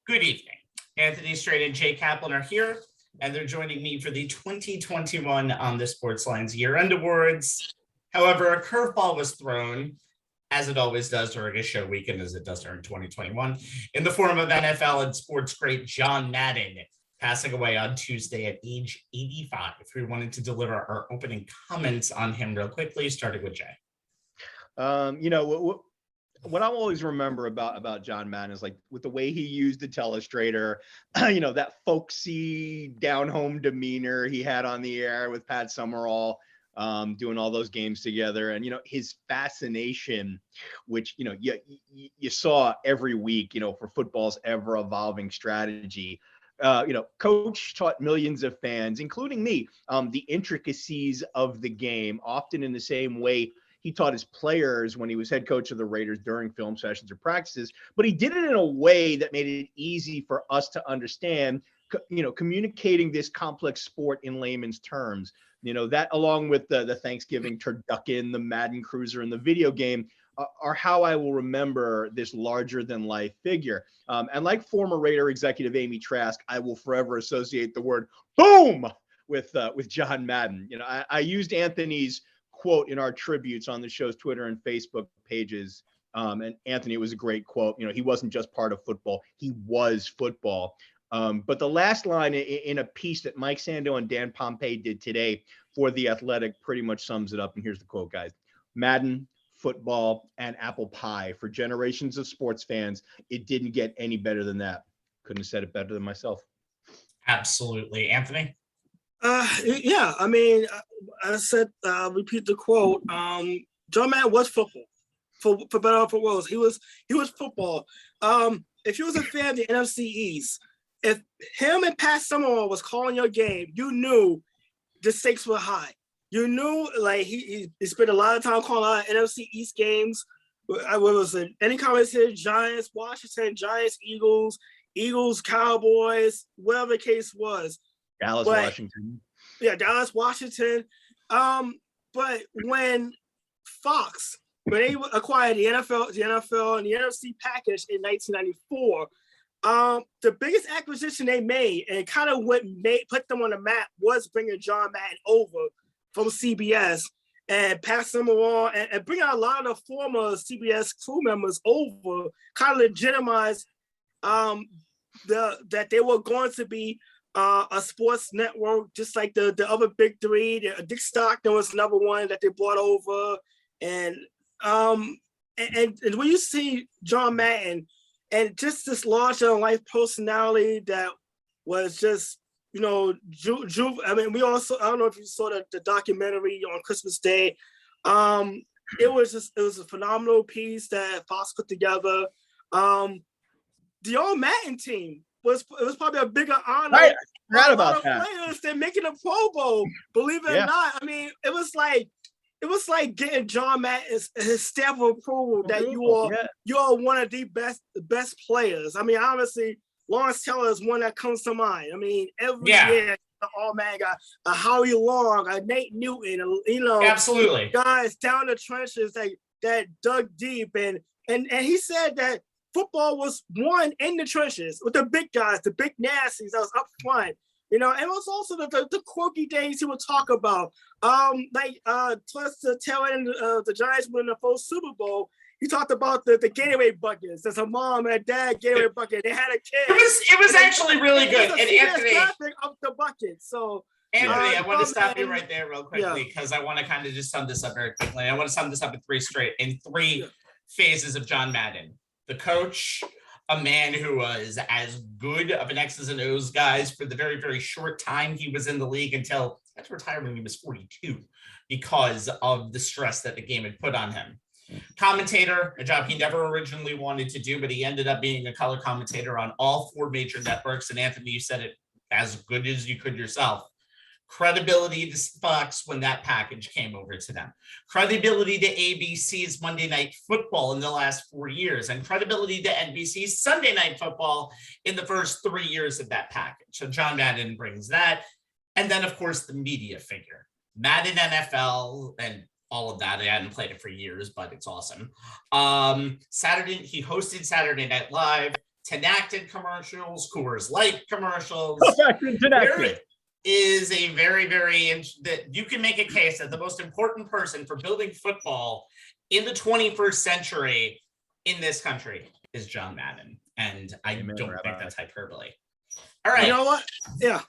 Good evening. Anthony Strait and Jay Kaplan are here, and they're joining me for the 2021 On the Sports Lines Year-End Awards. However, a curveball was thrown, as it always does during a show weekend, as it does during 2021, in the form of NFL and sports great John Madden passing away on Tuesday at age 85. We wanted to deliver our opening comments on him real quickly, starting with Jay. What I always remember about John Madden is like with the way he used the telestrator, that folksy down home demeanor he had on the air with Pat Summerall, doing all those games together, and his fascination, which you saw every week, for football's ever evolving strategy. Coach taught millions of fans, including me, the intricacies of the game, often in the same way he taught his players when he was head coach of the Raiders during film sessions or practices, but he did it in a way that made it easy for us to understand, communicating this complex sport in layman's terms. That along with the Thanksgiving turducken, the Madden Cruiser, and the video game are how I will remember this larger than life figure. And like former Raider executive Amy Trask, I will forever associate the word boom with John Madden. I used Anthony's quote in our tributes on the show's Twitter and Facebook pages. And Anthony, it was a great quote. He wasn't just part of football. He was football. But the last line in a piece that Mike Sando and Dan Pompei did today for The Athletic pretty much sums it up. And here's the quote, guys. Madden, football, and apple pie. For generations of sports fans, it didn't get any better than that. Couldn't have said it better than myself. Absolutely. Anthony? I said, repeat the quote. John Madden was football, for better or for worse. He was football. If you was a fan of the NFC East, if him and Pat Summerall was calling your game, you knew the stakes were high. You knew, like, he spent a lot of time calling a lot of NFC East games. What was it? Any comments here? Giants, Washington, Giants, Eagles, Cowboys, whatever the case was. Washington. Yeah, Dallas, Washington. But when Fox, when they acquired the NFL and the NFC package in 1994, the biggest acquisition they made and kind of what put them on the map was bringing John Madden over from CBS and Pat Summerall and bringing a lot of the former CBS crew members over, kind of legitimized that they were going to be a sports network, just like the other big three. Dick Stockton was another one that they brought over, and when you see John Madden and just this larger than life personality that was just we also, I don't know if you saw the documentary on Christmas Day. It was a phenomenal piece that Fox put together. The old Madden team. It was probably a bigger honor. Right, I forgot about that. Players than making a Pro Bowl, believe it or not. I mean, it was like getting John Madden's his stamp of approval that you are one of the best players. I mean, honestly, Lawrence Taylor is one that comes to mind. I mean, every year the All-Man got a Howie Long, a Nate Newton, absolutely guys down the trenches that dug deep, and he said that football was won in the trenches with the big guys, the big nasties that was up front, and it was also the quirky things he would talk about. Towards the tail end of the Giants winning the first Super Bowl, he talked about the Gatorade buckets. There's a mom and a dad Gatorade bucket. They had a kid. It was actually really good. And Anthony, graphic of the bucket. So Anthony, I want to stop you right there real quickly because I want to kind of just sum this up very quickly. I want to sum this up in three phases of John Madden. The coach, a man who was as good of an X's and O's guys for the very, very short time he was in the league until his retirement when he was 42 because of the stress that the game had put on him. Commentator, a job he never originally wanted to do, but he ended up being a color commentator on all four major networks. And Anthony, you said it as good as you could yourself. Credibility to Fox when that package came over to them. Credibility to ABC's Monday Night Football in the last 4 years, and credibility to NBC's Sunday Night Football in the first 3 years of that package. So John Madden brings that. And then, of course, the media figure. Madden NFL and all of that. I hadn't played it for years, but it's awesome. He hosted Saturday Night Live. Tenactin commercials, Coors Light commercials. Tenactin. Is a very, that you can make a case that the most important person for building football in the 21st century in this country is John Madden. And I don't think that's hyperbole. All right. You know what? Yeah.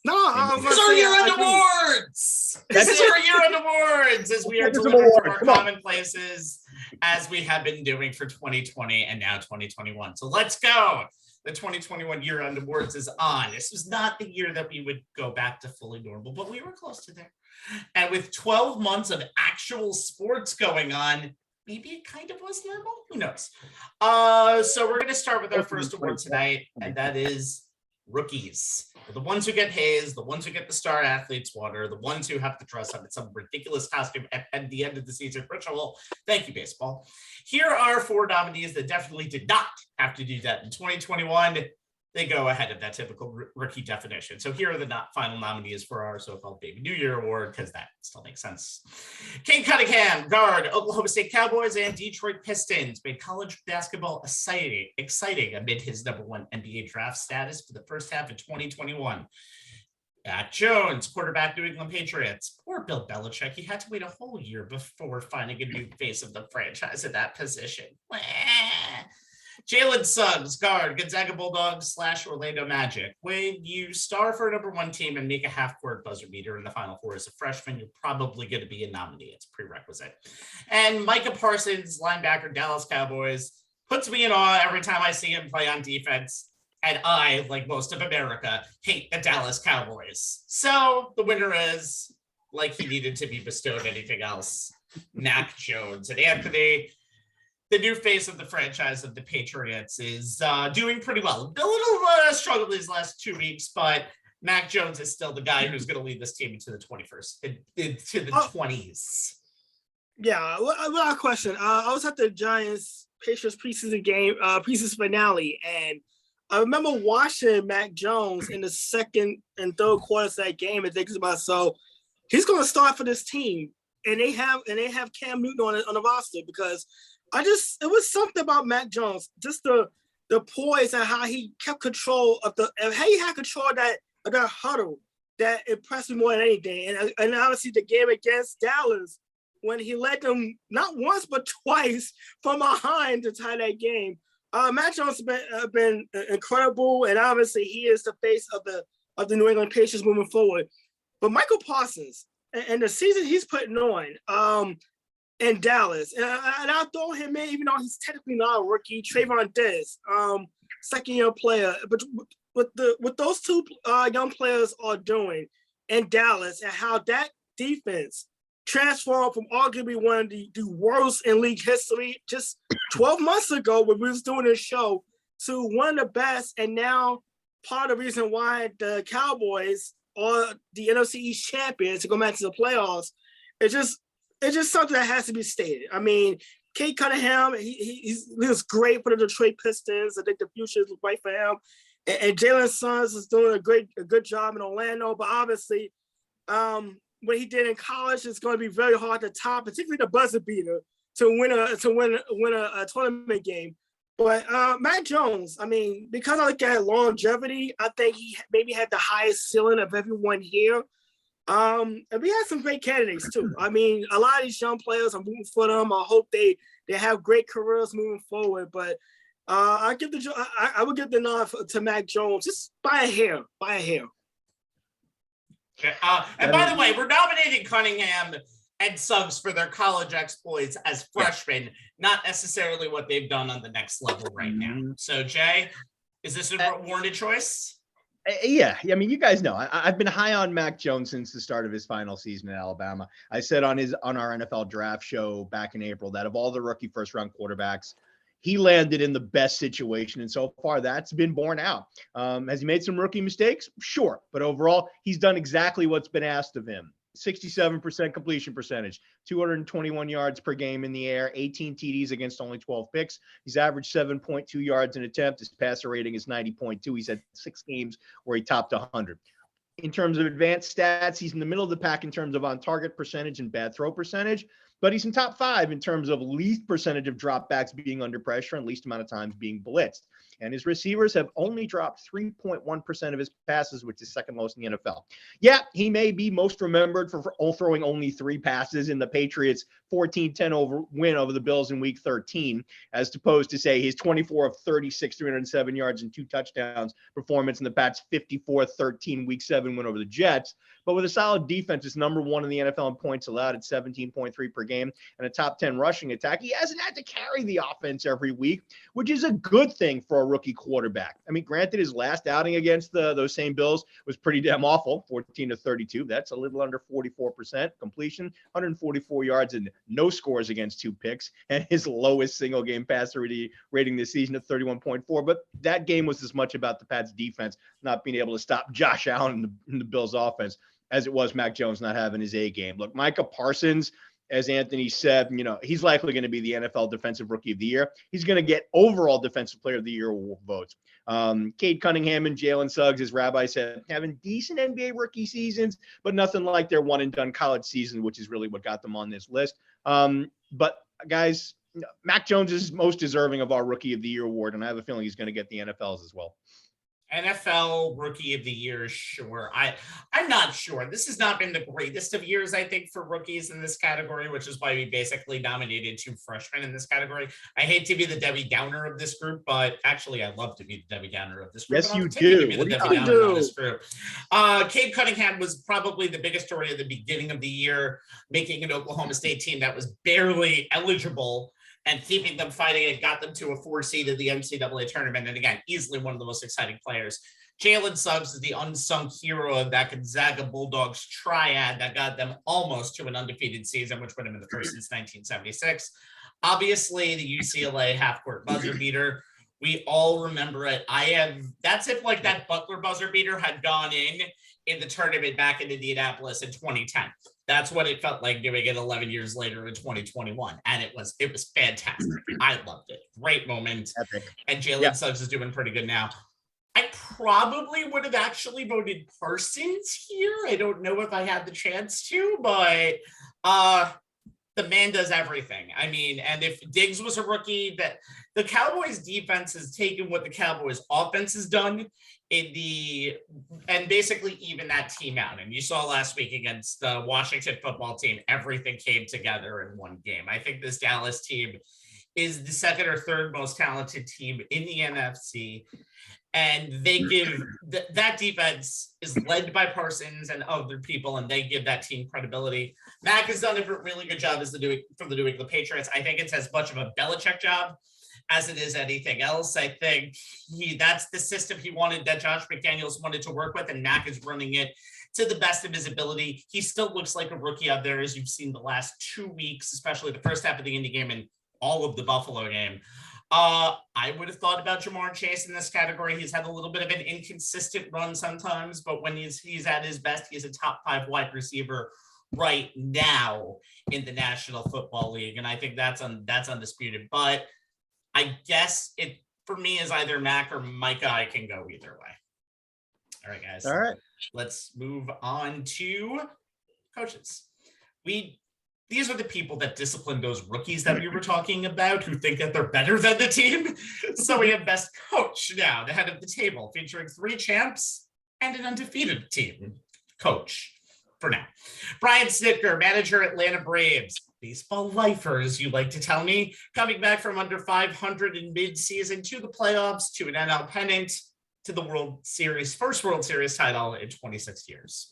No, this is our year-end awards. This is our year-end awards as we are delivering from our commonplaces as we have been doing for 2020 and now 2021. So let's go. The 2021 year-end awards is on. This was not the year that we would go back to fully normal, but we were close to there. And with 12 months of actual sports going on, maybe it kind of was normal. Who knows? So we're going to start with our first award tonight, and that is rookies. The ones who get Hayes, the ones who get the Star Athletes Water, the ones who have to dress up in some ridiculous costume at the end of the season ritual. Thank you, baseball. Here are 4 nominees that definitely did not have to do that in 2021. They go ahead of that typical rookie definition. So here are the final nominees for our so-called Baby New Year award, because that still makes sense. King Cunningham, guard, Oklahoma State Cowboys and Detroit Pistons, made college basketball exciting amid his #1 NBA draft status for the first half of 2021. Mac Jones, quarterback, New England Patriots. Poor Bill Belichick. He had to wait a whole year before finding a new face of the franchise at that position. Jalen Suggs, guard, Gonzaga Bulldogs / Orlando Magic. When you star for a #1 team and make a half-court buzzer beater in the Final Four as a freshman, you're probably going to be a nominee. It's a prerequisite. And Micah Parsons, linebacker, Dallas Cowboys, puts me in awe every time I see him play on defense. And I, like most of America, hate the Dallas Cowboys. So the winner is, like he needed to be bestowed anything else, Mac Jones. And Anthony, the new face of the franchise of the Patriots, is doing pretty well. A little struggle these last 2 weeks, but Mac Jones is still the guy who's going to lead this team into the 20s. Yeah, without a question. I was at the Giants Patriots preseason finale, and I remember watching Mac Jones in the second and third quarters of that game and thinking about, so he's going to start for this team, and they have Cam Newton on the roster, because it was something about Mac Jones, just the poise and how he kept control of how he had control of that huddle that impressed me more than anything. And obviously the game against Dallas, when he led them not once but twice from behind to tie that game. Mac Jones has been incredible, and obviously he is the face of the New England Patriots moving forward. But Michael Parsons and the season he's putting on in Dallas, and I'll throw him in, even though he's technically not a rookie. Trayvon Diggs, second-year player, but what those two young players are doing in Dallas, and how that defense transformed from arguably one of the worst in league history just 12 months ago when we was doing this show, to one of the best, and now part of the reason why the Cowboys are the NFC East champions to go back to the playoffs. It's just something that has to be stated. I mean, Kate Cunningham, he was great for the Detroit Pistons. I think the future is right for him. And Jalen Suggs is doing a good job in Orlando. But obviously, what he did in college is going to be very hard to top, particularly the buzzer beater, to win a tournament game. But Mac Jones, I mean, because I look at longevity, I think he maybe had the highest ceiling of everyone here. And we had some great candidates too. I mean, a lot of these young players, I'm rooting for them. I hope they have great careers moving forward. But I would give the nod to Mac Jones just by a hair. Okay. And by the way, we're nominating Cunningham and Suggs for their college exploits as freshmen, not necessarily what they've done on the next level right now. So, Jay, is this a warranted choice? Yeah, I mean, you guys know I've been high on Mac Jones since the start of his final season in Alabama. I said on our NFL draft show back in April that of all the rookie first-round quarterbacks, he landed in the best situation, and so far that's been borne out. Has he made some rookie mistakes? Sure, but overall he's done exactly what's been asked of him. 67% completion percentage, 221 yards per game in the air, 18 TDs against only 12 picks. He's averaged 7.2 yards an attempt. His passer rating is 90.2. He's had 6 games where he topped 100. In terms of advanced stats, he's in the middle of the pack in terms of on-target percentage and bad throw percentage. but he's in top 5 in terms of least percentage of dropbacks being under pressure and least amount of times being blitzed. And his receivers have only dropped 3.1% of his passes, which is second lowest in the NFL. Yeah, he may be most remembered for throwing only 3 passes in the Patriots' 14-10 win over the Bills in Week 13, as opposed to, say, his 24 of 36, 307 yards and 2 touchdowns performance in the Pats' 54-13 Week 7 win over the Jets. But with a solid defense, it's number 1 in the NFL in points allowed at 17.3 per game and a top 10 rushing attack. He hasn't had to carry the offense every week, which is a good thing for a rookie quarterback. I mean, granted, his last outing against those same Bills was pretty damn awful, 14-32. That's a little under 44% completion, 144 yards and no scores against 2 picks, and his lowest single game passer rating this season at 31.4. But that game was as much about the Pats defense not being able to stop Josh Allen in the Bills offense as it was Mac Jones not having his A game. Look, Micah Parsons, as Anthony said, he's likely going to be the NFL Defensive Rookie of the Year. He's going to get overall Defensive Player of the Year votes. Cade Cunningham and Jalen Suggs, as Rabbi said, having decent NBA rookie seasons, but nothing like their one-and-done college season, which is really what got them on this list. But guys, Mac Jones is most deserving of our Rookie of the Year award, and I have a feeling he's going to get the NFL's as well. NFL Rookie of the Year, sure. I'm not sure. This has not been the greatest of years, I think, for rookies in this category, which is why we basically nominated 2 freshmen in this category. I hate to be the Debbie Downer of this group, but actually I love to be the Debbie Downer of this group. Yes, you do. What do you do? This group. Cade Cunningham was probably the biggest story at the beginning of the year, making an Oklahoma State team that was barely eligible and keeping them fighting and got them to a 4 seed in the NCAA tournament. And again, easily one of the most exciting players. Jalen Suggs is the unsung hero of that Gonzaga Bulldogs triad that got them almost to an undefeated season, which put him in the first since 1976. Obviously, the UCLA half-court buzzer beater. We all remember it. That's if like that Butler buzzer beater had gone in the tournament back in Indianapolis in 2010. That's what it felt like doing it 11 years later in 2021. And it was fantastic. I loved it. Great moment. Epic. And Jalen Suggs is doing pretty good now. I probably would have actually voted Parsons here. I don't know if I had the chance to, but the man does everything. I mean, and if Diggs was a rookie, that the Cowboys defense has taken what the Cowboys offense has done and basically even that team out. And you saw last week against the Washington football team, everything came together in one game. I think this Dallas team is the second or third most talented team in the NFC. And they give that defense is led by Parsons and other people, and they give that team credibility. Mac has done a really good job for the New England Patriots. I think it's as much of a Belichick job as it is anything else. I think that's the system he wanted, that Josh McDaniels wanted to work with, and Mac is running it to the best of his ability. He still looks like a rookie out there, as you've seen the last 2 weeks, especially the first half of the Indy game and all of the Buffalo game. I would have thought about Jamar Chase in this category. He's had a little bit of an inconsistent run sometimes, but when he's at his best, he's a top 5 wide receiver right now in the National Football League. And I think that's undisputed. But I guess it, for me, is either Mac or Micah. I can go either way. All right, guys. All right. Let's move on to coaches. These are the people that discipline those rookies that we were talking about who think that they're better than the team. So we have best coach now, the head of the table, featuring 3 champs and an undefeated team coach for now. Brian Snitker, manager, Atlanta Braves. Baseball lifers, you like to tell me, coming back from under 500 in mid-season to the playoffs, to an NL pennant, to the World Series, first World Series title in 26 years.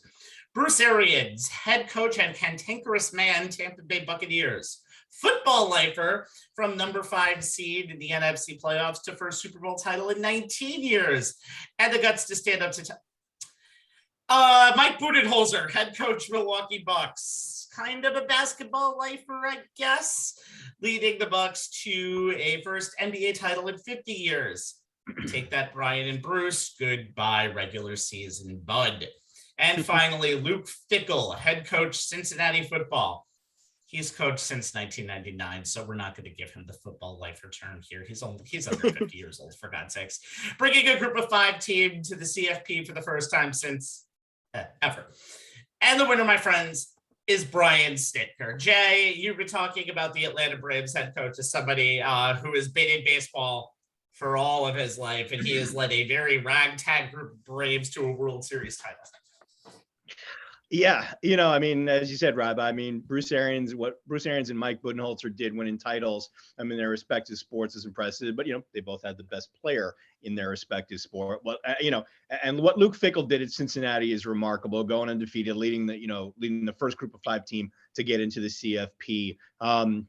Bruce Arians, head coach and cantankerous man, Tampa Bay Buccaneers. Football lifer from number 5 seed in the NFC playoffs to first Super Bowl title in 19 years. And the guts to stand up to Mike Budenholzer, head coach, Milwaukee Bucks. Kind of a basketball lifer, I guess, leading the Bucks to a first NBA title in 50 years. Take that, Brian and Bruce. Goodbye, regular season, bud. And finally, Luke Fickell, head coach, Cincinnati football. He's coached since 1999, so we're not going to give him the football lifer term here. He's under 50 years old, for God's sakes. Bringing a group of 5 team to the CFP for the first time since ever. And the winner, my friends, is Brian Snitker. Jay, you were talking about the Atlanta Braves head coach as somebody who has been in baseball for all of his life, and he has led a very ragtag group of Braves to a World Series title. Yeah, I mean, as you said, Rob, I mean, what Bruce Arians and Mike Budenholzer did winning titles, I mean, their respective sports is impressive, but, they both had the best player in their respective sport. Well, and what Luke Fickell did at Cincinnati is remarkable, going undefeated, leading the first group of 5 team to get into the CFP.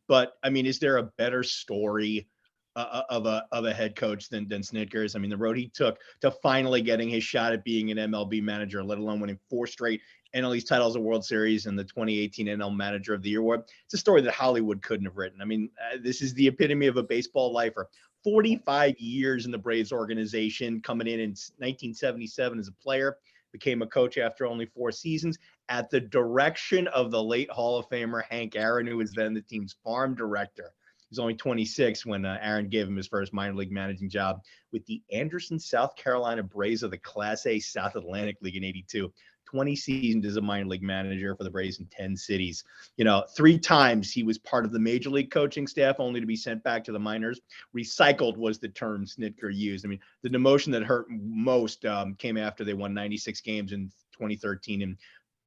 But I mean, is there a better story of a head coach than Snitker's? I mean, the road he took to finally getting his shot at being an MLB manager, let alone winning 4 straight NL East titles, a World Series, and the 2018 NL Manager of the Year award. It's a story that Hollywood couldn't have written. I mean, this is the epitome of a baseball lifer. 45 years in the Braves organization, coming in 1977 as a player, became a coach after only 4 seasons at the direction of the late Hall of Famer Hank Aaron, who was then the team's farm director. He was only 26 when Aaron gave him his first minor league managing job with the Anderson, South Carolina Braves of the Class A South Atlantic League in '82. 20 seasons as a minor league manager for the Braves in 10 cities. 3 times he was part of the major league coaching staff, only to be sent back to the minors. Recycled was the term Snitker used. I mean, the demotion that hurt most came after they won 96 games in 2013, and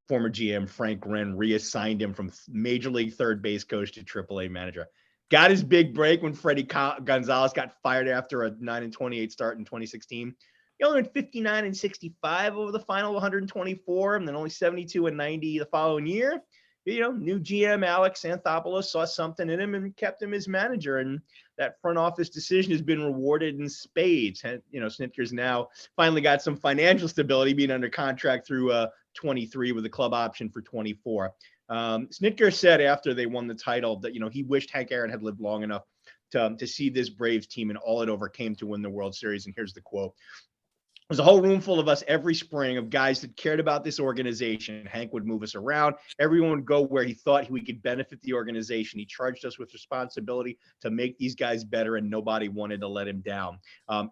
former GM Frank Wren reassigned him from major league third base coach to AAA manager. Got his big break when Freddie Gonzalez got fired after a 9-28 start in 2016. He only went 59-65 over the final 124, and then only 72-90 the following year. New GM Alex Anthopoulos saw something in him and kept him as manager, and that front office decision has been rewarded in spades. Snitker's now finally got some financial stability, being under contract through 23 with a club option for 24. Snitker said after they won the title that he wished Hank Aaron had lived long enough to see this Braves team and all it overcame to win the World Series. And here's the quote. There's a whole room full of us every spring of guys that cared about this organization. Hank would move us around. Everyone would go where he thought we could benefit the organization. He charged us with responsibility to make these guys better, and nobody wanted to let him down.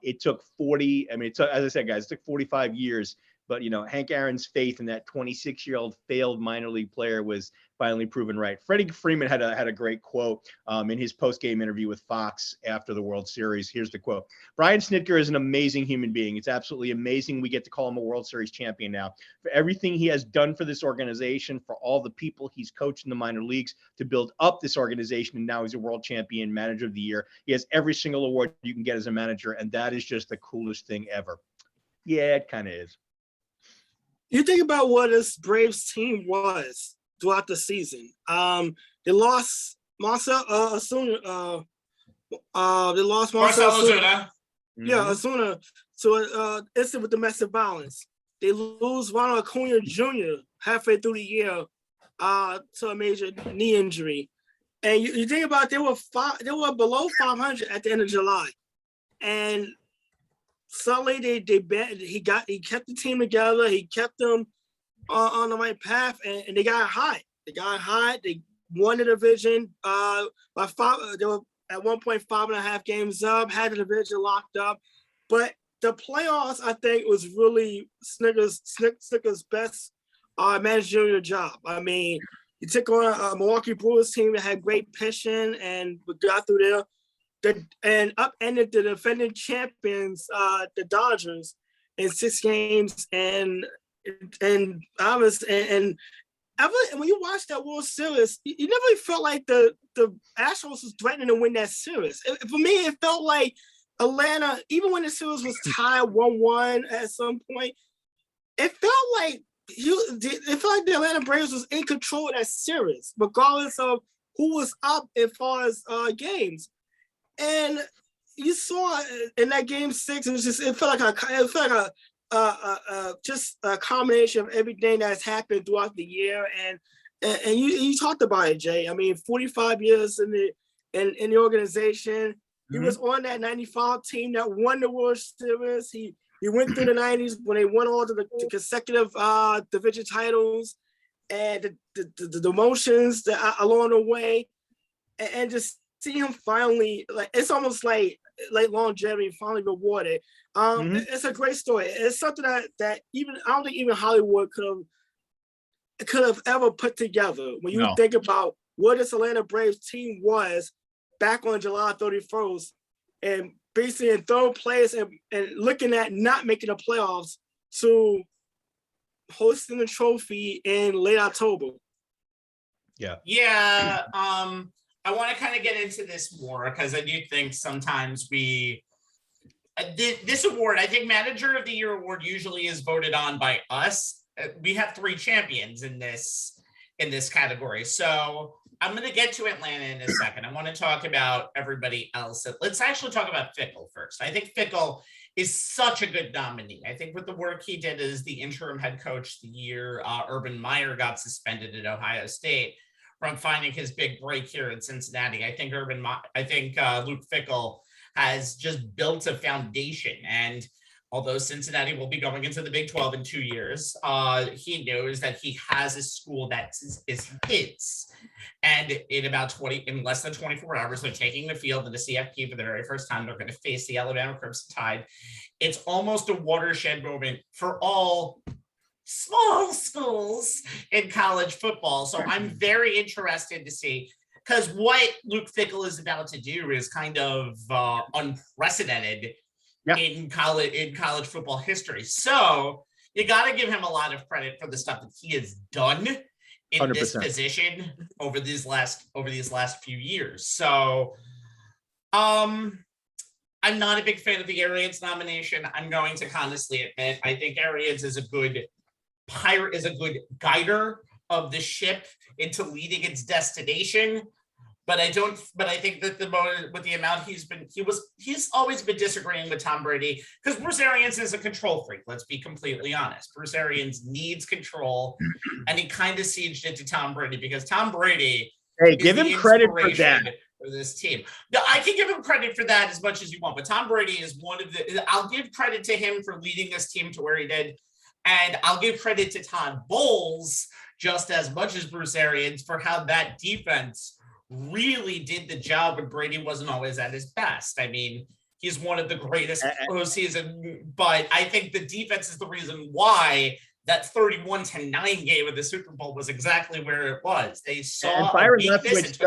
It took 45 years. But, Hank Aaron's faith in that 26-year-old failed minor league player was finally proven right. Freddie Freeman had a great quote in his post-game interview with Fox after the World Series. Here's the quote. Brian Snitker is an amazing human being. It's absolutely amazing we get to call him a World Series champion now. For everything he has done for this organization, for all the people he's coached in the minor leagues to build up this organization, and now he's a world champion, manager of the year. He has every single award you can get as a manager, and that is just the coolest thing ever. Yeah, it kind of is. You think about what this Braves team was throughout the season. They lost Marcell Ozuna. They lost Marcell Ozuna. Yeah, Ozuna to incident with domestic violence. They lose Ronald Acuna Jr. halfway through the year to a major knee injury. And you think about they were below 500 at the end of July, and suddenly he kept the team together. He kept them on the right path, and they got hot. They won the division by 5. They were at one point 5.5 games up. Had the division locked up, but the playoffs, I think, was really Snitker's best managerial job. I mean, he took on a Milwaukee Brewers team that had great pitching and we got through there. And upended the defending champions, the Dodgers, in 6 games. And when you watch that World Series, you never really felt like the Astros was threatening to win that series. For me, it felt like Atlanta, even when the series was tied 1-1 at some point, it felt like the Atlanta Braves was in control of that series, regardless of who was up as far as games. And you saw in that game 6, it felt like just a combination of everything that's happened throughout the year. And you talked about it, Jay. I mean, 45 years in the organization. He was on that 95 team that won the World Series. He went through the 90s when they won all the consecutive division titles and the emotions along the way, and just see him finally, like, it's almost like longevity finally rewarded. It's a great story. It's something that even I don't think even Hollywood could have could have ever put together when you think about what this Atlanta Braves team was back on July 31st and basically in third place and looking at not making the playoffs to hosting the trophy in late October. Yeah. I want to kind of get into this more because I do think sometimes this award, I think Manager of the Year award usually is voted on by us. We have 3 champions in this category. So I'm going to get to Atlanta in a second. I want to talk about everybody else. Let's actually talk about Fickell first. I think Fickell is such a good nominee. I think with the work he did as the interim head coach the year Urban Meyer got suspended at Ohio State from finding his big break here in Cincinnati. I think Luke Fickell has just built a foundation. And although Cincinnati will be going into the Big 12 in 2 years, he knows that he has a school that is his. And in less than 24 hours, they're taking the field in the CFP for the very first time. They're going to face the Alabama Crimson Tide. It's almost a watershed moment for all small schools in college football. So I'm very interested to see, because what Luke Fickell is about to do is kind of unprecedented in college football history. So you got to give him a lot of credit for the stuff that he has done in 100%. This position over these last few years. So I'm not a big fan of the Arians nomination. I'm going to honestly admit I think Arians is a good guider of the ship into leading its destination. But I think that with the amount he's always been disagreeing with Tom Brady, because Bruce Arians is a control freak. Let's be completely honest. Bruce Arians needs control, and he kind of sieged it to Tom Brady because Tom Brady. Hey, give him credit for that. For this team. No, I can give him credit for that as much as you want, but Tom Brady is I'll give credit to him for leading this team to where he did. And I'll give credit to Todd Bowles just as much as Bruce Arians for how that defense really did the job when Brady wasn't always at his best. I mean, he's one of the greatest postseason, but I think the defense is the reason why that 31-9 game of the Super Bowl was exactly where it was. They saw Byron Leftwich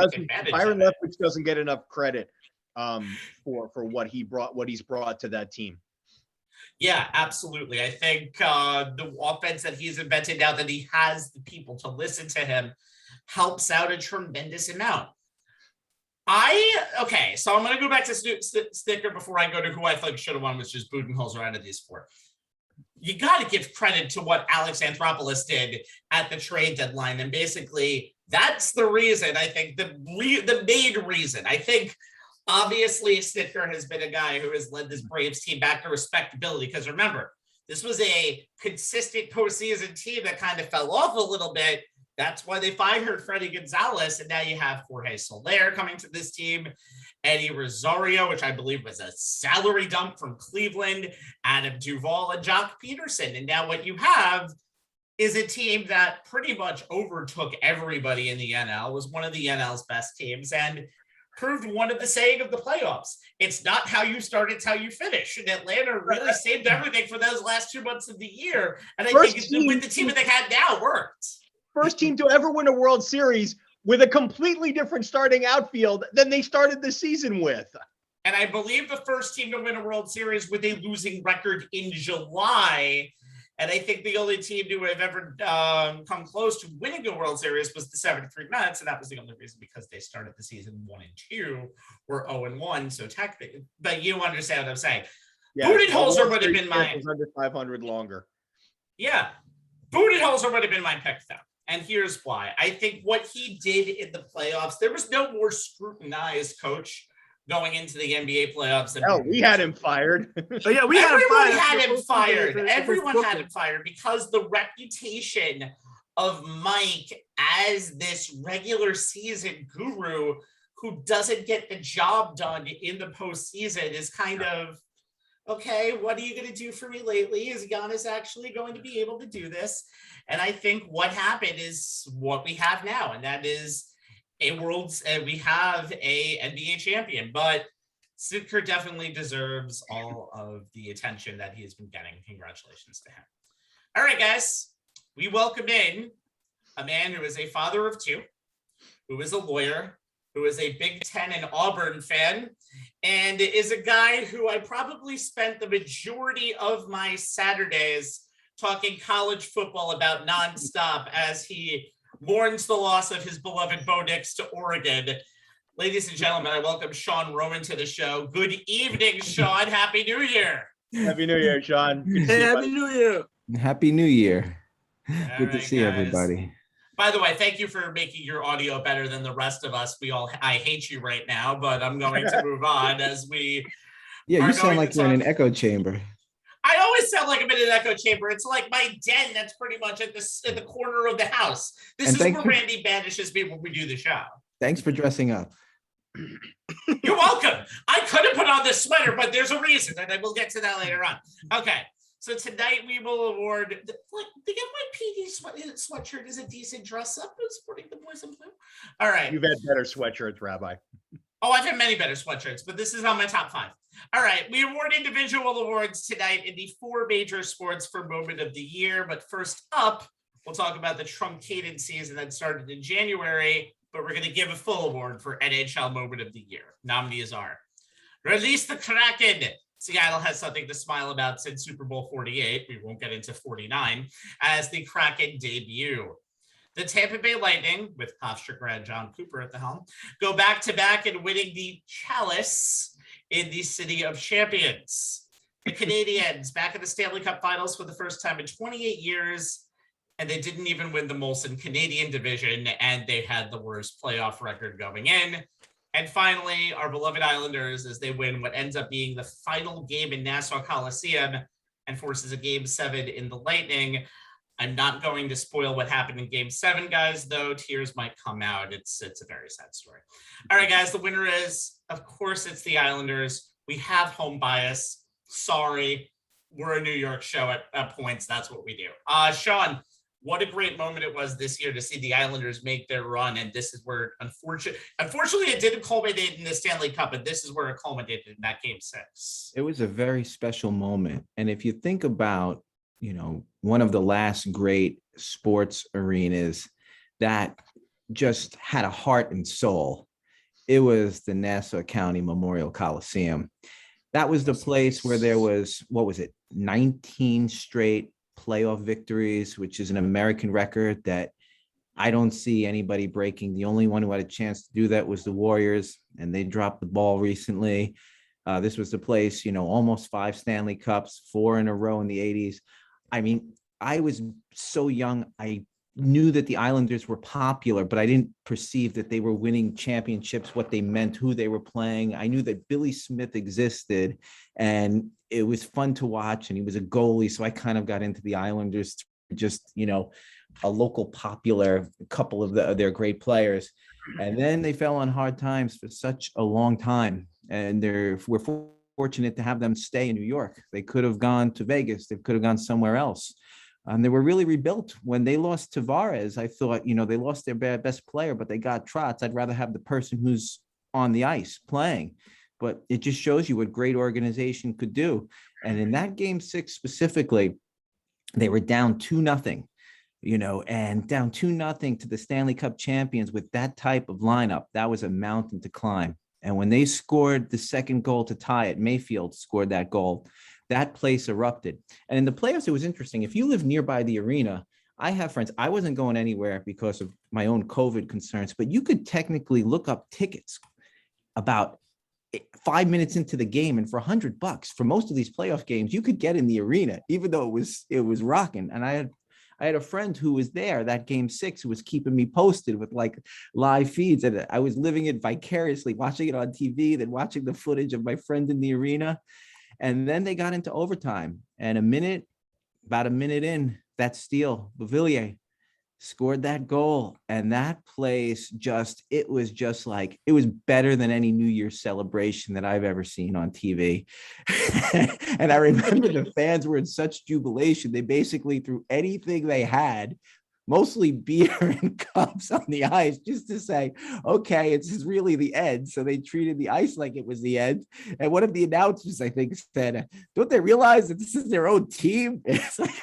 doesn't get enough credit for what he's brought to that team. Yeah, absolutely. I think the offense that he's invented now that he has the people to listen to him helps out a tremendous amount. So I'm going to go back to Sticker before I go to who I think should have won, which is Budenholzer out of these 4. You got to give credit to what Alex Anthopoulos did at the trade deadline. And basically, that's the reason, I think, the main reason. I think, obviously, Sticker has been a guy who has led this Braves team back to respectability. Because remember, this was a consistent postseason team that kind of fell off a little bit. That's why they fired Freddie Gonzalez. And now you have Jorge Soler coming to this team, Eddie Rosario, which I believe was a salary dump from Cleveland, Adam Duvall, and Jock Peterson. And now what you have is a team that pretty much overtook everybody in the NL, was one of the NL's best teams, and proved one of the saying of the playoffs. It's not how you start, it's how you finish. And Atlanta really saved everything for those last 2 months of the year. And I think with the team that they had now worked. First team to ever win a World Series with a completely different starting outfield than they started the season with. And I believe the first team to win a World Series with a losing record in July. And I think the only team to have ever come close to winning a World Series was the 73 Mets. And that was the only reason because they started the season 1-2, were 0-1. So technically, but you understand what I'm saying. Yeah, Budenholzer would have been my under 500 longer. Yeah. Budenholzer would have been my pick though. And here's why. I think what he did in the playoffs, there was no more scrutinized coach going into the NBA playoffs. We had him fired. Oh, yeah, Everyone had him fired. Everyone had him fired because the reputation of Mike as this regular season guru who doesn't get the job done in the postseason is kind of, okay, what are you going to do for me lately? Is Giannis actually going to be able to do this? And I think what happened is what we have now, and that is we have a NBA champion, but Sitka definitely deserves all of the attention that he has been getting. Congratulations to him. All right, guys, we welcome in a man who is a father of two, who is a lawyer, who is a Big Ten and Auburn fan, and is a guy who I probably spent the majority of my Saturdays talking college football about nonstop as he mourns the loss of his beloved Bo Nix to Oregon. Ladies and gentlemen, I welcome Sean Rowan to the show. Good evening, Sean. Happy New Year. Happy New Year, Sean. Good to see you, Happy buddy. New Year. Happy New Year. Good to right, see guys. everybody. By the way, thank you for making your audio better than the rest of us. I hate you right now, but I'm going to move on as we. Yeah, you sound like you're in an talk. echo chamber. I always sound like I'm in an echo chamber. It's like my den that's pretty much at the corner of the house. This is where Randy banishes me when we do the show. Thanks for dressing up. You're welcome. I could have put on this sweater, but there's a reason, and we'll get to that later on. Okay, so tonight we will award, like, they get my PD sweatshirt is a decent dress up. It's sporting the boys in blue. All right. You've had better sweatshirts, Rabbi. Oh, I've had many better sweatshirts, but this is on my top 5. All right, we award individual awards tonight in the 4 major sports for Moment of the Year. But first up, we'll talk about the truncated season that started in January, but we're going to give a full award for NHL Moment of the Year. Nominees are Release the Kraken. Seattle has something to smile about since Super Bowl 48. We won't get into 49 as the Kraken debut. The Tampa Bay Lightning, with Hofstra grad John Cooper at the helm, go back-to-back and winning the Chalice in the City of Champions. The Canadiens back in the Stanley Cup Finals for the first time in 28 years, and they didn't even win the Molson Canadian division, and they had the worst playoff record going in. And finally, our beloved Islanders, as they win what ends up being the final game in Nassau Coliseum and forces a Game 7 in the Lightning. I'm not going to spoil what happened in Game 7, guys, though tears might come out. It's a very sad story. All right, guys, the winner is, of course, it's the Islanders. We have home bias. Sorry, we're a New York show at points. That's what we do. Sean, what a great moment it was this year to see the Islanders make their run. And this is where, unfortunately, it didn't culminate in the Stanley Cup, but this is where it culminated in that Game 6. It was a very special moment. And if you think about, one of the last great sports arenas that just had a heart and soul, it was the Nassau County Memorial Coliseum. That was the place where there was, 19 straight playoff victories, which is an American record that I don't see anybody breaking. The only one who had a chance to do that was the Warriors, and they dropped the ball recently. This was the place, almost 5 Stanley Cups, 4 in a row in the 80s. I mean, I was so young. I knew that the Islanders were popular, but I didn't perceive that they were winning championships, what they meant, who they were playing. I knew that Billy Smith existed, and it was fun to watch, and he was a goalie. So I kind of got into the Islanders, just, a local popular couple of their great players. And then they fell on hard times for such a long time. And we're fortunate to have them stay in New York. They could have gone to Vegas. They could have gone somewhere else. They were really rebuilt. When they lost Tavares, I thought, they lost their best player, but they got Trotz. I'd rather have the person who's on the ice playing. But it just shows you what great organization could do. And in that Game 6 specifically, they were down 2-0, and down 2-0 to the Stanley Cup champions with that type of lineup. That was a mountain to climb. And when they scored the second goal to tie it, Mayfield scored that goal, that place erupted. And in the playoffs, it was interesting. If you live nearby the arena, I have friends. I wasn't going anywhere because of my own COVID concerns, but you could technically look up tickets about 5 minutes into the game. And for $100 for most of these playoff games, you could get in the arena, even though it was rocking. And I had a friend who was there that Game 6 who was keeping me posted with like live feeds, and I was living it vicariously, watching it on TV, then watching the footage of my friend in the arena. And then they got into overtime, and about a minute in, that steal, Beauvillier scored that goal, and that place it was better than any New Year's celebration that I've ever seen on TV. And I remember the fans were in such jubilation. They basically threw anything they had, mostly beer and cups on the ice just to say, okay, it's really the end. So they treated the ice like it was the end. And one of the announcers, I think, said, don't they realize that this is their own team? It's like,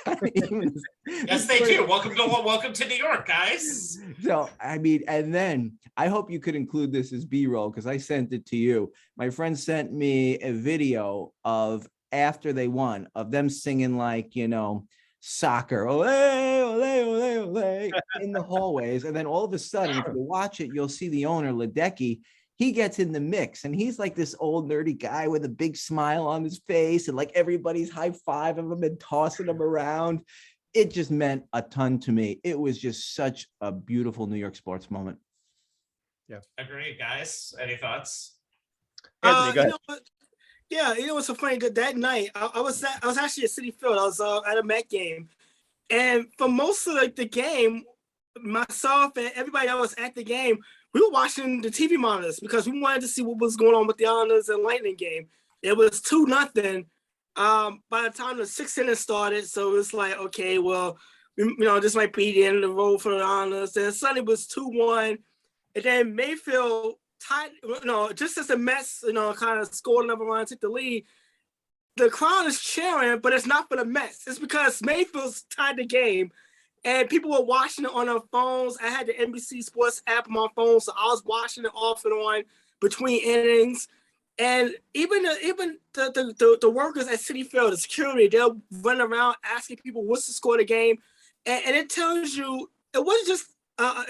yes, they do. Welcome to New York, guys. So, I mean, and then I hope you could include this as B-roll because I sent it to you. My friend sent me a video of after they won, of them singing like, you know, soccer, ole, ole, ole, ole, in the hallways. And then all of a sudden, if you watch it, you'll see the owner, Ledecky, he gets in the mix. And he's like this old nerdy guy with a big smile on his face. And like everybody's high-fiving him and tossing him around. It just meant a ton to me. It was just such a beautiful New York sports moment. Yeah. Agreed, guys. Any thoughts? Anthony, go ahead. You know what? Yeah, you know what's so funny? That night, I was actually at Citi Field. I was at a Met game, and for most of the game, myself and everybody that was at the game, we were watching the TV monitors because we wanted to see what was going on with the Islanders and Lightning game. It was 2-0. By the time the sixth inning started, so it was like, okay, well, you know, this might be the end of the road for the Islanders. Then suddenly it was 2-1, and then Mayfield tied, you know, just as the Mets, you know, kind of scored another run, took the lead, the crowd is cheering, but it's not for the Mets. It's because Mayfield's tied the game, and people were watching it on their phones. I had the NBC Sports app on my phone, so I was watching it off and on between innings. And even the workers at Citi Field, the security, they'll run around asking people what's the score of the game, and it tells you it wasn't just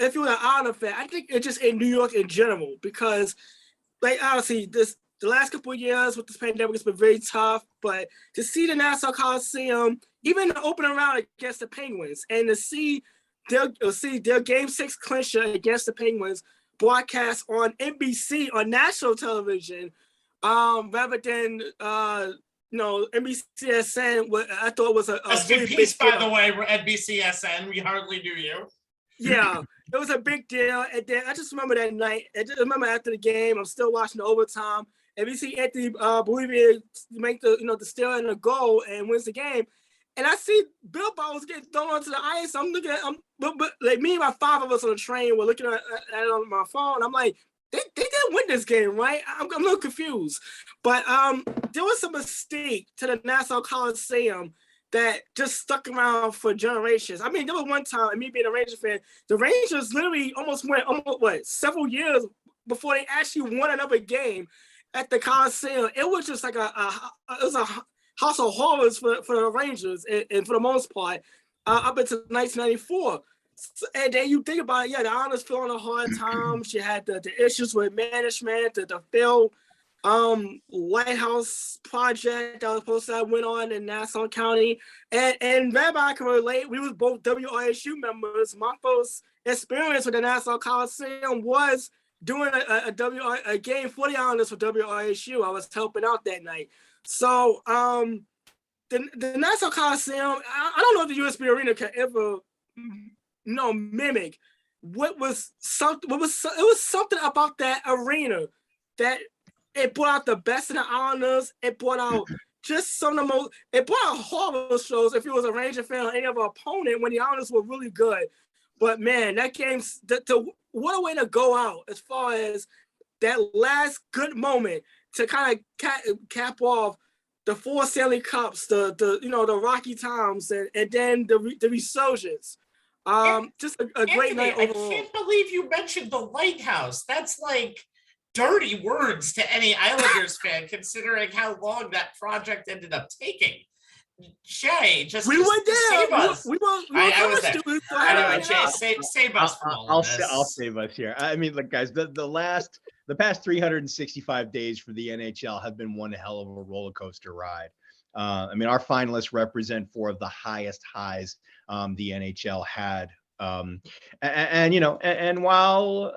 if you're an Islander fan. I think it's just in New York in general because, like, honestly, the last couple of years with this pandemic has been very tough. But to see the Nassau Coliseum, even the opening round against the Penguins, and to see their Game 6 clincher against the Penguins broadcast on NBC on national television. Rather than NBCSN, what I thought was a really big piece, by the way, NBCSN. We hardly knew you. Yeah, it was a big deal. And then I just remember that night. I just remember after the game, I'm still watching the overtime, and we see Anthony Bolivia make the steal and the goal and wins the game. And I see Bill Bowles getting thrown onto the ice. I'm looking at but like me and my 5 of us on the train were looking at it on my phone. I'm like, they didn't win this game, right? I'm a little confused. But there was some mistake to the Nassau Coliseum that just stuck around for generations. I mean, there was one time, and me being a Ranger fan, the Rangers literally went several years before they actually won another game at the Coliseum. It was just like it was a house of horrors for the Rangers, and for the most part, up until 1994. And then you think about it, yeah, the Islanders feeling a hard time. She had the issues with management, the failed lighthouse project that was supposed to have went on in Nassau County. And Rabbi can relate, we was both WRSU members. My first experience with the Nassau Coliseum was doing a game for the Islanders for WRSU. I was helping out that night. So the Nassau Coliseum, I don't know if the USB Arena can ever mimic what was something. It was something about that arena that it brought out the best in the Islanders. It brought out just some of the most. It brought out horror shows if you was a Ranger fan or any other opponent when the Islanders were really good. But man, that game, what a way to go out as far as that last good moment to kind of cap off the 4 Stanley Cups, the Rocky times, and then the resurgence. Just a great night overall. I can't believe you mentioned the lighthouse. That's like dirty words to any Islanders fan, considering how long that project ended up taking. Jay, we were there. Save us. I was there. Anyway, Jay, save us from all of this. I'll save us here. I mean, look, guys, the past 365 days for the NHL have been one hell of a roller coaster ride. I mean, our finalists represent 4 of the highest highs the NHL had. And while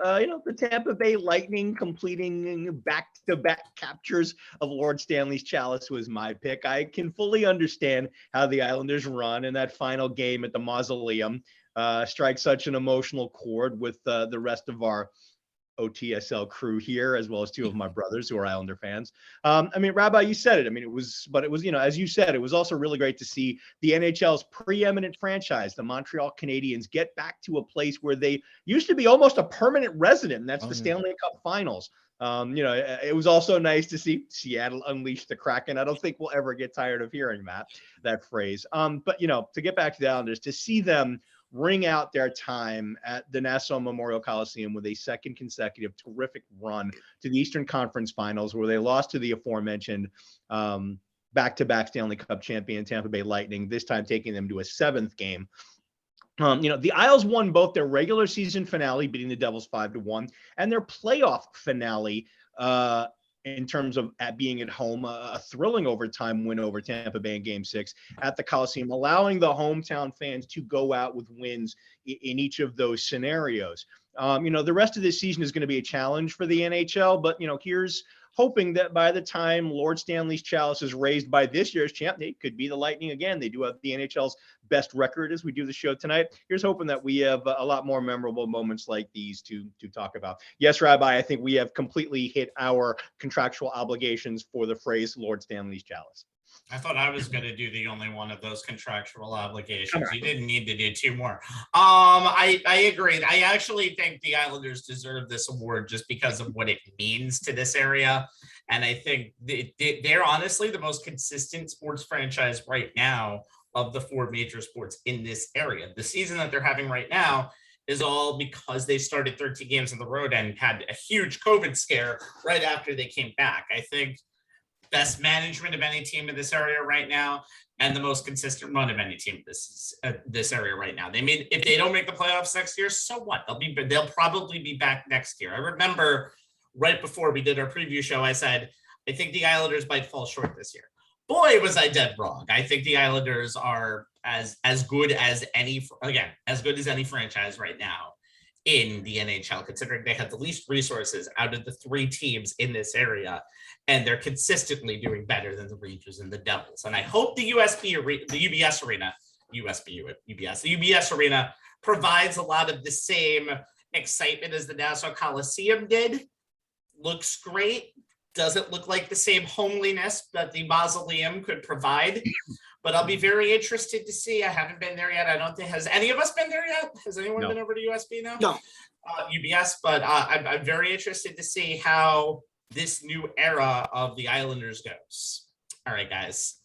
the Tampa Bay Lightning completing back-to-back captures of Lord Stanley's Chalice was my pick, I can fully understand how the Islanders run in that final game at the Mausoleum strike such an emotional chord with the rest of our OTSL crew here, as well as two of my brothers who are Islander fans. I mean, Rabbi, you said it. I mean, it was, you know, as you said, it was also really great to see the NHL's preeminent franchise, the Montreal Canadiens, get back to a place where they used to be almost a permanent resident, and that's the Stanley Cup Finals. You know, it was also nice to see Seattle unleash the Kraken. I don't think we'll ever get tired of hearing that phrase. But, you know, to get back to the Islanders, to see them ring out their time at the Nassau Memorial Coliseum with a second consecutive terrific run to the Eastern Conference Finals, where they lost to the aforementioned back-to-back Stanley Cup champion Tampa Bay Lightning, this time taking them to a seventh game. You know, the Isles won both their regular season finale, beating the Devils 5-1, and their playoff finale in terms of being at home, a thrilling overtime win over Tampa Bay in Game 6 at the Coliseum, allowing the hometown fans to go out with wins in each of those scenarios. You know, the rest of this season is going to be a challenge for the NHL, but, you know, here's hoping that by the time Lord Stanley's chalice is raised by this year's champ, they could be the Lightning again. They do have the NHL's best record as we do the show tonight. Here's hoping that we have a lot more memorable moments like these to talk about. Yes, Rabbi, I think we have completely hit our contractual obligations for the phrase Lord Stanley's chalice. I thought I was going to do the only one of those contractual obligations. You didn't need to do two more. I agreed. I actually think the Islanders deserve this award just because of what it means to this area. And I think they're honestly the most consistent sports franchise right now of the four major sports in this area. The season that they're having right now is all because they started 13 games on the road and had a huge COVID scare right after they came back. I think best management of any team in this area right now, and the most consistent run of any team this area right now. They mean if they don't make the playoffs next year, so what? They'll probably be back next year. I remember right before we did our preview show, I said I think the Islanders might fall short this year. Boy, was I dead wrong. I think the Islanders are as good as any franchise right now in the NHL, considering they have the least resources out of the three teams in this area, and they're consistently doing better than the Rangers and the Devils. And I hope the UBS Arena provides a lot of the same excitement as the Nassau Coliseum did. Looks great. Doesn't look like the same homeliness that the Mausoleum could provide, but I'll be very interested to see. I haven't been there yet. I don't think, has any of us been there yet? Has anyone been over to USB now? No. UBS, but I'm very interested to see how this new era of the Islanders goes. All right, guys.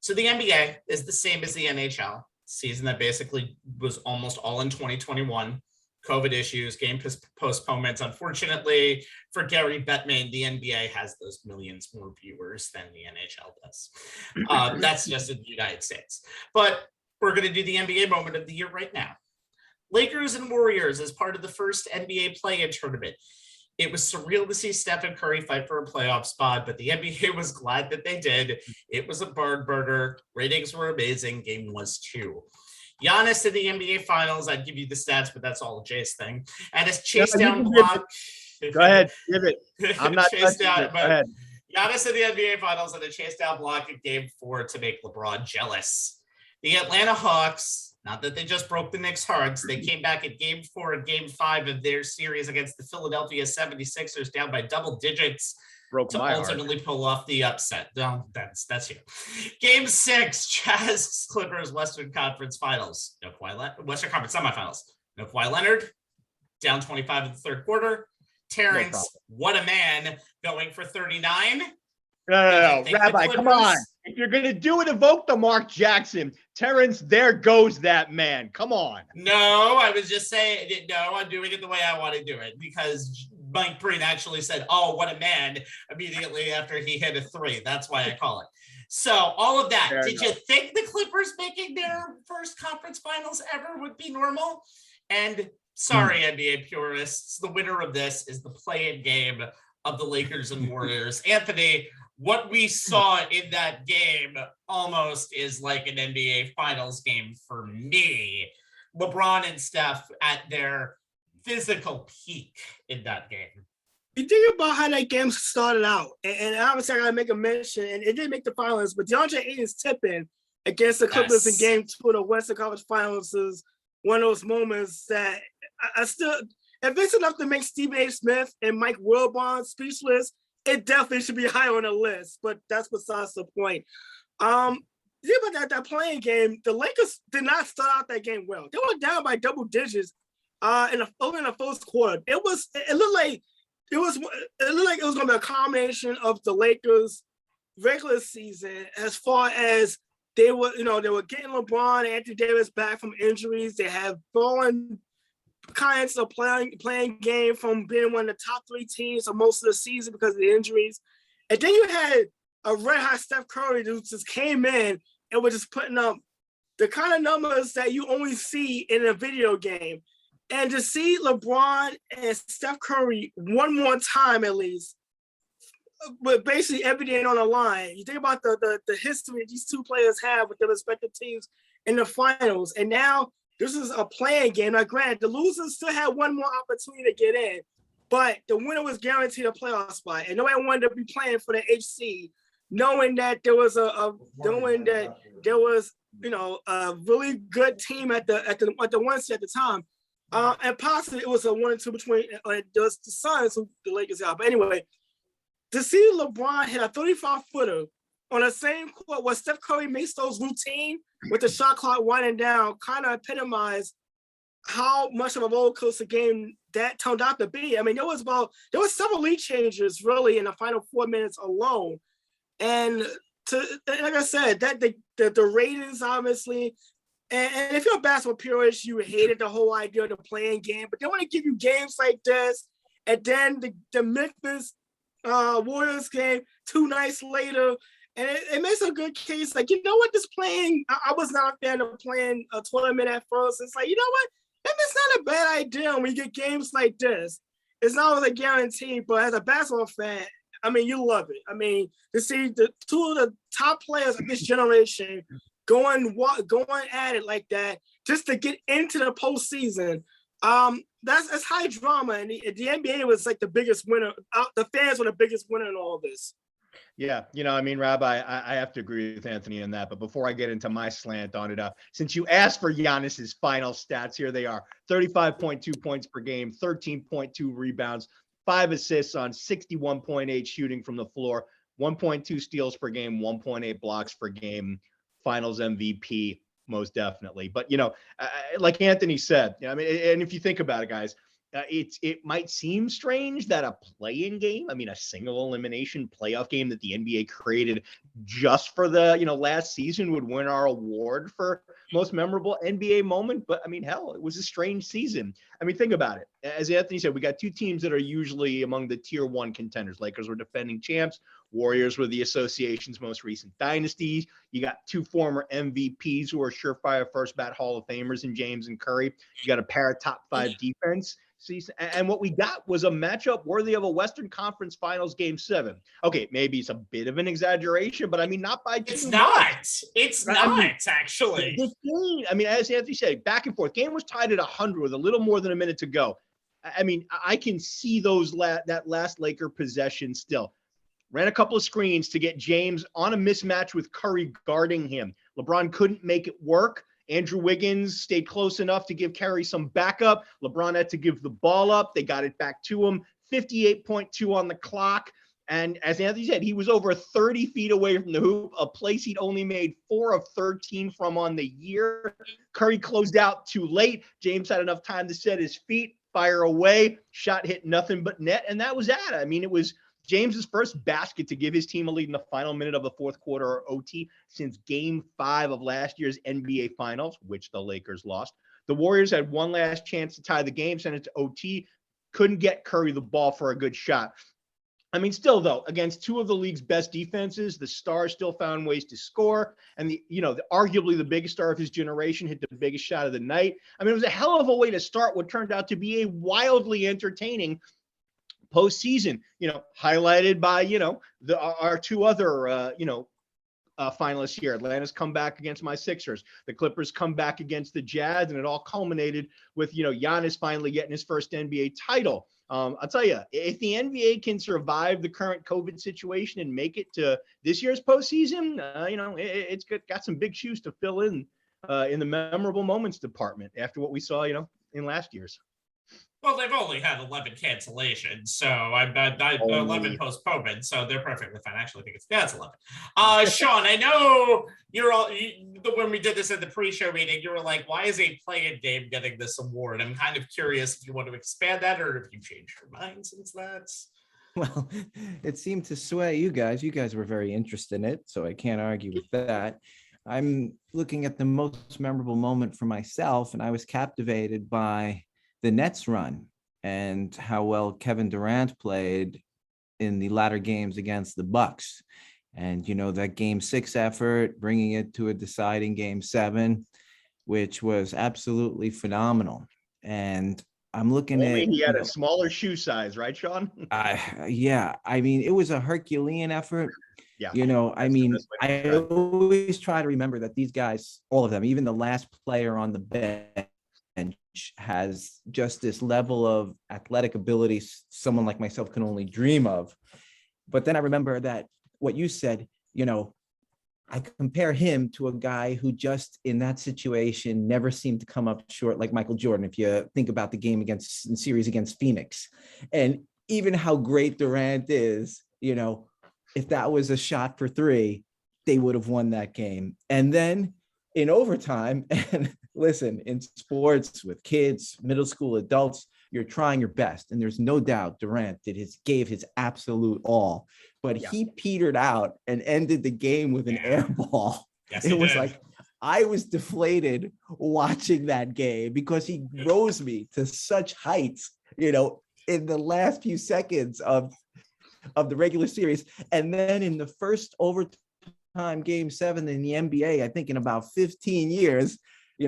So the NBA is the same as the NHL, season that basically was almost all in 2021. COVID issues, game postponements. Unfortunately, for Gary Bettman, the NBA has those millions more viewers than the NHL does. That's just in the United States. But we're going to do the NBA moment of the year right now. Lakers and Warriors as part of the first NBA play-in tournament. It was surreal to see Steph and Curry fight for a playoff spot, but the NBA was glad that they did. It was a barn burner. Ratings were amazing. Game was 2. Giannis in the NBA Finals. I'd give you the stats, but that's all Jay's thing. And his chase down block. Go ahead, give it. I'm not chase down, it. Go ahead. Giannis in the NBA Finals and a chase down block in Game 4 to make LeBron jealous. The Atlanta Hawks, not that they just broke the Knicks' hearts, they came back at Game 4 and Game 5 of their series against the Philadelphia 76ers, down by double digits. Broke my heart. Ultimately pull off the upset. No, that's you. Game 6, Jazz Clippers Western Conference Finals. Western Conference semifinals. No Kawhi Leonard, down 25 in the third quarter. Terrence, what a man, going for 39. No, Rabbi, come on. If you're going to do it, evoke the Mark Jackson. Terrence, there goes that man. Come on. No, I was just saying, no, I'm doing it the way I want to do it, because Mike Breen actually said, oh, what a man, immediately after he hit a 3. That's why I call it. So all of that. Fair Did enough. you think the Clippers making their first conference finals ever would be normal? And sorry, NBA purists, the winner of this is the play-in game of the Lakers and Warriors. Anthony, what we saw in that game almost is like an NBA Finals game for me. LeBron and Steph at their physical peak in that game. You think about how that game started out, and obviously I gotta make a mention, and it didn't make the finals, but DeAndre Ayton's tip-in against the Clippers in Game 2 of the Western Conference Finals is one of those moments that I still, if it's enough to make Stephen A. Smith and Mike Wilbon speechless, it definitely should be high on the list. But that's besides the point. Yeah, but that playing game, the Lakers did not start out that game well. They were down by double digits in the first quarter. It looked like it was going to be a combination of the Lakers' regular season as far as they were getting LeBron and Anthony Davis back from injuries. They have fallen kinds of playing game from being one of the top 3 teams for most of the season because of the injuries. And then you had a red hot Steph Curry who just came in and was just putting up the kind of numbers that you only see in a video game. And to see LeBron and Steph Curry one more time at least, with basically everything on the line. You think about the history these two players have with their respective teams in the finals. And now this is a playing game. Now, granted, the losers still had one more opportunity to get in, but the winner was guaranteed a playoff spot. And nobody wanted to be playing for the HC, knowing that there was a really good team at the one seed at the time. And possibly it was a 1 and 2 between the Suns, who the Lakers got. But anyway, to see LeBron hit a 35-footer on the same court where Steph Curry makes those routine with the shot clock winding down kind of epitomized how much of a roller coaster game that turned out to be. I mean, there was several lead changes really in the final 4 minutes alone. And like I said, that the ratings obviously, and if you're a basketball purist, you hated the whole idea of the playing game, but they want to give you games like this, and then the Memphis Warriors game 2 nights later, and it makes a good case. Like, you know what, this playing, I was not a fan of playing a tournament at first. It's like, you know what, maybe it's not a bad idea when you get games like this. It's not always a guarantee, but as a basketball fan, I mean, you love it. I mean, to see the 2 of the top players of this generation going at it like that just to get into the postseason, that's high drama, and the NBA was like the biggest winner. The fans were the biggest winner in all of this. Yeah, I mean, Rabbi, I have to agree with Anthony on that. But before I get into my slant on it, since you asked for Giannis's final stats, here they are: 35.2 points per game, 13.2 rebounds, 5 assists on 61.8 shooting from the floor, 1.2 steals per game, 1.8 blocks per game. Finals MVP, most definitely. But like Anthony said, I mean, and if you think about it, guys, it might seem strange that a play-in game, I mean, a single elimination playoff game that the NBA created just for the last season would win our award for most memorable NBA moment. But I mean, hell, it was a strange season. I mean, think about it. As Anthony said, we got 2 teams that are usually among the tier 1 contenders. Lakers were defending champs. Warriors were the association's most recent dynasties. You got 2 former MVPs who are surefire first bat Hall of Famers in James and Curry. You got a pair of top 5 defense. And what we got was a matchup worthy of a Western Conference Finals Game 7. Okay, maybe it's a bit of an exaggeration, but I mean, not by too much. It's not, actually. This game, I mean, as Anthony said, back and forth. Game was tied at 100 with a little more than a minute to go. I mean, I can see that last Laker possession still. Ran a couple of screens to get James on a mismatch with Curry guarding him. LeBron couldn't make it work. Andrew Wiggins stayed close enough to give Curry some backup. LeBron had to give the ball up. They got it back to him. 58.2 on the clock. And as Anthony said, he was over 30 feet away from the hoop, a place he'd only made 4 of 13 from on the year. Curry closed out too late. James had enough time to set his feet, fire away. Shot hit nothing but net, and that was that. I mean, it was James's first basket to give his team a lead in the final minute of the fourth quarter, or OT, since Game 5 of last year's NBA Finals, which the Lakers lost. The Warriors had one last chance to tie the game, sent it to OT, couldn't get Curry the ball for a good shot. I mean, still, though, against 2 of the league's best defenses, the Stars still found ways to score. And arguably the biggest star of his generation hit the biggest shot of the night. I mean, it was a hell of a way to start what turned out to be a wildly entertaining postseason, highlighted by, our 2 other, finalists here. Atlanta's come back against my Sixers. The Clippers come back against the Jazz, and it all culminated with, Giannis finally getting his first NBA title. I'll tell you, if the NBA can survive the current COVID situation and make it to this year's postseason, it's got some big shoes to fill in the memorable moments department after what we saw, in last year's. Well, they've only had 11 cancellations, so I 11 postponements, so they're perfectly fine. Actually, I think it's 11. Sean, I know when we did this at the pre-show meeting, you were like, "Why is a play-in game getting this award?" I'm kind of curious if you want to expand that, or if you changed your mind since that's. Well, it seemed to sway you guys. You guys were very interested in it, so I can't argue with that. I'm looking at the most memorable moment for myself, and I was captivated by the Nets run and how well Kevin Durant played in the latter games against the Bucks. And, that game 6 effort, bringing it to a deciding game 7, which was absolutely phenomenal. And I'm looking at. He had a smaller shoe size, right, Sean? Yeah. I mean, it was a Herculean effort. Yeah. I always try to remember that these guys, all of them, even the last player on the bench, has just this level of athletic ability someone like myself can only dream of. But then I remember that what you said, I compare him to a guy who just in that situation never seemed to come up short, like Michael Jordan, if you think about the game series against Phoenix. And even how great Durant is, if that was a shot for 3, they would have won that game. And then in overtime, and listen, in sports with kids, middle school adults, you're trying your best. And there's no doubt Durant gave his absolute all, but he petered out and ended the game with an air ball. Yes, it was like, I was deflated watching that game because he rose me to such heights, in the last few seconds of the regular series. And then in the first overtime game 7 in the NBA, I think in about 15 years, he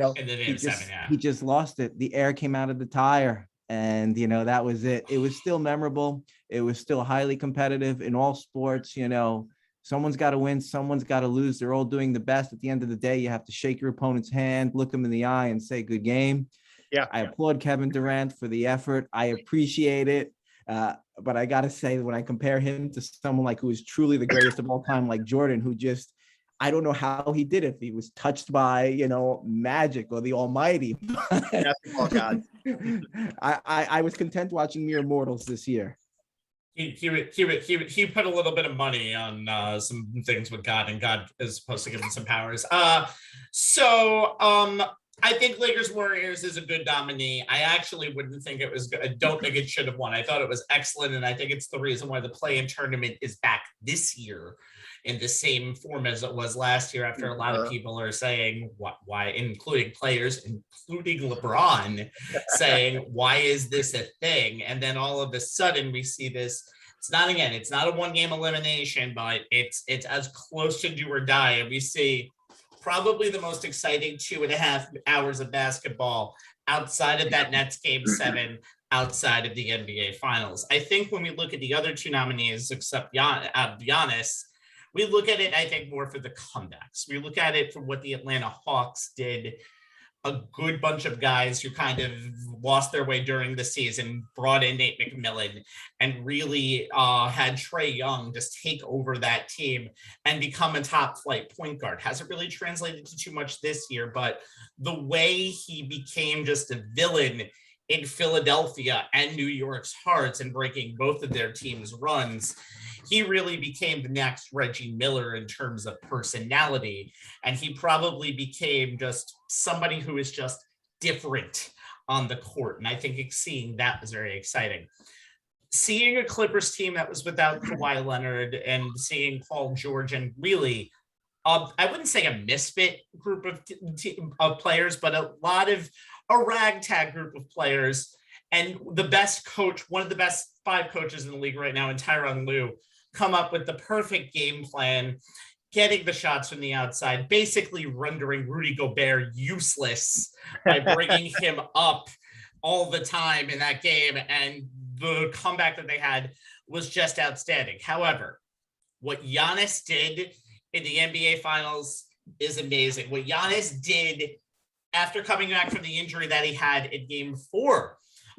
just lost it. The air came out of the tire, and that was it. It was still memorable. It was still highly competitive in all sports. Someone's got to win, someone's got to lose. They're all doing the best. At the end of the day, you have to shake your opponent's hand, look them in the eye, and say good game. Yeah, I applaud Kevin Durant for the effort. I appreciate it. But I got to say, when I compare him to someone like who is truly the greatest of all time, like Jordan, who just, I don't know how he did it. He was touched by, magic or the almighty. I was content watching Mere Mortals this year. He put a little bit of money on some things with God, and God is supposed to give him some powers. I think Lakers Warriors is a good nominee. I actually wouldn't think it was good. I don't think it should have won. I thought it was excellent, and I think it's the reason why the play-in tournament is back this year in the same form as it was last year, after a lot of people are saying why, including players, including LeBron, saying, why is this a thing? And then all of a sudden we see this. It's not a 1-game elimination, but it's as close to do or die. And we see probably the most exciting 2.5 hours of basketball outside of that Nets game 7, outside of the NBA Finals. I think when we look at the other 2 nominees, except Giannis, we look at it, I think, more for the comebacks. We look at it from what the Atlanta Hawks did. A good bunch of guys who kind of lost their way during the season, brought in Nate McMillan, and really had Trae Young just take over that team and become a top flight point guard. Hasn't really translated to too much this year, but the way he became just a villain in Philadelphia and New York's hearts and breaking both of their teams' runs, he really became the next Reggie Miller in terms of personality. And he probably became just somebody who is just different on the court. And I think seeing that was very exciting. Seeing a Clippers team that was without Kawhi Leonard and seeing Paul George and really, I wouldn't say a misfit group of players, but a ragtag group of players, and the best coach, one of the best 5 coaches in the league right now, in Tyronn Lue, come up with the perfect game plan, getting the shots from the outside, basically rendering Rudy Gobert useless by bringing him up all the time in that game. And the comeback that they had was just outstanding. However, what Giannis did in the NBA Finals is amazing. What Giannis did after coming back from the injury that he had in game 4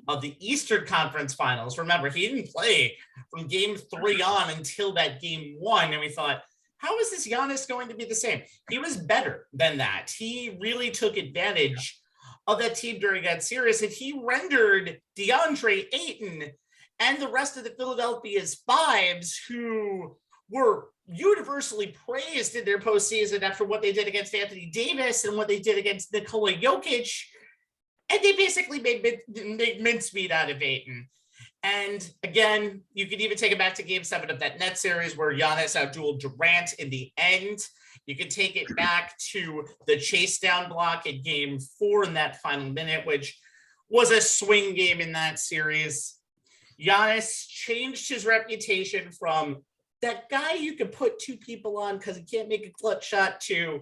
of the Eastern Conference Finals. Remember, he didn't play from game 3 on until that game 1. And we thought, how is this Giannis going to be the same? He was better than that. He really took advantage of that team during that series, and he rendered DeAndre Ayton and the rest of the Philadelphia's fives, who were universally praised in their postseason after what they did against Anthony Davis and what they did against Nikola Jokic, and they basically made mincemeat out of Ayton. And again, you can even take it back to Game 7 of that Nets series where Giannis outdueled Durant in the end. You can take it back to the chase down block in Game 4 in that final minute, which was a swing game in that series. Giannis changed his reputation from that guy you can put two people on because he can't make a clutch shot to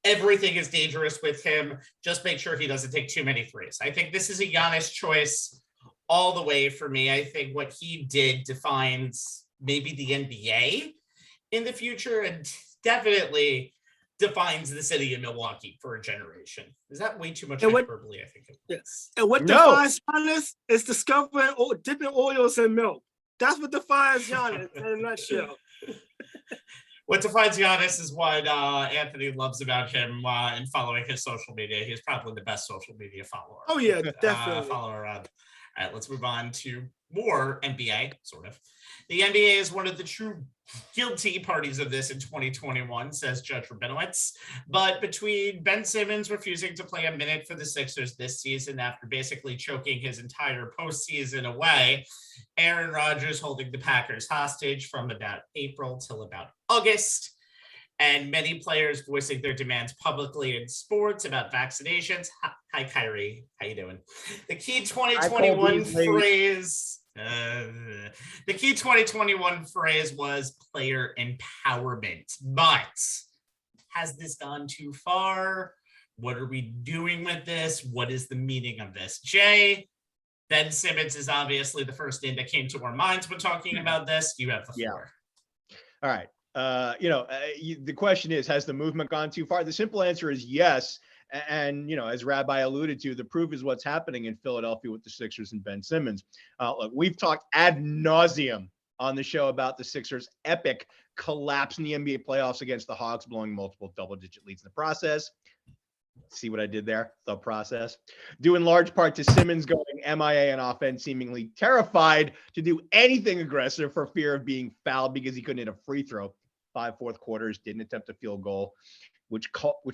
everything is dangerous with him. Just make sure he doesn't take too many threes. I think this is a Giannis choice all the way for me. I think what he did defines maybe the NBA in the future and definitely defines the city of Milwaukee for a generation. Is that way too much hyperbole? I think it is. And what defines Giannis is discovering dipping oils in milk. That's what defines Giannis in a nutshell. What defines Giannis is what Anthony loves about him and following his social media. He's probably the best social media follower. Oh, yeah, definitely. Follower around. All right, let's move on to more NBA, sort of. The NBA is one of the true guilty parties of this in 2021, says Judge Rabinowitz. But between Ben Simmons refusing to play a minute for the Sixers this season after basically choking his entire postseason away, Aaron Rodgers holding the Packers hostage from about April till about August, and many players voicing their demands publicly in sports about vaccinations. Hi, Kyrie. How you doing? The key 2021 phrase... the key 2021 phrase was player empowerment. But has this gone too far? What are we doing with this? What is the meaning of this? Jay, Ben Simmons is obviously the first name that came to our minds when talking about this. You have the floor. All right. The question is, has the movement gone too far? The simple answer is yes. And, as Rabbi alluded to, the proof is what's happening in Philadelphia with the Sixers and Ben Simmons. Look, we've talked ad nauseum on the show about the Sixers' epic collapse in the NBA playoffs against the Hawks, blowing multiple double-digit leads in the process. See what I did there? The process. Due in large part to Simmons going MIA on offense, seemingly terrified to do anything aggressive for fear of being fouled because he couldn't hit a free throw. 5 fourth quarters, didn't attempt a field goal, which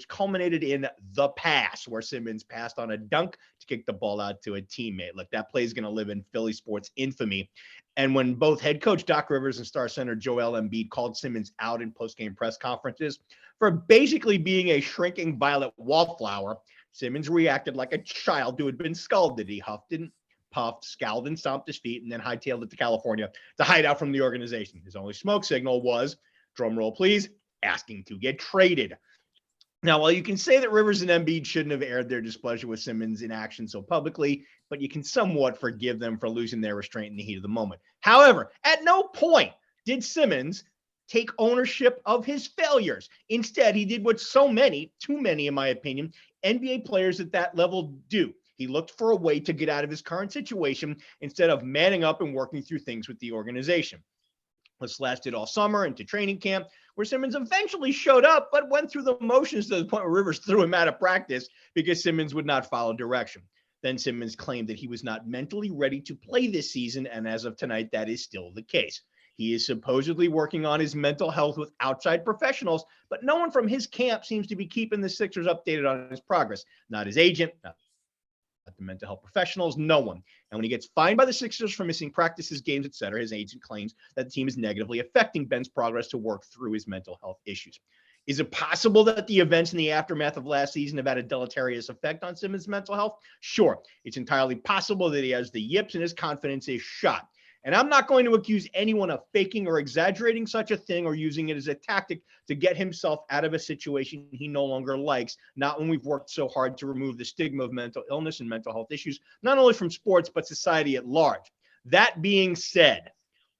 culminated in the pass where Simmons passed on a dunk to kick the ball out to a teammate. Look, that play is going to live in Philly sports infamy. And when both head coach Doc Rivers and star center Joel Embiid called Simmons out in post-game press conferences for basically being a shrinking violet wallflower, Simmons reacted like a child who had been scalded. He huffed and puffed, scowled and stomped his feet, and then hightailed it to California to hide out from the organization. His only smoke signal was, drum roll please, asking to get traded. Now, while you can say that Rivers and Embiid shouldn't have aired their displeasure with Simmons in action so publicly, but you can somewhat forgive them for losing their restraint in the heat of the moment. However, at no point did Simmons take ownership of his failures. Instead, he did what too many in my opinion, NBA players at that level do. He looked for a way to get out of his current situation instead of manning up and working through things with the organization. This lasted all summer into training camp, where Simmons eventually showed up, but went through the motions to the point where Rivers threw him out of practice because Simmons would not follow direction. Then Simmons claimed that he was not mentally ready to play this season, and as of tonight, that is still the case. He is supposedly working on his mental health with outside professionals, but no one from his camp seems to be keeping the Sixers updated on his progress. Not his agent, not the mental health professionals, no one. And when he gets fined by the Sixers for missing practices, games, etc., his agent claims that the team is negatively affecting Ben's progress to work through his mental health issues. Is it possible that the events in the aftermath of last season have had a deleterious effect on Simmons' mental health? Sure. It's entirely possible that he has the yips and his confidence is shot. And I'm not going to accuse anyone of faking or exaggerating such a thing or using it as a tactic to get himself out of a situation he no longer likes, not when we've worked so hard to remove the stigma of mental illness and mental health issues, not only from sports, but society at large. That being said,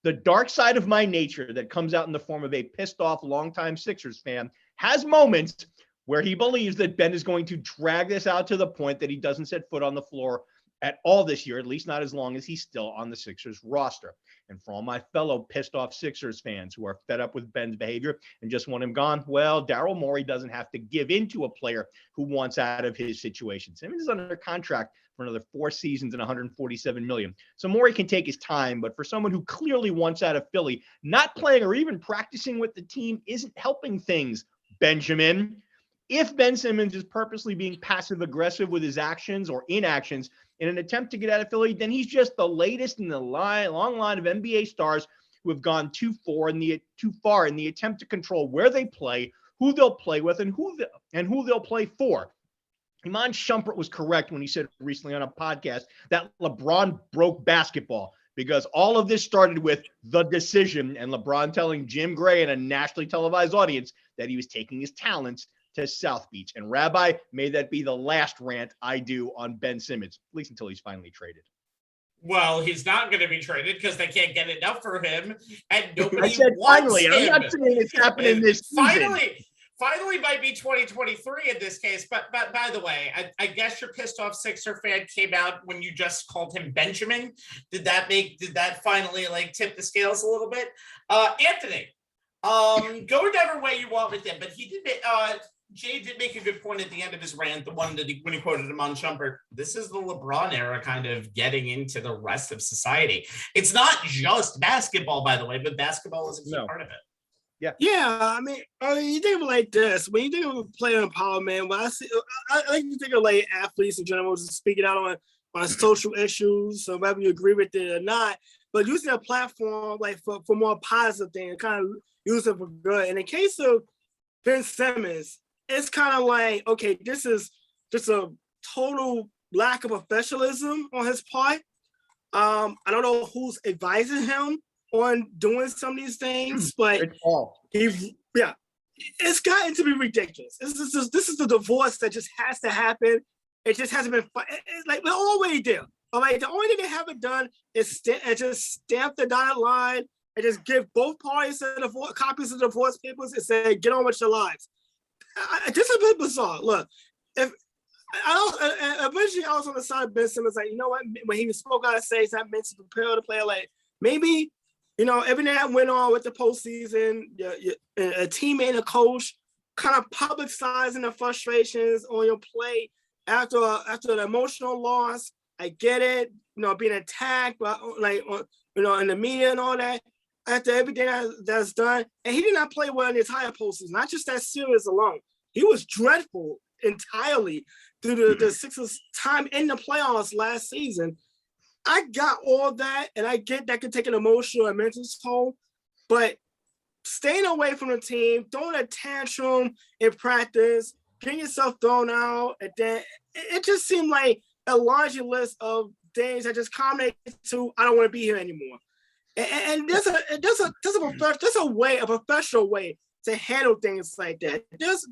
the dark side of my nature that comes out in the form of a pissed off longtime Sixers fan has moments where he believes that Ben is going to drag this out to the point that he doesn't set foot on the floor at all this year, at least not as long as he's still on the Sixers roster. And for all my fellow pissed off Sixers fans who are fed up with Ben's behavior and just want him gone, well, Daryl Morey doesn't have to give in to a player who wants out of his situation. Simmons is under contract for another 4 seasons and $147 million. So Morey can take his time, but for someone who clearly wants out of Philly, not playing or even practicing with the team isn't helping things, Benjamin. If Ben Simmons is purposely being passive-aggressive with his actions or inactions in an attempt to get out of Philly, then he's just the latest in the long line of NBA stars who have gone too far in the attempt to control where they play, who they'll play with, and who they'll play for. Iman Shumpert was correct when he said recently on a podcast that LeBron broke basketball, because all of this started with the decision and LeBron telling Jim Gray in a nationally televised audience that he was taking his talents to South Beach. And Rabbi, may that be the last rant I do on Ben Simmons, at least until he's finally traded. Well, he's not going to be traded because they can't get enough for him, and nobody I said wants finally. him. I'm not saying it's happening this season. Finally might be 2023 in this case. But by the way, I guess your pissed off Sixer fan came out when you just called him Benjamin. Did that finally like tip the scales a little bit? Anthony, go whatever way you want with him, but he did Jay did make a good point at the end of his rant, the one that when he quoted him on Shumpert. This is the LeBron era kind of getting into the rest of society. It's not just basketball, by the way, but basketball is a key part of it. Yeah. I mean, you think of it like this. When you think of player empowerment, when I like to think of like athletes in general, just speaking out on social issues, so whether you agree with it or not, but using a platform like for more positive things, kind of use it for good. And in case of Ben Simmons, it's kind of like, okay, this is just a total lack of professionalism on his part. I don't know who's advising him on doing some of these things, but it's gotten to be ridiculous. This is the divorce that just has to happen. It just hasn't been fun. It's like we're already there. All right, the only thing they haven't done is just stamp the dotted line and just give both parties copies of the divorce papers and say, get on with your lives. This is a bit bizarre. Look, eventually I was on the side of Ben Simmons, like, you know what, when he spoke out of say he's not meant to prepare to play, like maybe, everything that went on with the postseason, a teammate and a coach kind of publicizing the frustrations on your play after an emotional loss. I get it, being attacked, but like, in the media and all that. After everything that's done, and he did not play well in the entire postseason, not just that series alone. He was dreadful entirely through the Sixers' time in the playoffs last season. I got all that, and I get that could take an emotional and mental toll, but staying away from the team, throwing a tantrum in practice, getting yourself thrown out, and then it just seemed like a laundry list of things that just culminated to, I don't want to be here anymore. And there's a professional way to handle things like that. There's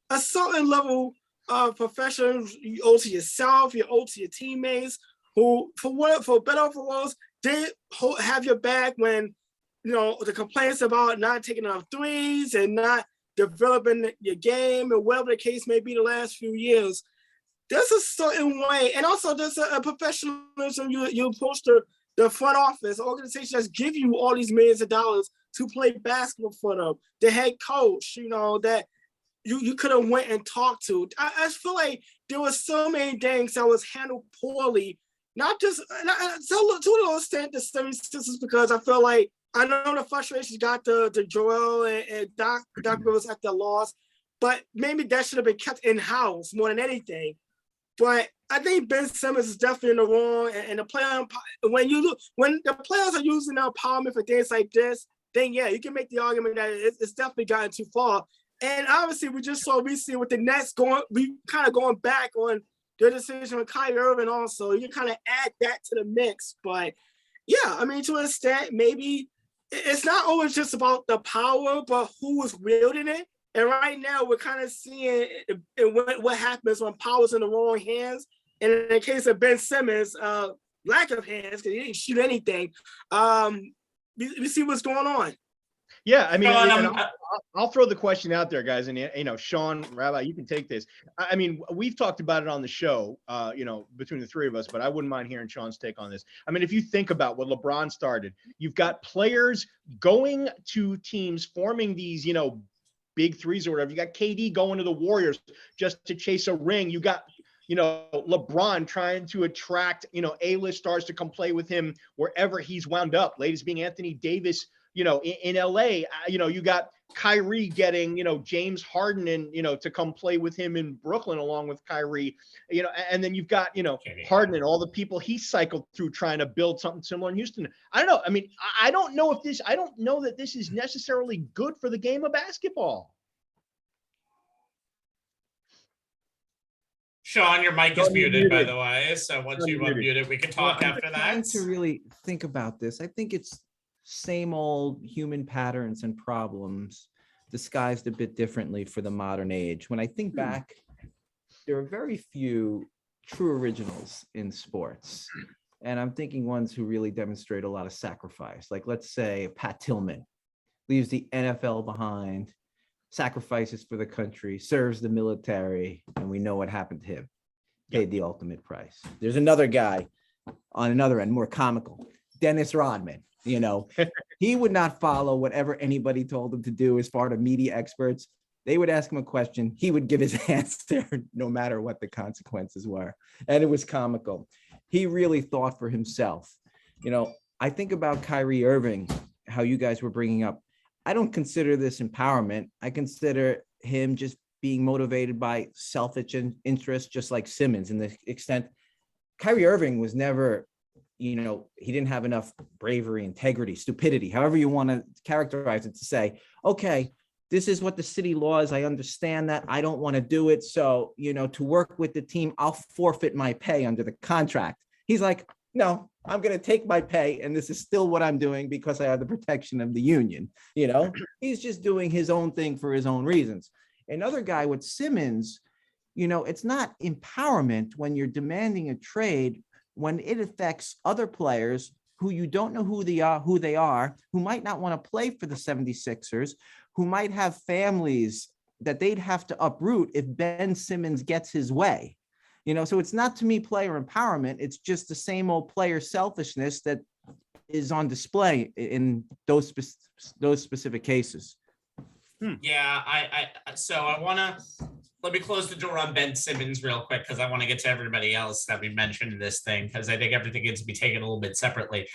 a certain level of professionalism you owe to yourself, you owe to your teammates, who for better or for worse, they have your back when the complaints about not taking enough threes and not developing your game and whatever the case may be the last few years. There's a certain way, and also there's a professionalism you approach the front office, organizations give you all these millions of dollars to play basketball for them. The head coach, that you could have went and talked to. I feel like there was so many things that was handled poorly, not just to an extent the 76ers, because I feel like I know the frustrations got to Joel and Doc Rivers at the loss, but maybe that should have been kept in-house more than anything. But I think Ben Simmons is definitely in the wrong, and the player, when the players are using their empowerment for things like this, then yeah, you can make the argument that it's definitely gotten too far. And obviously, we just saw recently with the Nets going back on their decision with Kyrie Irving also. You can kind of add that to the mix. But yeah, I mean, to an extent, maybe it's not always just about the power, but who is wielding it. And right now, we're kind of seeing what happens when power's in the wrong hands. And in the case of Ben Simmons, lack of hands, because he didn't shoot anything, we see what's going on. Yeah, I mean, Sean, and I'll throw the question out there, guys, and Sean, Rabbi, you can take this. I mean, we've talked about it on the show, between the three of us, but I wouldn't mind hearing Sean's take on this. I mean, if you think about what LeBron started, you've got players going to teams forming these, big threes or whatever. You got KD going to the Warriors just to chase a ring. You got LeBron trying to attract, A-list stars to come play with him wherever he's wound up. Latest being Anthony Davis, in LA. You got Kyrie getting, James Harden and, to come play with him in Brooklyn along with Kyrie, and then you've got, Harden and all the people he cycled through trying to build something similar in Houston. I don't know. I mean, I don't know that this is necessarily good for the game of basketball. Sean, your mic is muted, by the way. So once you unmute it, we can talk after that. Trying to really think about this, I think it's same old human patterns and problems disguised a bit differently for the modern age. When I think back, there are very few true originals in sports. And I'm thinking ones who really demonstrate a lot of sacrifice. Like, let's say Pat Tillman leaves the NFL behind, sacrifices for the country, serves the military, and we know what happened to him. Paid the ultimate price. There's another guy on another end, more comical, Dennis Rodman. He would not follow whatever anybody told him to do as far as media experts. They would ask him a question. He would give his answer no matter what the consequences were. And it was comical. He really thought for himself. I think about Kyrie Irving, how you guys were bringing up. I don't consider this empowerment. I consider him just being motivated by selfish interest, just like Simmons, in the extent Kyrie Irving was never, he didn't have enough bravery, integrity, stupidity, however you want to characterize it, to say, okay, this is what the city law is. I understand that. I don't want to do it. So, to work with the team, I'll forfeit my pay under the contract. He's like, no, I'm going to take my pay, and this is still what I'm doing because I have the protection of the union. He's just doing his own thing for his own reasons. Another guy with Simmons, it's not empowerment when you're demanding a trade when it affects other players who you don't know who they are, who might not want to play for the 76ers, who might have families that they'd have to uproot if Ben Simmons gets his way. So it's not, to me, player empowerment. It's just the same old player selfishness that is on display in those specific cases. Yeah, let me close the door on Ben Simmons real quick, because I want to get to everybody else that we mentioned in this thing, because I think everything needs to be taken a little bit separately.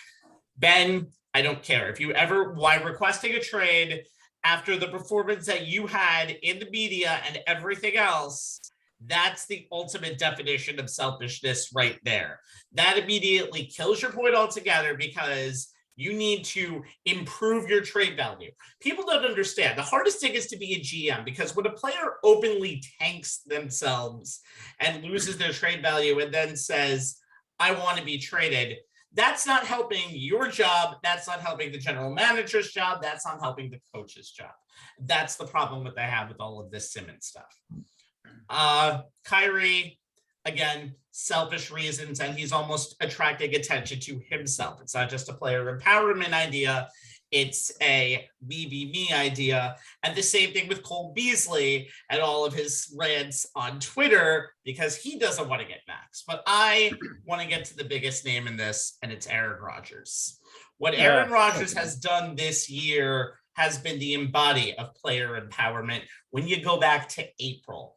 Ben, I don't care. If you ever, why requesting a trade after the performance that you had in the media and everything else, that's the ultimate definition of selfishness right there. That immediately kills your point altogether, because you need to improve your trade value. People don't understand. The hardest thing is to be a GM, because when a player openly tanks themselves and loses their trade value and then says, I want to be traded, that's not helping your job. That's not helping the general manager's job. That's not helping the coach's job. That's the problem that I have with all of this Simmons stuff. Kyrie, again, selfish reasons, and he's almost attracting attention to himself. It's not just a player empowerment idea. It's a me idea. And the same thing with Cole Beasley and all of his rants on Twitter, because he doesn't want to get maxed. But I want to get to the biggest name in this, and it's Aaron Rodgers. What Aaron Rodgers has done this year has been the embodiment of player empowerment. When you go back to April,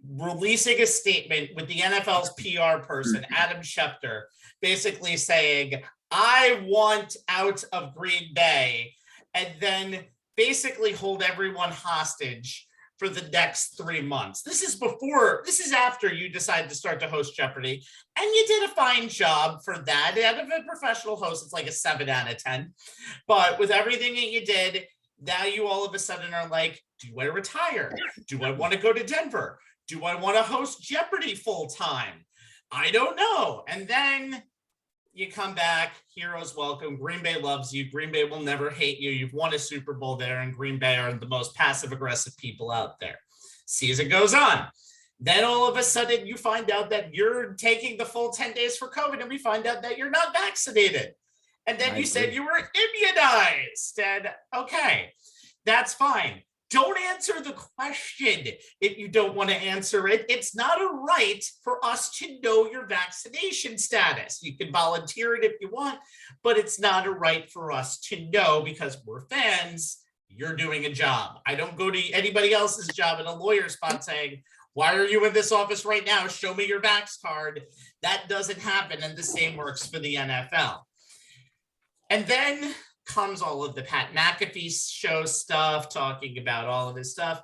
releasing a statement with the NFL's PR person, Adam Schefter, basically saying, I want out of Green Bay, and then basically hold everyone hostage for the next 3 months. This is after you decided to start to host Jeopardy, and you did a fine job for that. Out of a professional host, it's like a 7 out of 10. But with everything that you did, now you all of a sudden are like, do I retire? Do I want to go to Denver? Do I want to host Jeopardy full time? I don't know. And then you come back, heroes welcome. Green Bay loves you. Green Bay will never hate you. You've won a Super Bowl there, and Green Bay are the most passive-aggressive people out there. Season goes on. Then all of a sudden you find out that you're taking the full 10 days for COVID, and we find out that you're not vaccinated. And then you said you were immunized. And okay. That's fine. Don't answer the question if you don't want to answer it. It's not a right for us to know your vaccination status. You can volunteer it if you want, but it's not a right for us to know because we're fans. You're doing a job. I don't go to anybody else's job in a lawyer spot saying, why are you in this office right now? Show me your vax card. That doesn't happen, and the same works for the NFL. And then comes all of the Pat McAfee show stuff, talking about all of this stuff.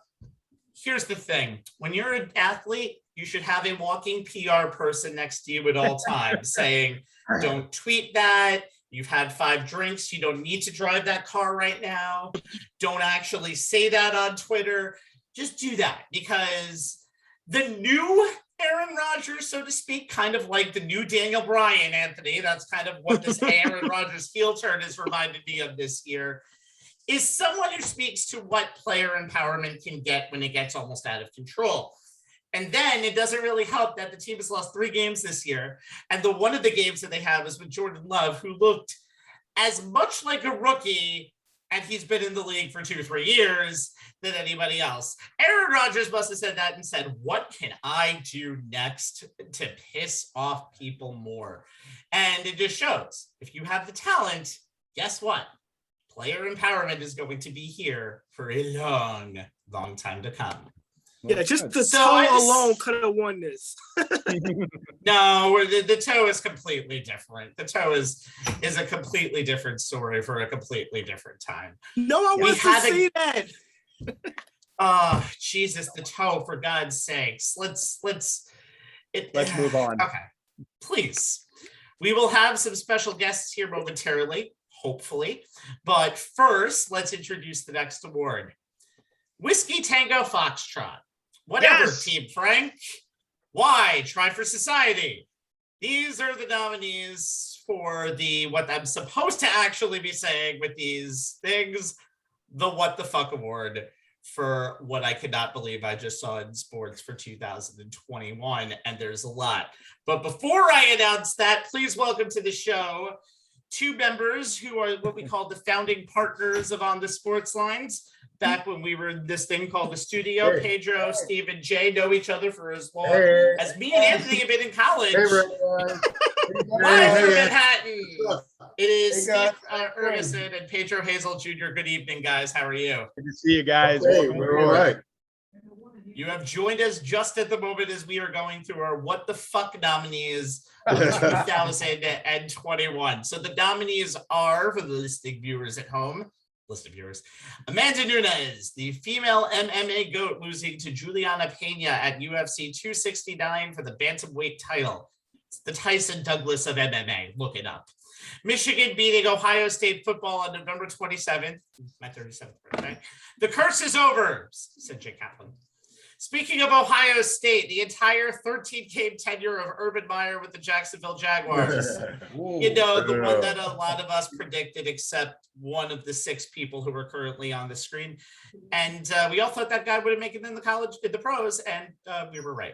Here's the thing. When you're an athlete, you should have a walking PR person next to you at all times saying, don't tweet that. You've had 5 drinks. You don't need to drive that car right now. Don't actually say that on Twitter. Just do that, because the new Aaron Rodgers, so to speak, kind of like the new Daniel Bryan, Anthony, that's kind of what this Aaron Rodgers heel turn has reminded me of this year, is someone who speaks to what player empowerment can get when it gets almost out of control. And then it doesn't really help that the team has lost 3 games this year. And one of the games that they have is with Jordan Love, who looked as much like a rookie, and he's been in the league for 2-3 years, than anybody else. Aaron Rodgers must have said that and said, what can I do next to piss off people more? And it just shows, if you have the talent, guess what? Player empowerment is going to be here for a long, long time to come. Yeah, just the toe alone could have won this. No, the toe is completely different. The toe is a completely different story for a completely different time. No, I want to see that. Oh, Jesus, the toe, for God's sakes. Let's move on. Okay, please. We will have some special guests here momentarily, hopefully. But first, let's introduce the next award. Whiskey Tango Foxtrot. Whatever, yes. Team Frank. Why? Try for Society. These are the nominees for what I'm supposed to actually be saying with these things, the What the Fuck Award, for what I could not believe I just saw in sports for 2021, and there's a lot. But before I announce that, please welcome to the show 2 members who are what we call the founding partners of On the Sports Lines. Back when we were in this thing called the studio, hey. Pedro, Steve, and Jay know each other for as long as me and Anthony have been in college. Live from Manhattan. It is Steve Ferguson and Pedro Hazel Jr. Good evening, guys. How are you? Good to see you guys. Welcome. We're all right. You have joined us just at the moment as we are going through our What the Fuck nominees of 2021. So the nominees are, for the listening viewers at home, Amanda Nunes, the female MMA GOAT, losing to Juliana Pena at UFC 269 for the bantamweight title. It's the Tyson Douglas of MMA. Look it up. Michigan beating Ohio State football on November 27th, my 37th birthday. The curse is over, said Jay Kaplan. Speaking of Ohio State, the entire 13-game tenure of Urban Meyer with the Jacksonville Jaguars. You know, the one that a lot of us predicted, except one of the 6 people who are currently on the screen. And we all thought that guy would have made it in the pros, and we were right.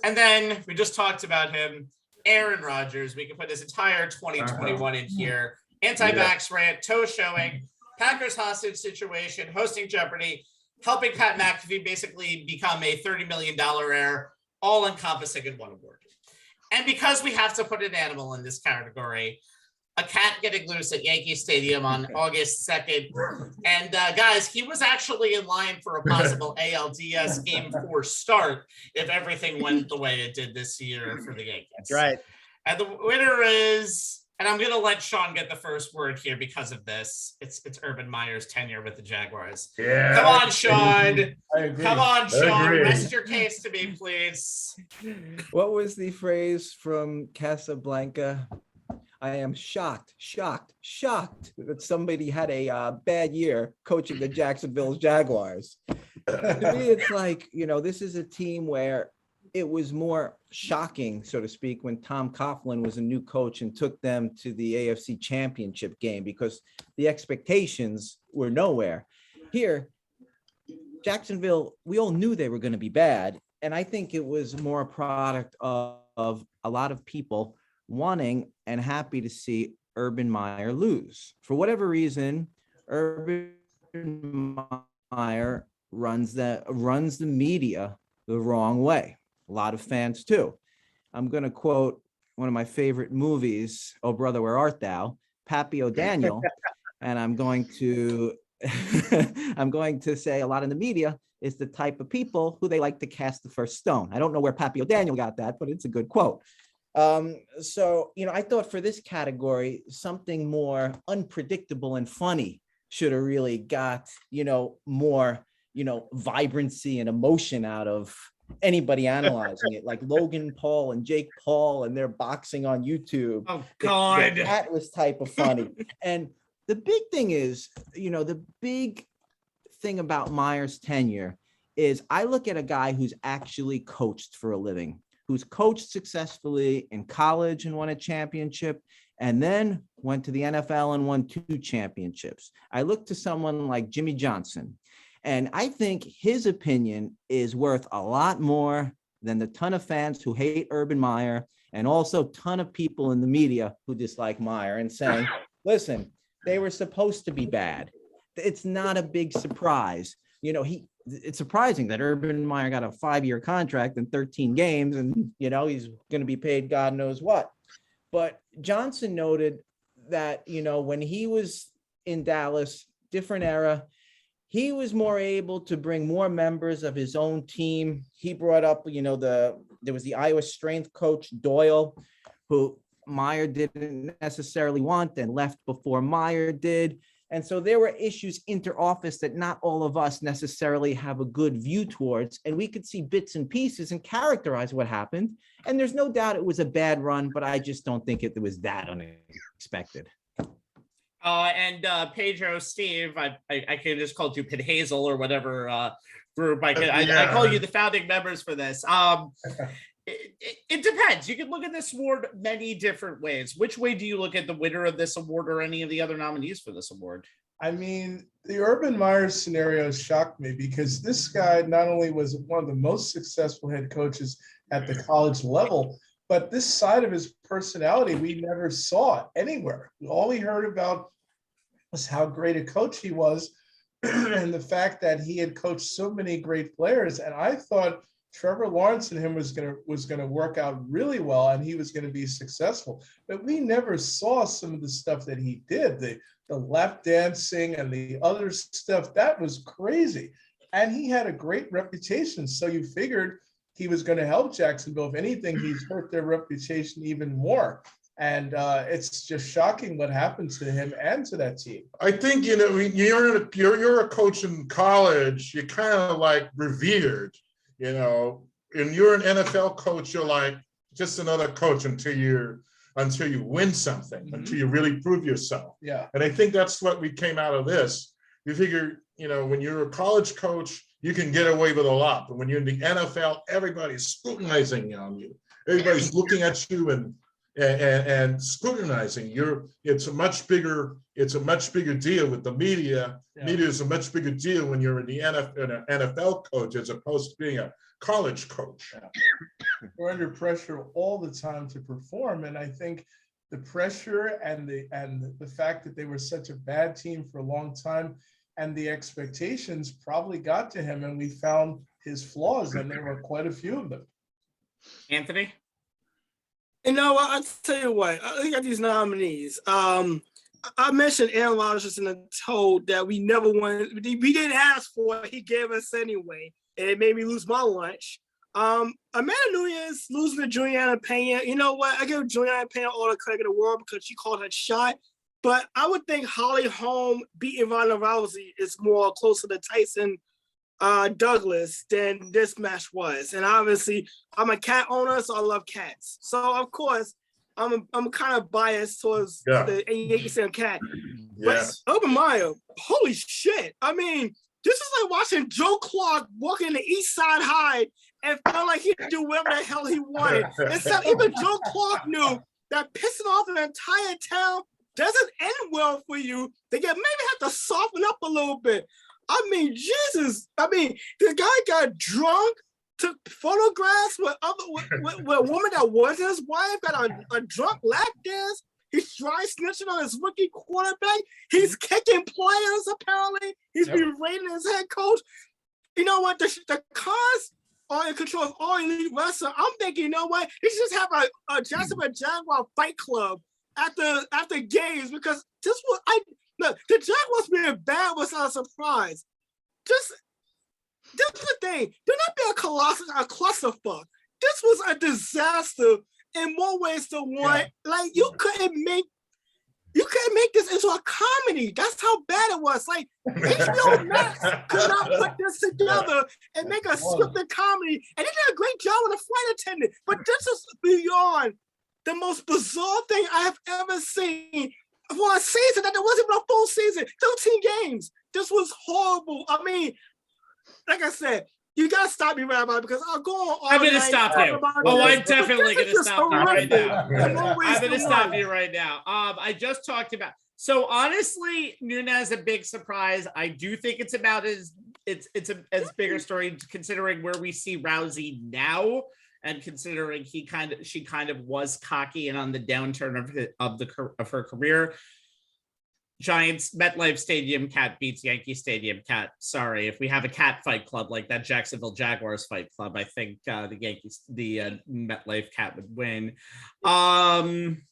And then we just talked about him, Aaron Rodgers. We can put his entire 2021 in here. Anti-vax rant, toe showing, Packers hostage situation, hosting Jeopardy, helping Pat McAfee basically become a $30 million heir, all encompassing in one award. And because we have to put an animal in this category, a cat getting loose at Yankee Stadium on August 2nd. And guys, he was actually in line for a possible ALDS Game 4 start if everything went the way it did this year for the Yankees. That's right. And the winner is, and I'm going to let Sean get the first word here because of this. It's Urban Meyer's tenure with the Jaguars. Yeah. Come on, Sean. I agree. Come on, Sean. Rest your case to me, please. What was the phrase from Casablanca? I am shocked that somebody had a bad year coaching the Jacksonville Jaguars. To me, it's like, this is a team where it was more shocking, so to speak, when Tom Coughlin was a new coach and took them to the AFC Championship game, because the expectations were nowhere. Here, Jacksonville, we all knew they were going to be bad. And I think it was more a product of a lot of people wanting and happy to see Urban Meyer lose. For whatever reason, Urban Urban Meyer runs the media the wrong way. A lot of fans too. I'm going to quote one of my favorite movies, Oh Brother, Where Art Thou? Pappy O'Daniel, and I'm going to say a lot in the media is the type of people who they like to cast the first stone. I don't know where Pappy O'Daniel got that, but it's a good quote. So, I thought for this category, something more unpredictable and funny should have really got, more, vibrancy and emotion out of anybody analyzing it, like Logan Paul and Jake Paul and their boxing on YouTube. Oh God, that was type of funny. And the big thing is, the big thing about Meyer's tenure is I look at a guy who's actually coached for a living, who's coached successfully in college and won a championship, and then went to the NFL and won 2 championships. I look to someone like Jimmy Johnson, and I think his opinion is worth a lot more than the ton of fans who hate Urban Meyer and also ton of people in the media who dislike Meyer and saying, listen, they were supposed to be bad. It's not a big surprise. It's surprising that Urban Meyer got a 5-year contract and 13 games and, he's going to be paid God knows what. But Johnson noted that, when he was in Dallas, different era, he was more able to bring more members of his own team. He brought up, there was the Iowa strength coach, Doyle, who Meyer didn't necessarily want and left before Meyer did. And so there were issues inter-office that not all of us necessarily have a good view towards. And we could see bits and pieces and characterize what happened. And there's no doubt it was a bad run, but I just don't think it was that unexpected. And Pedro, Steve, I could just call you Hazel or whatever group. I call you the founding members for this. It depends. You can look at this award many different ways. Which way do you look at the winner of this award or any of the other nominees for this award? I mean, the Urban Meyer scenario shocked me because this guy not only was one of the most successful head coaches at the college level, but this side of his personality we never saw anywhere. All we heard about was how great a coach he was and the fact that he had coached so many great players. And I thought Trevor Lawrence and him was gonna work out really well and he was gonna be successful. But we never saw some of the stuff that he did, the lap dancing and the other stuff. That was crazy. And he had a great reputation. So you figured he was going to help Jacksonville. If anything, he's hurt their reputation even more. And it's just shocking what happened to him and to that team. I think, you're a coach in college, you're kind of like revered, and you're an NFL coach, you're like just another coach until you win something, until you really prove yourself. Yeah. And I think that's what we came out of this. You figure, when you're a college coach, you can get away with a lot. But when you're in the NFL, everybody's scrutinizing on you. Everybody's looking at you and scrutinizing. It's a much bigger deal with the media. Yeah. Media is a much bigger deal when you're in the NFL coach as opposed to being a college coach. Yeah. We're under pressure all the time to perform. And I think the pressure and the fact that they were such a bad team for a long time and the expectations probably got to him, and we found his flaws, and there were quite a few of them. Anthony? I'll tell you what, I got these nominees. I mentioned Aaron Rodgers in the told that we never won. We didn't ask for it. He gave us anyway, and it made me lose my lunch. Amanda Nunes losing to Juliana Pena. You know what? I give Juliana Pena all the credit in the world because she called her shot. But I would think Holly Holm beating Ronda Rousey is more closer to Tyson Douglas than this match was. And obviously, I'm a cat owner, so I love cats. So of course, I'm kind of biased towards the 88% cat. Yes. But Urban Meyer, holy shit! I mean, this is like watching Joe Clark walking the East Side High and felt like he could do whatever the hell he wanted. Except even Joe Clark knew that pissing off an entire town doesn't end well for you. They maybe have to soften up a little bit. I mean, Jesus. I mean, this guy got drunk, took photographs with a woman that wasn't his wife, got a drunk lap dance. He's dry snitching on his rookie quarterback. He's kicking players, apparently. He's berating his head coach. You know what? The cons are in control of all elite wrestling. I'm thinking, you know what? He should just have a Jacksonville Jaguar fight club after games, because look, the Jaguars being bad was not a surprise. This is the thing. Do not be a clusterfuck. This was a disaster in more ways than one. Yeah. Like you couldn't make this into a comedy. That's how bad it was. Like HBO Max could not put this together and make a scripted comedy. And they did a great job with the flight attendant. But this is beyond the most bizarre thing I have ever seen for a season that there wasn't even a full season. 13 games. This was horrible. I mean, like I said, you gotta stop me, Rabbi, because I'll go on all I'm gonna night stop you. Oh, I'm definitely gonna stop you right now. I'm gonna stop you right now. I just talked about. So honestly, Nunes a big surprise. I do think it's about as bigger story considering where we see Rousey now, and considering she kind of was cocky and on the downturn of her career. Giants MetLife Stadium cat beats Yankee Stadium cat. Sorry, if we have a cat fight club like that Jacksonville Jaguars fight club, I think the MetLife cat would win. Aaron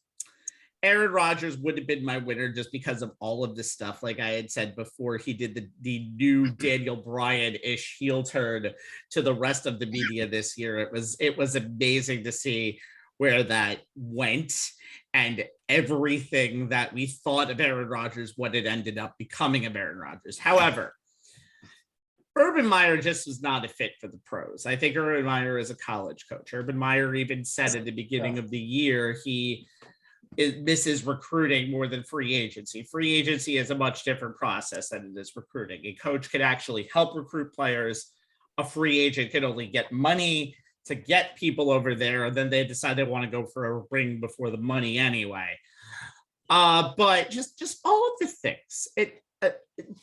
Rodgers would have been my winner just because of all of this stuff. Like I had said before, he did the new Daniel Bryan-ish heel turn to the rest of the media this year. It was amazing to see where that went, and everything that we thought of Aaron Rodgers, what it ended up becoming of Aaron Rodgers. However, Urban Meyer just was not a fit for the pros. I think Urban Meyer is a college coach. Urban Meyer even said at the beginning of the year, he misses recruiting more than free agency. Free agency is a much different process than it is recruiting. A coach could actually help recruit players. A free agent can only get money to get people over there, and then they decide they want to go for a ring before the money anyway. But just all of the things.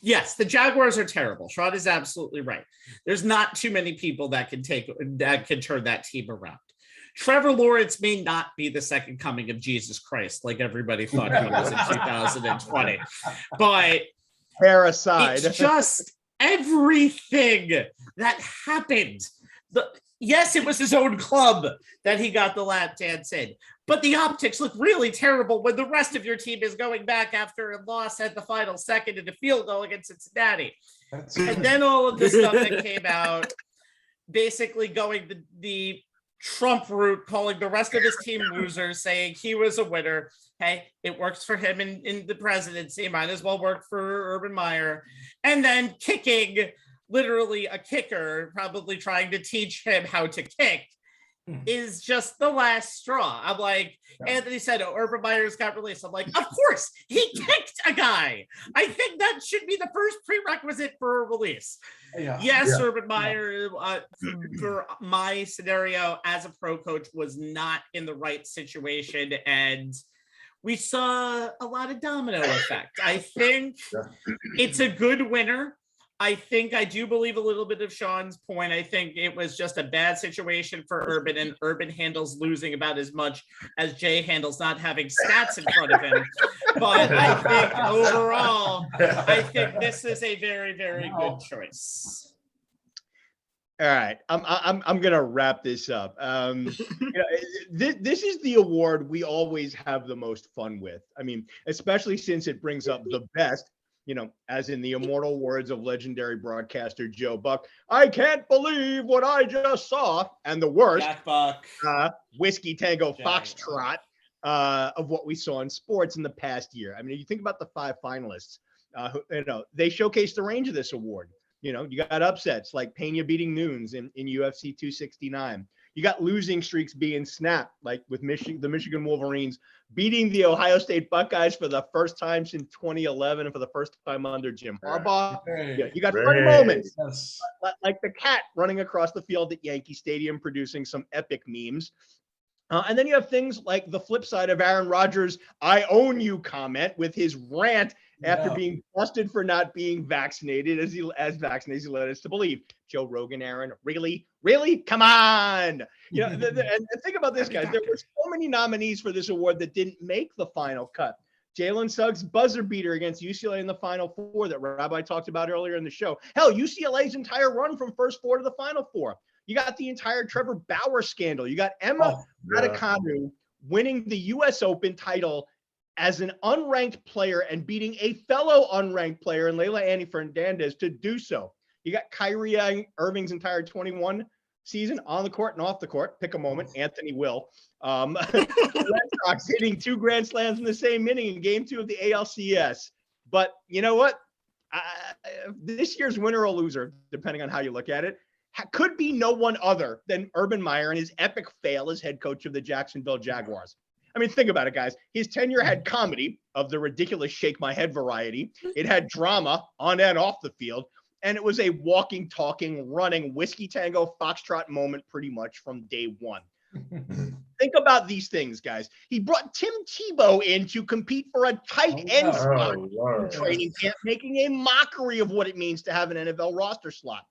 Yes, the Jaguars are terrible. Sean is absolutely right. There's not too many people that can turn that team around. Trevor Lawrence may not be the second coming of Jesus Christ, like everybody thought he was in 2020. But hair aside, it's just everything that happened. Yes, it was his own club that he got the lap dance in, but the optics look really terrible when the rest of your team is going back after a loss at the final second in a field goal against Cincinnati. And then all of the stuff that came out, basically going the Trump route, calling the rest of his team losers, saying he was a winner. Hey, it works for him in the presidency. Might as well work for Urban Meyer. And then kicking literally a kicker, probably trying to teach him how to kick, is just the last straw. I'm like, Anthony said, Urban Meyer's got released. I'm like, of course, he kicked a guy. I think that should be the first prerequisite for a release. Urban Meyer, for my scenario as a pro coach, was not in the right situation, and we saw a lot of domino effect. I think it's a good winner. I do believe a little bit of Sean's point. I think it was just a bad situation for Urban, and Urban handles losing about as much as Jay handles not having stats in front of him. But I think overall, I think this is a very, very good choice. All right, I'm gonna wrap this up. This is the award we always have the most fun with. I mean, especially since it brings up the best. As in the immortal words of legendary broadcaster Joe Buck, I can't believe what I just saw. And the worst, Whiskey Tango Foxtrot of what we saw in sports in the past year. I mean, you think about the 5 finalists, they showcased the range of this award. You got upsets like Pena beating Nunes in UFC 269. You got losing streaks being snapped, like with the Michigan Wolverines beating the Ohio State Buckeyes for the first time since 2011 and for the first time under Jim Harbaugh. You got fun moments, like the cat running across the field at Yankee Stadium producing some epic memes. And then you have things like the flip side of Aaron Rodgers' "I own you" comment with his rant after being busted for not being vaccinated, as vaccinated as he led us to believe. Joe Rogan, Aaron, really? Come on. And think about this, guys. There were so many nominees for this award that didn't make the final cut. Jalen Suggs' buzzer beater against UCLA in the Final Four that Rabbi talked about earlier in the show. Hell, UCLA's entire run from first four to the Final Four. You got the entire Trevor Bauer scandal. You got Emma Raducanu winning the U.S. Open title as an unranked player and beating a fellow unranked player in Leila Annie Fernandez to do so. You got Kyrie Irving's entire 21 season on the court and off the court. Pick a moment. Anthony Will. Red Sox hitting 2 grand slams in the same inning in game 2 of the ALCS. But you know what? This year's winner or loser, depending on how you look at it, could be no one other than Urban Meyer and his epic fail as head coach of the Jacksonville Jaguars. I mean, think about it, guys. His tenure had comedy of the ridiculous shake my head variety. It had drama on and off the field. And it was a walking, talking, running whiskey tango foxtrot moment pretty much from day one. Think about these things, guys. He brought Tim Tebow in to compete for a tight end spot in training camp, making a mockery of what it means to have an NFL roster slot.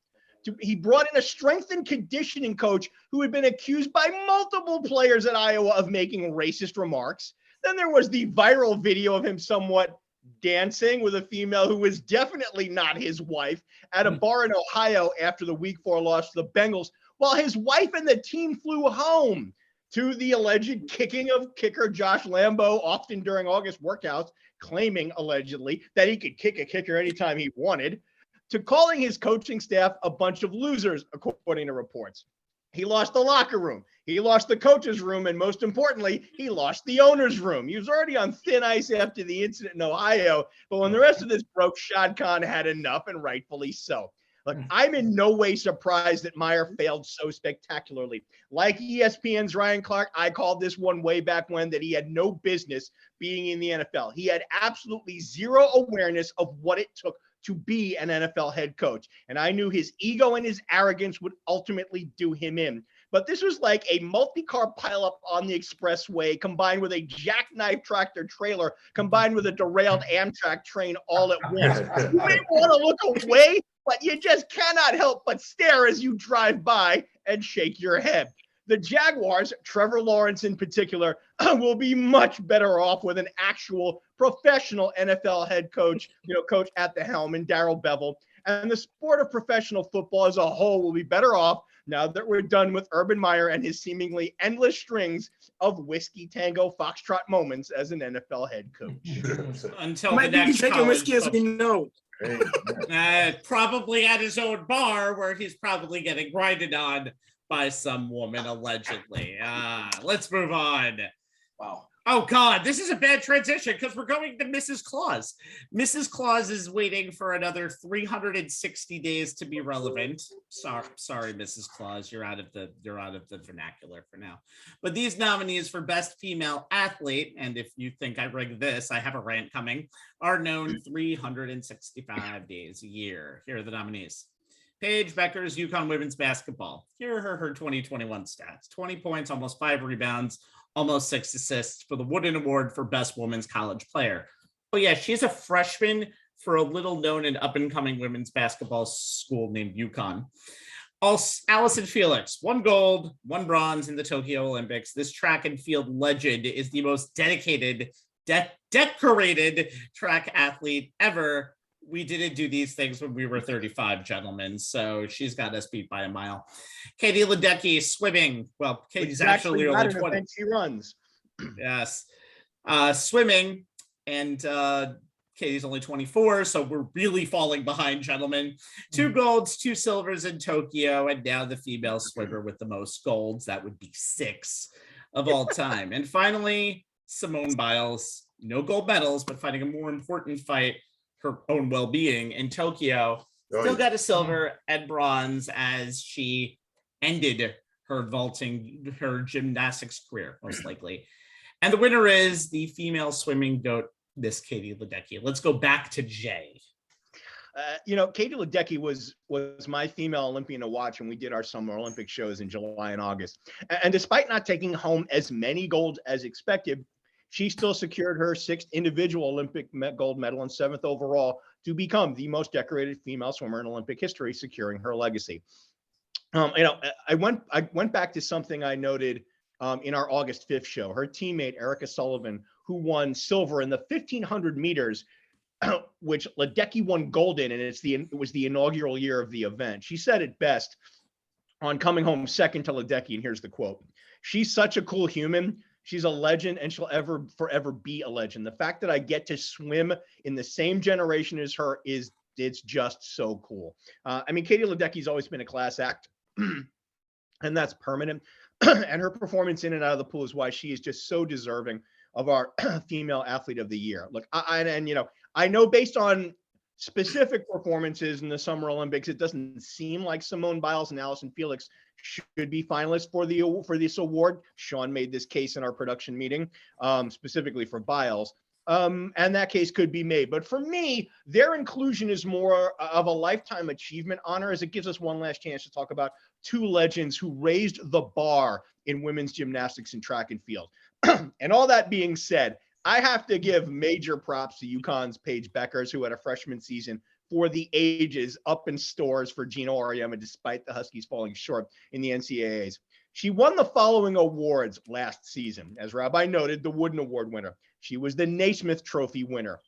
He brought in a strength and conditioning coach who had been accused by multiple players at Iowa of making racist remarks. Then there was the viral video of him somewhat dancing with a female who was definitely not his wife at a bar in Ohio after the Week 4 loss to the Bengals, while his wife and the team flew home to the alleged kicking of kicker Josh Lambo, often during August workouts, claiming allegedly that he could kick a kicker anytime he wanted, to calling his coaching staff a bunch of losers, according to reports. He lost the locker room. He lost the coach's room. And most importantly, he lost the owner's room. He was already on thin ice after the incident in Ohio. But when the rest of this broke, Shad Khan had enough, and rightfully so. Look, I'm in no way surprised that Meyer failed so spectacularly. Like ESPN's Ryan Clark, I called this one way back when that he had no business being in the NFL. He had absolutely zero awareness of what it took to be an NFL head coach. And I knew his ego and his arrogance would ultimately do him in. But this was like a multi-car pileup on the expressway combined with a jackknife tractor trailer combined with a derailed Amtrak train all at once. You may want to look away, but you just cannot help but stare as you drive by and shake your head. The Jaguars, Trevor Lawrence in particular, will be much better off with an actual professional NFL head coach, coach at the helm in Darrell Bevell. And the sport of professional football as a whole will be better off now that we're done with Urban Meyer and his seemingly endless strings of whiskey tango foxtrot moments as an NFL head coach. Until the next taking whiskey as we know. Probably at his own bar where he's probably getting grinded on by some woman, allegedly. Let's move on. Wow. Oh, God, this is a bad transition because we're going to Mrs. Claus. Mrs. Claus is waiting for another 360 days to be relevant. Sorry, Mrs. Claus, you're out of the vernacular for now. But these nominees for Best Female Athlete, and if you think I rigged this, I have a rant coming, are known 365 days a year. Here are the nominees. Paige Becker's Uconn women's basketball. Here are her 2021 stats. 20 points, almost 5 rebounds, almost 6 assists for the Wooden Award for Best Women's College Player. Oh yeah, she's a freshman for a little known and up and coming women's basketball school named Uconn. Allison Felix, 1 gold, 1 bronze in the Tokyo Olympics. This track and field legend is the most dedicated, decorated track athlete ever. We didn't do these things when we were 35, gentlemen, so she's got us beat by a mile. Katie Ledecky, swimming. Well, Katie's actually only 20. She runs. Yes. Swimming, and Katie's only 24, so we're really falling behind, gentlemen. 2 golds, 2 silvers in Tokyo, and now the female swimmer with the most golds. That would be 6 of all time. And finally, Simone Biles. No gold medals, but fighting a more important fight, her own well-being in Tokyo. Still got a silver and bronze as she ended her gymnastics career, most likely. And the winner is the female swimming goat, Miss Katie Ledecky. Let's go back to Jay. Katie Ledecky was my female Olympian to watch when we did our Summer Olympic shows in July and August. And despite not taking home as many golds as expected, she still secured her 6th individual Olympic gold medal and 7th overall to become the most decorated female swimmer in Olympic history, securing her legacy. I went back to something I noted in our August 5th show. Her teammate, Erica Sullivan, who won silver in the 1500 meters, which Ledecky won gold in, and it was the inaugural year of the event. She said it best on coming home second to Ledecky, and here's the quote. "She's such a cool human. She's a legend, and she'll forever be a legend. The fact that I get to swim in the same generation as her it's just so cool." Katie Ledecky's always been a class act, and that's permanent. And her performance in and out of the pool is why she is just so deserving of our female athlete of the year. Look, I know based on specific performances in the Summer Olympics, it doesn't seem like Simone Biles and Allison Felix should be finalists for this award. Sean made this case in our production meeting, specifically for Biles. And that case could be made. But for me, their inclusion is more of a lifetime achievement honor, as it gives us one last chance to talk about two legends who raised the bar in women's gymnastics and track and field. And all that being said, I have to give major props to UConn's Paige Beckers, who had a freshman season for the ages up in stores for Gino Auriemma, despite the Huskies falling short in the NCAAs. She won the following awards last season. As Rabbi noted, the Wooden Award winner. She was the Naismith Trophy winner,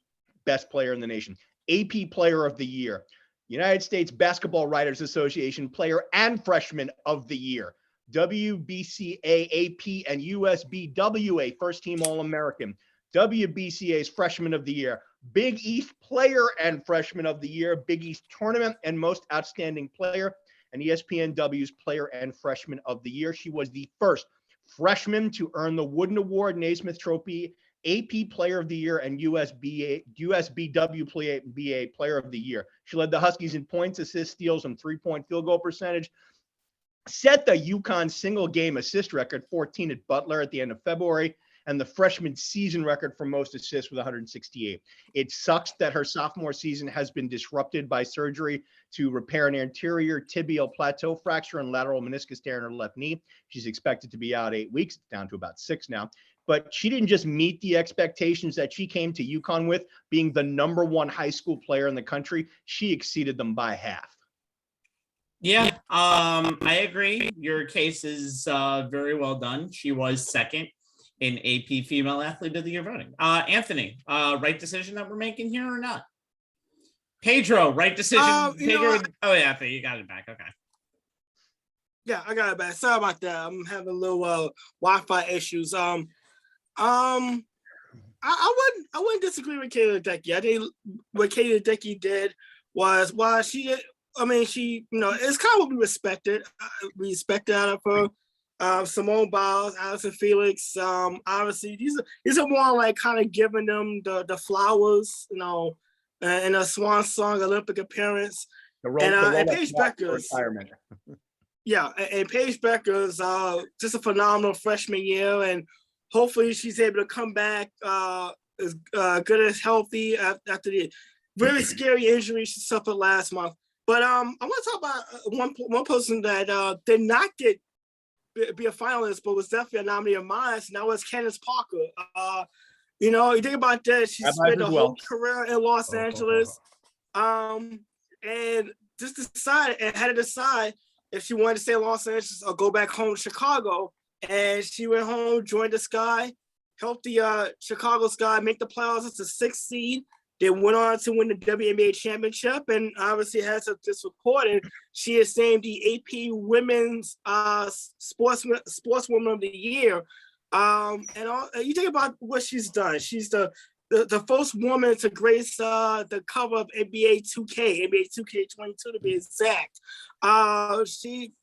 best player in the nation, AP Player of the Year, United States Basketball Writers Association Player and Freshman of the Year, WBCA AP and USBWA First Team All-American, WBCA's Freshman of the Year, Big East Player and Freshman of the Year, Big East Tournament and Most Outstanding Player, and ESPNW's Player and Freshman of the Year. She was the first freshman to earn the Wooden Award, Naismith Trophy, AP Player of the Year, and USBW Player of the Year. She led the Huskies in points, assists, steals, and three-point field goal percentage. Set the UConn single game assist record, 14 at Butler at the end of February, and the freshman season record for most assists with 168. It sucks that her sophomore season has been disrupted by surgery to repair an anterior tibial plateau fracture and lateral meniscus tear in her left knee. She's expected to be out 8 weeks. It's down to about 6 now. But she didn't just meet the expectations that she came to UConn with, being the #1 high school player in the country. She exceeded them by half. Yeah, I agree. Your case is very well done. She was second in AP Female Athlete of the Year voting. Anthony, right decision that we're making here or not? Pedro, right decision. Pedro. Oh yeah, Anthony, you got it back. Okay. Yeah, I got it back. Sorry about that. I'm having a little Wi-Fi issues. I wouldn't disagree with Katie Ledecky. I think what Katie Ledecky did was while she did. She, it's kind of what we respected. We respected out of her. Simone Biles, Allison Felix. Obviously, these are more like kind of giving them the flowers, and a swan song Olympic appearance. And Paige Becker's yeah, and Paige Becker's just a phenomenal freshman year, and hopefully she's able to come back as good as healthy after the really scary injury she suffered last month. But I want to talk about one person that did not be a finalist, but was definitely a nominee of mine, and that was Candice Parker. You think about that, she spent the whole career in Los Angeles, and just had to decide if she wanted to stay in Los Angeles or go back home to Chicago. And she went home, joined the Sky, helped the Chicago Sky make the playoffs as the 6th seed. They went on to win the WNBA championship, and obviously has this report. And she is named the AP Women's Sportswoman of the Year. You think about what she's done. She's the first woman to grace the cover of NBA 2K, NBA 2K22 to be exact. She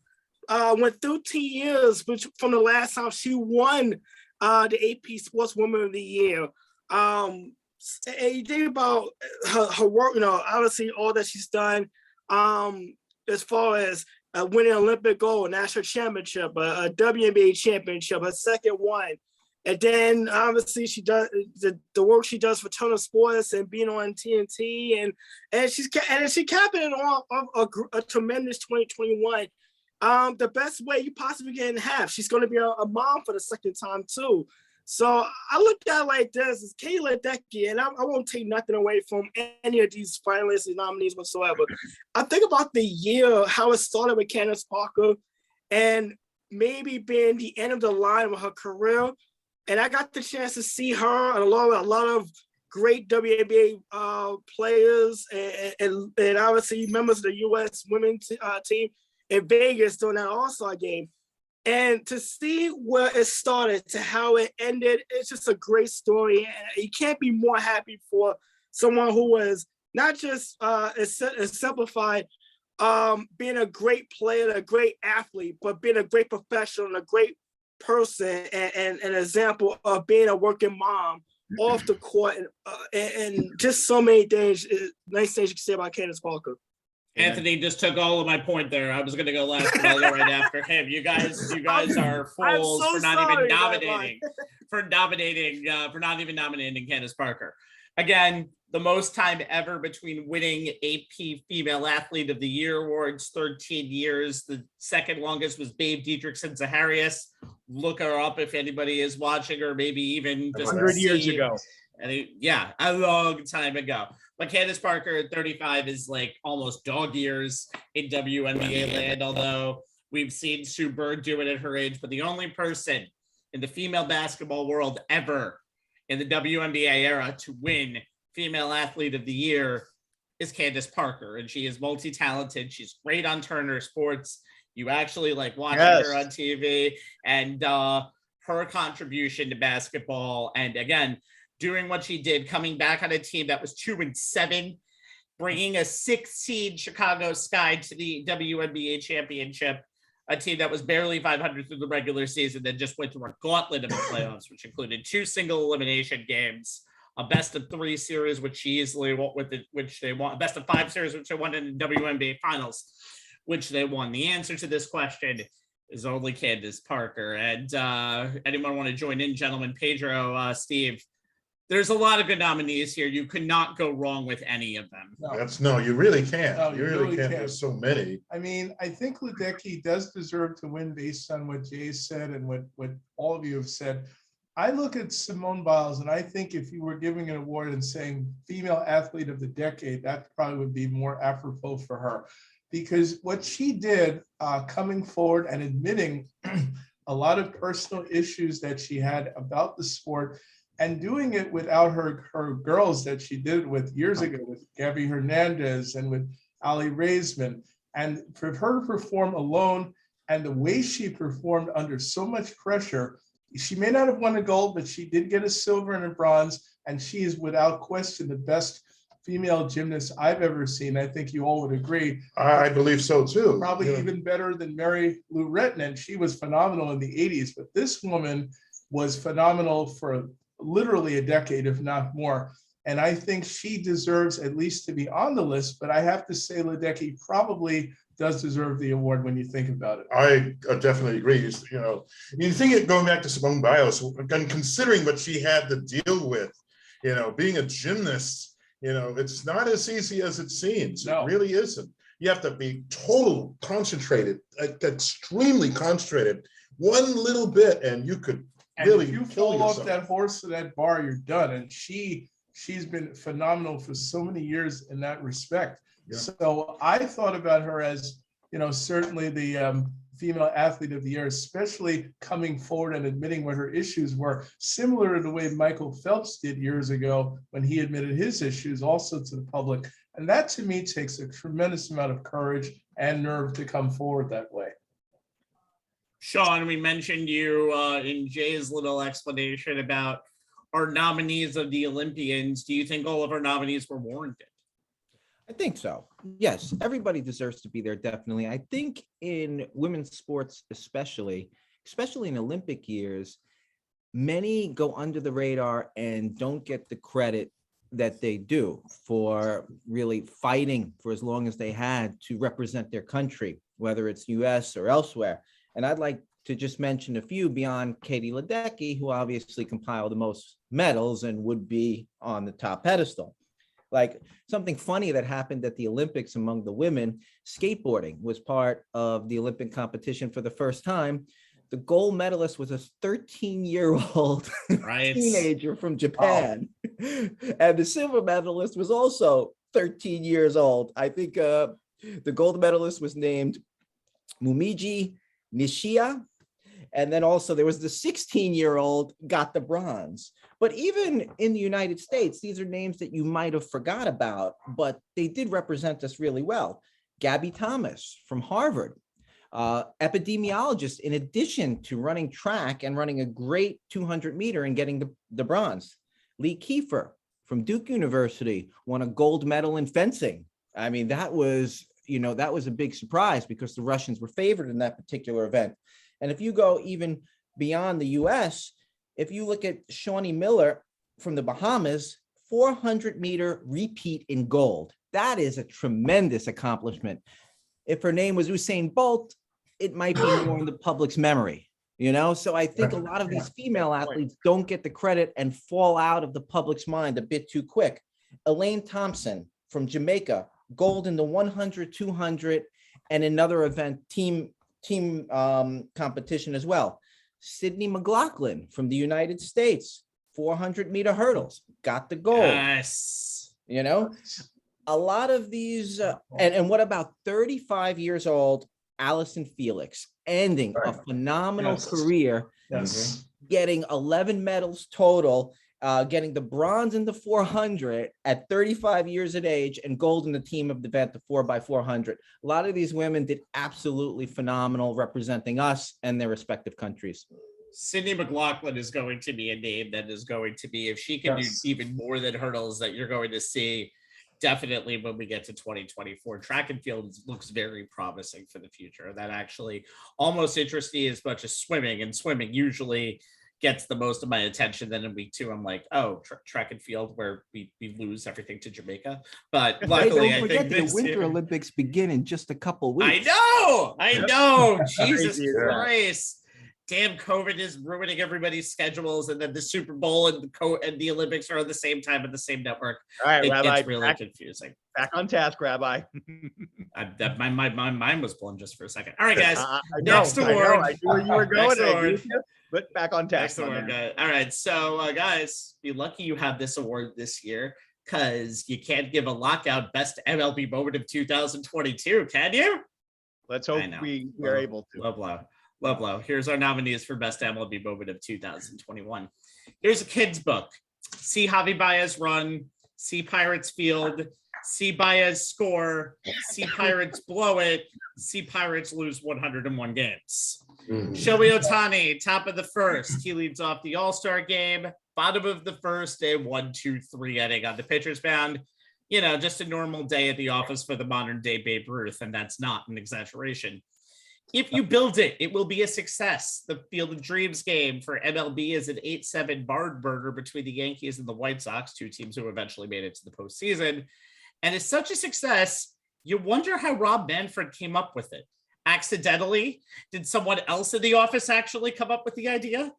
went 13 years from the last time she won the AP Sportswoman of the Year. And you think about her work, obviously all that she's done as far as winning Olympic gold, national championship, a WNBA championship, her second one. And then obviously she does the work she does for Turner Sports and being on TNT, and she capped it on a tremendous 2021. The best way you possibly can have. She's going to be a mom for the second time too. So I look at it like this: is Kayla Ledecky, and I won't take nothing away from any of these finalists and nominees whatsoever. I think about the year, how it started with Candice Parker, and maybe being the end of the line of her career. And I got the chance to see her along with a lot of great WNBA players and obviously members of the U.S. women's team in Vegas during that All-Star game. And to see where it started to how it ended, it's just a great story. And you can't be more happy for someone who was not just exemplified being a great player, a great athlete, but being a great professional and a great person and an example of being a working mom off the court and just so many things, nice things you can say about Candace Parker. Anthony just took all of my point there. I was going to go last, but I'll go right after him. You guys are fools for not even nominating, for not even nominating Candace Parker. Again, the most time ever between winning AP Female Athlete of the Year awards, 13 years. The second longest was Babe Dietrichson-Zaharias. Look her up if anybody is watching, or maybe even just 100 years ago. Yeah, a long time ago. But Candice Parker at 35 is like almost dog years in WNBA land, although we've seen Sue Bird do it at her age. But the only person in the female basketball world ever in the WNBA era to win Female Athlete of the Year is Candice Parker. And she is multi-talented. She's great on Turner Sports. You actually like watching her on TV, and her contribution to basketball. And again, doing what she did, coming back on a team that was 2-7, bringing a 16 Chicago Sky to the WNBA championship, a team that was barely 500 through the regular season, then just went through a gauntlet of the playoffs, which included 2 single elimination games, a best of 3 series, which she easily won which they won, a best of 5 series, which they won in the WNBA finals, which they won. The answer to this question is only Candice Parker. And anyone want to join in, gentlemen? Pedro, Steve, there's a lot of good nominees here. You could not go wrong with any of them. You really can't. No, you really can't. There's so many. I mean, I think Ledecky does deserve to win based on what Jay said and what all of you have said. I look at Simone Biles, and I think if you were giving an award and saying Female Athlete of the Decade, that probably would be more apropos for her. Because what she did coming forward and admitting a lot of personal issues that she had about the sport, and doing it without her girls that she did it with years ago, with Gabby Hernandez and with Ali Raisman, and for her to perform alone and the way she performed under so much pressure, she may not have won a gold, but she did get a silver and a bronze, and she is without question the best female gymnast I've ever seen. I think you all would agree. I believe so too. Probably even better than Mary Lou Retton, and she was phenomenal in the 80s, but this woman was phenomenal for literally a decade, if not more. And I think she deserves at least to be on the list, but I have to say Ledecky probably does deserve the award when you think about it. I definitely agree. You think going back to Simone Biles, and considering what she had to deal with, being a gymnast, it's not as easy as it seems. No. It really isn't. You have to be total concentrated, extremely concentrated, one little bit, and you could really, if you fall off that horse to that bar, you're done. And she's been phenomenal for so many years in that respect. Yeah. So I thought about her as, certainly the Female Athlete of the Year, especially coming forward and admitting what her issues were, similar to the way Michael Phelps did years ago when he admitted his issues also to the public. And that to me takes a tremendous amount of courage and nerve to come forward that way. Sean, we mentioned you in Jay's little explanation about our nominees of the Olympians. Do you think all of our nominees were warranted? I think so. Yes, everybody deserves to be there, definitely. I think in women's sports, especially in Olympic years, many go under the radar and don't get the credit that they do for really fighting for as long as they had to represent their country, whether it's US or elsewhere. And I'd like to just mention a few beyond Katie Ledecky, who obviously compiled the most medals and would be on the top pedestal. Like something funny that happened at the Olympics among the women, skateboarding was part of the Olympic competition for the first time. The gold medalist was a 13-year-old teenager from Japan. And the silver medalist was also 13 years old. I think the gold medalist was named Mumiji Nishia. And then also there was the 16-year-old got the bronze. But even in the United States, these are names that you might have forgot about, but they did represent us really well. Gabby Thomas from Harvard, epidemiologist, in addition to running track and running a great 200 meter and getting the bronze. Lee Kiefer from Duke University won a gold medal in fencing. I mean, that was a big surprise because the Russians were favored in that particular event. And if you go even beyond the US, if you look at Shawnee Miller from the Bahamas, 400 meter repeat in gold. That is a tremendous accomplishment. If her name was Usain Bolt, it might be more in the public's memory, So I think a lot of these female athletes don't get the credit and fall out of the public's mind a bit too quick. Elaine Thompson from Jamaica, gold in the 100, 200, and another event, team competition as well. Sydney McLaughlin from the United States, 400 meter hurdles, got the gold. Yes. A lot of these, and what about 35 years old, Allison Felix, ending a phenomenal career, getting 11 medals total, getting the bronze in the 400 at 35 years of age and gold in the team of the event, the 4x400. A lot of these women did absolutely phenomenal representing us and their respective countries. Sydney McLaughlin is going to be a name that is going to be, if she can do even more than hurdles, that you're going to see definitely when we get to 2024. Track and field looks very promising for the future. That actually almost interests me as much as swimming, and swimming usually gets the most of my attention. Then in week 2, I'm like, oh, track and field, where we lose everything to Jamaica. But luckily, I think the Winter Olympics begin in just a couple weeks. I know. Jesus Christ. Damn, COVID is ruining everybody's schedules, and then the Super Bowl and the Olympics are at the same time at the same network. All right, Rabbi, it's really confusing. Back on task, Rabbi. My mind was blown just for a second. All right, guys. Next award. I knew where you were going. But back on task. Next award, guys. All right, so guys, be lucky you have this award this year, because you can't give a lockout best MLB moment of 2022, can you? Let's hope we are able to. Low. Here's our nominees for best MLB moment of 2021. Here's a kid's book. See Javi Baez run, see Pirates field, see Baez score, see Pirates blow it, see Pirates lose 101 games. Shohei Ohtani, top of the first. He leads off the All-Star game. Bottom of the first, a 1-2-3 inning on the pitcher's mound. Just a normal day at the office for the modern day Babe Ruth, and that's not an exaggeration. If you build it, it will be a success. The Field of Dreams game for MLB is an 8-7 barn burner between the Yankees and the White Sox, two teams who eventually made it to the postseason. And it's such a success, you wonder how Rob Manfred came up with it. Accidentally? Did someone else in the office actually come up with the idea?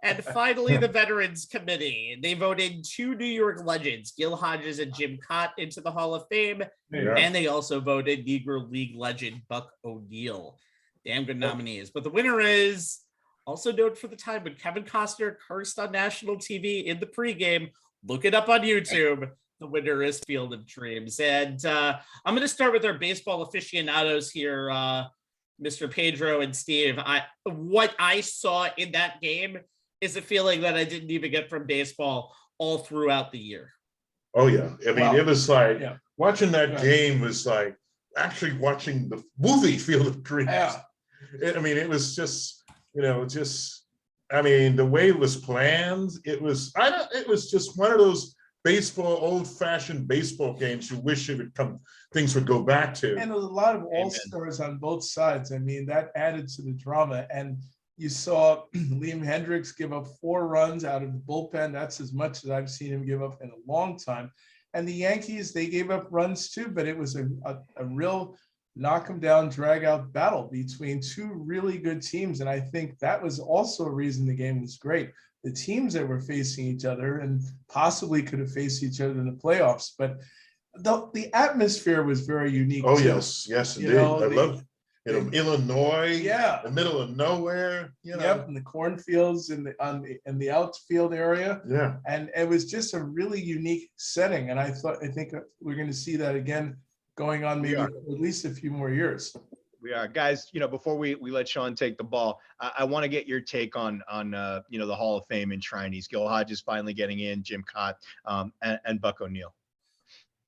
And finally, the Veterans Committee. They voted 2 New York legends, Gil Hodges and Jim Cott, into the Hall of Fame. And they also voted Negro League legend Buck O'Neil. Damn good nominees. But the winner is also known for the time when Kevin Costner cursed on national TV in the pregame. Look it up on YouTube. The winner is Field of Dreams. And I'm going to start with our baseball aficionados here, Mr. Pedro and Steve. What I saw in that game is a feeling that I didn't even get from baseball all throughout the year. Oh, yeah. I mean, it was like watching that game was like actually watching the movie Field of Dreams. Yeah. It was just, the way it was planned, it was just one of those old-fashioned baseball games you wish things would go back to. And there was a lot of all-stars on both sides. I mean, that added to the drama. And you saw Liam Hendricks give up 4 runs out of the bullpen. That's as much as I've seen him give up in a long time. And the Yankees, they gave up runs too, but it was a real knock 'em down, drag out battle between two really good teams. And I think that was also a reason the game was great. The teams that were facing each other and possibly could have faced each other in the playoffs, but the atmosphere was very unique. Oh, too. yes, You indeed. know, I love, Illinois, Yeah. the middle of nowhere, Yep, in the cornfields in the outfield area. Yeah. And it was just a really unique setting. And I think we're going to see that again going on maybe for at least a few more years. We are, guys. Before we let Sean take the ball, I want to get your take on the Hall of Fame enshrinees. Gil Hodges finally getting in, Jim Cott, and Buck O'Neil.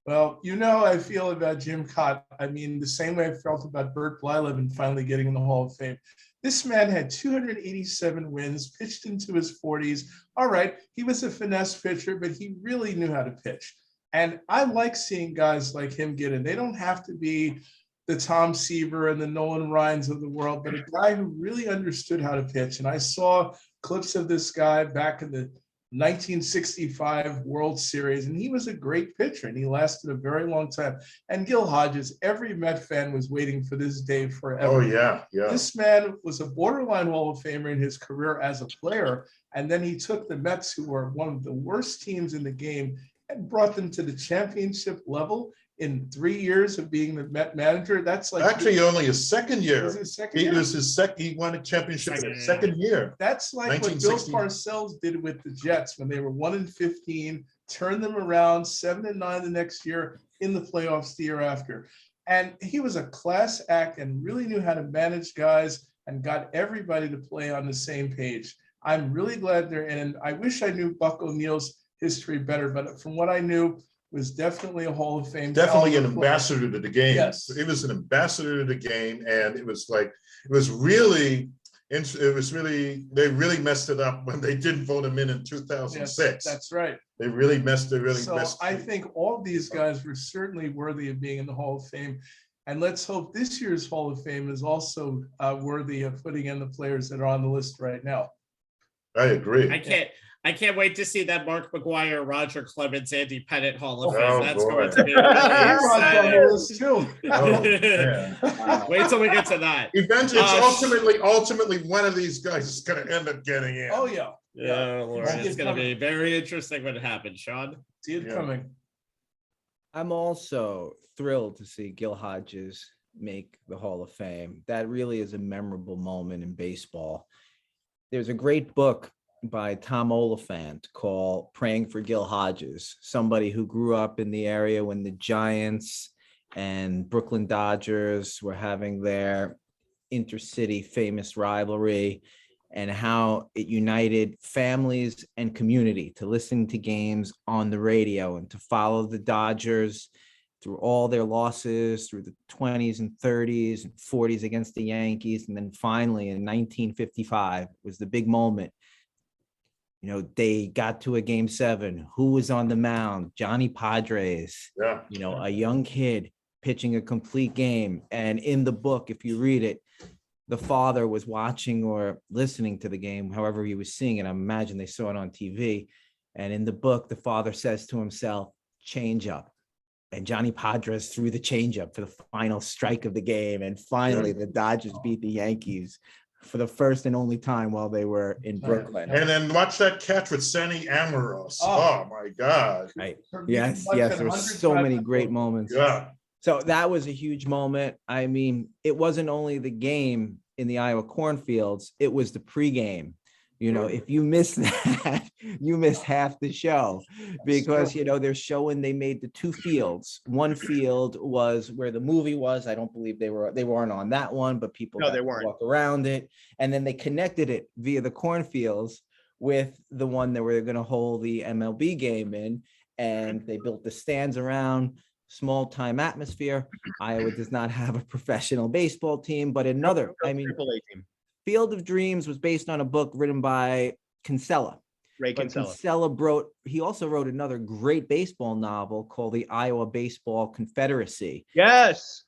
Well, I feel about Jim Cott. I mean, the same way I felt about Bert Blyleven finally getting in the Hall of Fame. This man had 287 wins, pitched into his 40s. All right, he was a finesse pitcher, but he really knew how to pitch. And I like seeing guys like him get in. They don't have to be the Tom Seaver and the Nolan Ryans of the world, but a guy who really understood how to pitch. And I saw clips of this guy back in the 1965 World Series, and he was a great pitcher, and he lasted a very long time. And Gil Hodges, every Met fan was waiting for this day forever. Oh, yeah. This man was a borderline Hall of Famer in his career as a player, and then he took the Mets, who were one of the worst teams in the game, and brought them to the championship level in 3 years of being the Met manager. That's like Actually only his second year. He won a championship in his second year. That's like what Bill Parcells did with the Jets when they were 1-15, turned them around 7-9 the next year, in the playoffs the year after. And he was a class act and really knew how to manage guys and got everybody to play on the same page. I'm really glad they're in. And I wish I knew Buck O'Neill's history better, but from what I knew, was definitely a Hall of Fame. Definitely an ambassador to the game. Yes. It was an ambassador to the game, and it was really, they really messed it up when they didn't vote him in 2006. Yes, that's right. They really messed. I think all these guys were certainly worthy of being in the Hall of Fame. And let's hope this year's Hall of Fame is also worthy of putting in the players that are on the list right now. I agree. I can't wait to see that Mark McGuire, Roger Clemens, Andy Pettit Hall of Fame. Oh, That's boy. going to be Wait till we get to that. Eventually, it's ultimately one of these guys is going to end up getting in. Oh yeah. Yeah, Lord, it's going to be very interesting when it happens, Sean. See it coming. I'm also thrilled to see Gil Hodges make the Hall of Fame. That really is a memorable moment in baseball. There's a great book by Tom Oliphant called Praying for Gil Hodges, somebody who grew up in the area when the Giants and Brooklyn Dodgers were having their intercity famous rivalry, and how it united families and community to listen to games on the radio and to follow the Dodgers through all their losses through the 20s and 30s and 40s against the Yankees. And then finally in 1955 was the big moment. They got to a game 7. Who was on the mound? Johnny Padres. Yeah. A young kid pitching a complete game. And in the book, if you read it, the father was watching or listening to the game, however he was seeing it. I imagine they saw it on TV. And in the book, the father says to himself, change up. And Johnny Padres threw the changeup for the final strike of the game. And finally, the Dodgers beat the Yankees for the first and only time while they were in Brooklyn. And then watch that catch with Sandy Amoros. Oh my God. Right. Yes. There were so many great moments. Yeah. So that was a huge moment. I mean, it wasn't only the game in the Iowa cornfields, it was the pregame. If you miss that, you miss half the show, because, they're showing they made the 2 fields. One field was where the movie was. I don't believe they weren't on that one, but people they weren't. Walk around it. And then they connected it via the cornfields with the one that we're going to hold the MLB game in. And they built the stands around. Small time atmosphere. Iowa does not have a professional baseball team, but another, AAA team. Field of Dreams was based on a book written by Kinsella. Ray Kinsella. He also wrote another great baseball novel called The Iowa Baseball Confederacy. Yes.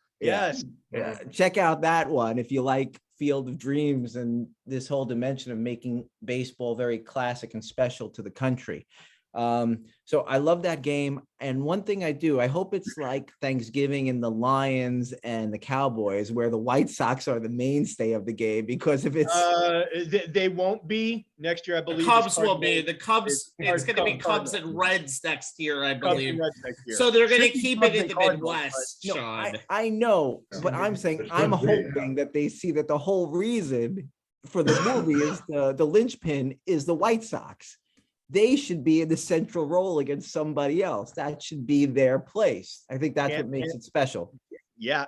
Check out that one if you like Field of Dreams and this whole dimension of making baseball very classic and special to the country. So I love that game. And one thing I hope it's like Thanksgiving and the Lions and the Cowboys, where the White Sox are the mainstay of the game, because if it's they won't be next year, I believe. The Cubs will be. The Cubs, it's going to be Cubs and Reds next year, I believe. So they're going to keep it in the Midwest, Sean. I know, but I'm saying I'm hoping that they see that the whole reason for the movie is the linchpin is the White Sox. They should be in the central role against somebody else. That should be their place. I think that's what makes it special. Yeah,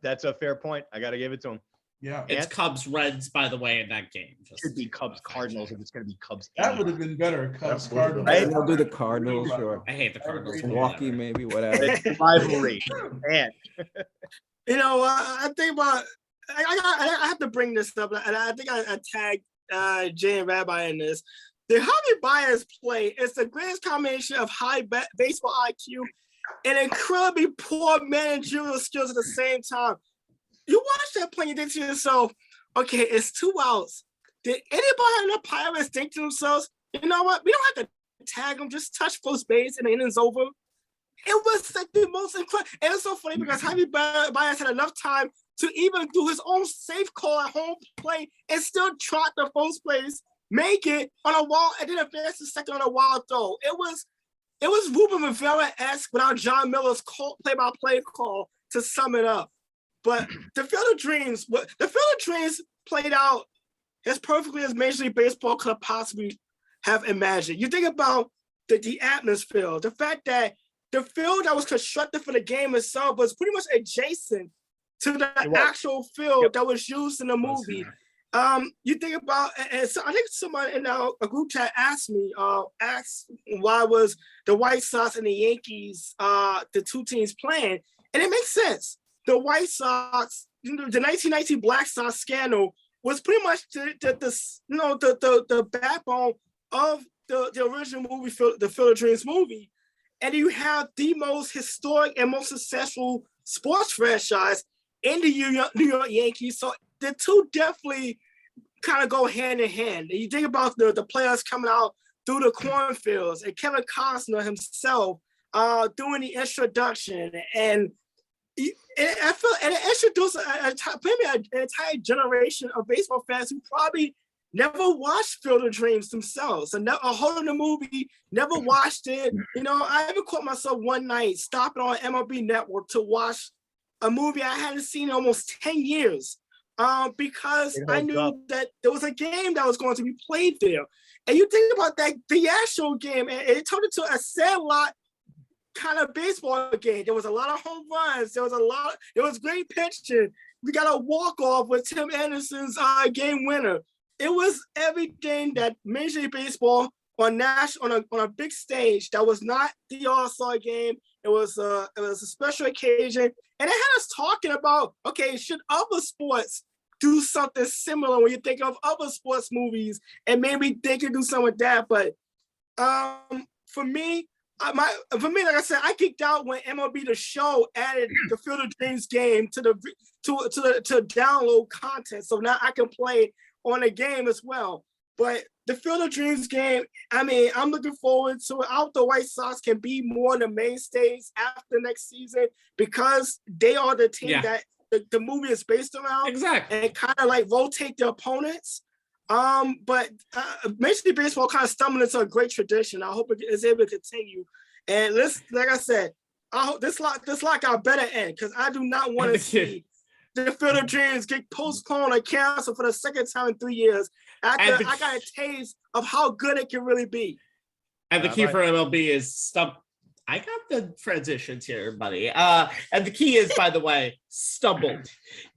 that's a fair point. I got to give it to him. Yeah, it's Cubs Reds, by the way, in that game. It should be Cubs Cardinals if it's going to be Cubs. That would have been better. Cubs Cardinals. Right? They'll do the Cardinals. Sure. I hate the Cardinals. Milwaukee, maybe, whatever. Rivalry, man. You know, I think about. I have to bring this up, and I think I tagged Jay and Rabbi in this. The Javi Baez play is the greatest combination of high baseball IQ and incredibly poor managerial skills at the same time. You watch that play, you think to yourself, okay, it's 2 outs. Did anybody in the Pirates think to themselves, you know what? We don't have to tag them, just touch first base and the inning's over. It was like the most incredible. And it's so funny because Javi Baez had enough time to even do his own safe call at home plate and still trot the first place, make it on a wall, and then advance the second on a wild throw. It was Ruben Rivera-esque without John Miller's play-by-play call to sum it up. But the Field of Dreams played out as perfectly as Major League Baseball could have possibly have imagined. You think about the atmosphere, the fact that the field that was constructed for the game itself was pretty much adjacent to the actual field that was used in the movie. You think about, and so I think someone in a group chat asked why was the White Sox and the Yankees, the two teams playing, and it makes sense. The White Sox, the 1990 Black Sox scandal was pretty much the backbone of the original movie, the Field of Dreams movie, and you have the most historic and most successful sports franchise in the New York Yankees. So the two definitely kind of go hand in hand. And you think about the players coming out through the cornfields and Kevin Costner himself doing the introduction, and I feel and it introduced an entire generation of baseball fans who probably never watched Field of Dreams themselves, and never heard of the movie, never watched it. You know, I even caught myself one night stopping on MLB Network to watch a movie I hadn't seen in almost 10 years because I knew that there was a game that was going to be played there. And you think about that, the actual game, and it turned into a Sandlot kind of baseball game. There was a lot of home runs. There was great pitching. We got a walk-off with Tim Anderson's game winner. It was everything that Major League Baseball on a big stage that was not the All-Star game. It was a special occasion, and it had us talking about, okay, should other sports do something similar when you think of other sports movies, and maybe they could do something with that. But for me, like I said, I geeked out when MLB The Show added the Field of Dreams game to download content, so now I can play on a game as well. But the Field of Dreams game, I mean, I'm looking forward to it. I hope the White Sox can be more the mainstays after next season, because they are the team that the movie is based around. Exactly. And kind of like rotate the opponents. But Major League Baseball kind of stumbled into a great tradition. I hope it is able to continue. And like I said, I hope this lock got better end, because I do not want to see the Field of Dreams get postponed or canceled for the second time in 3 years. I got a taste of how good it can really be. And the key for MLB is stop. I got the transitions here, buddy. And the key is, by the way, stumbled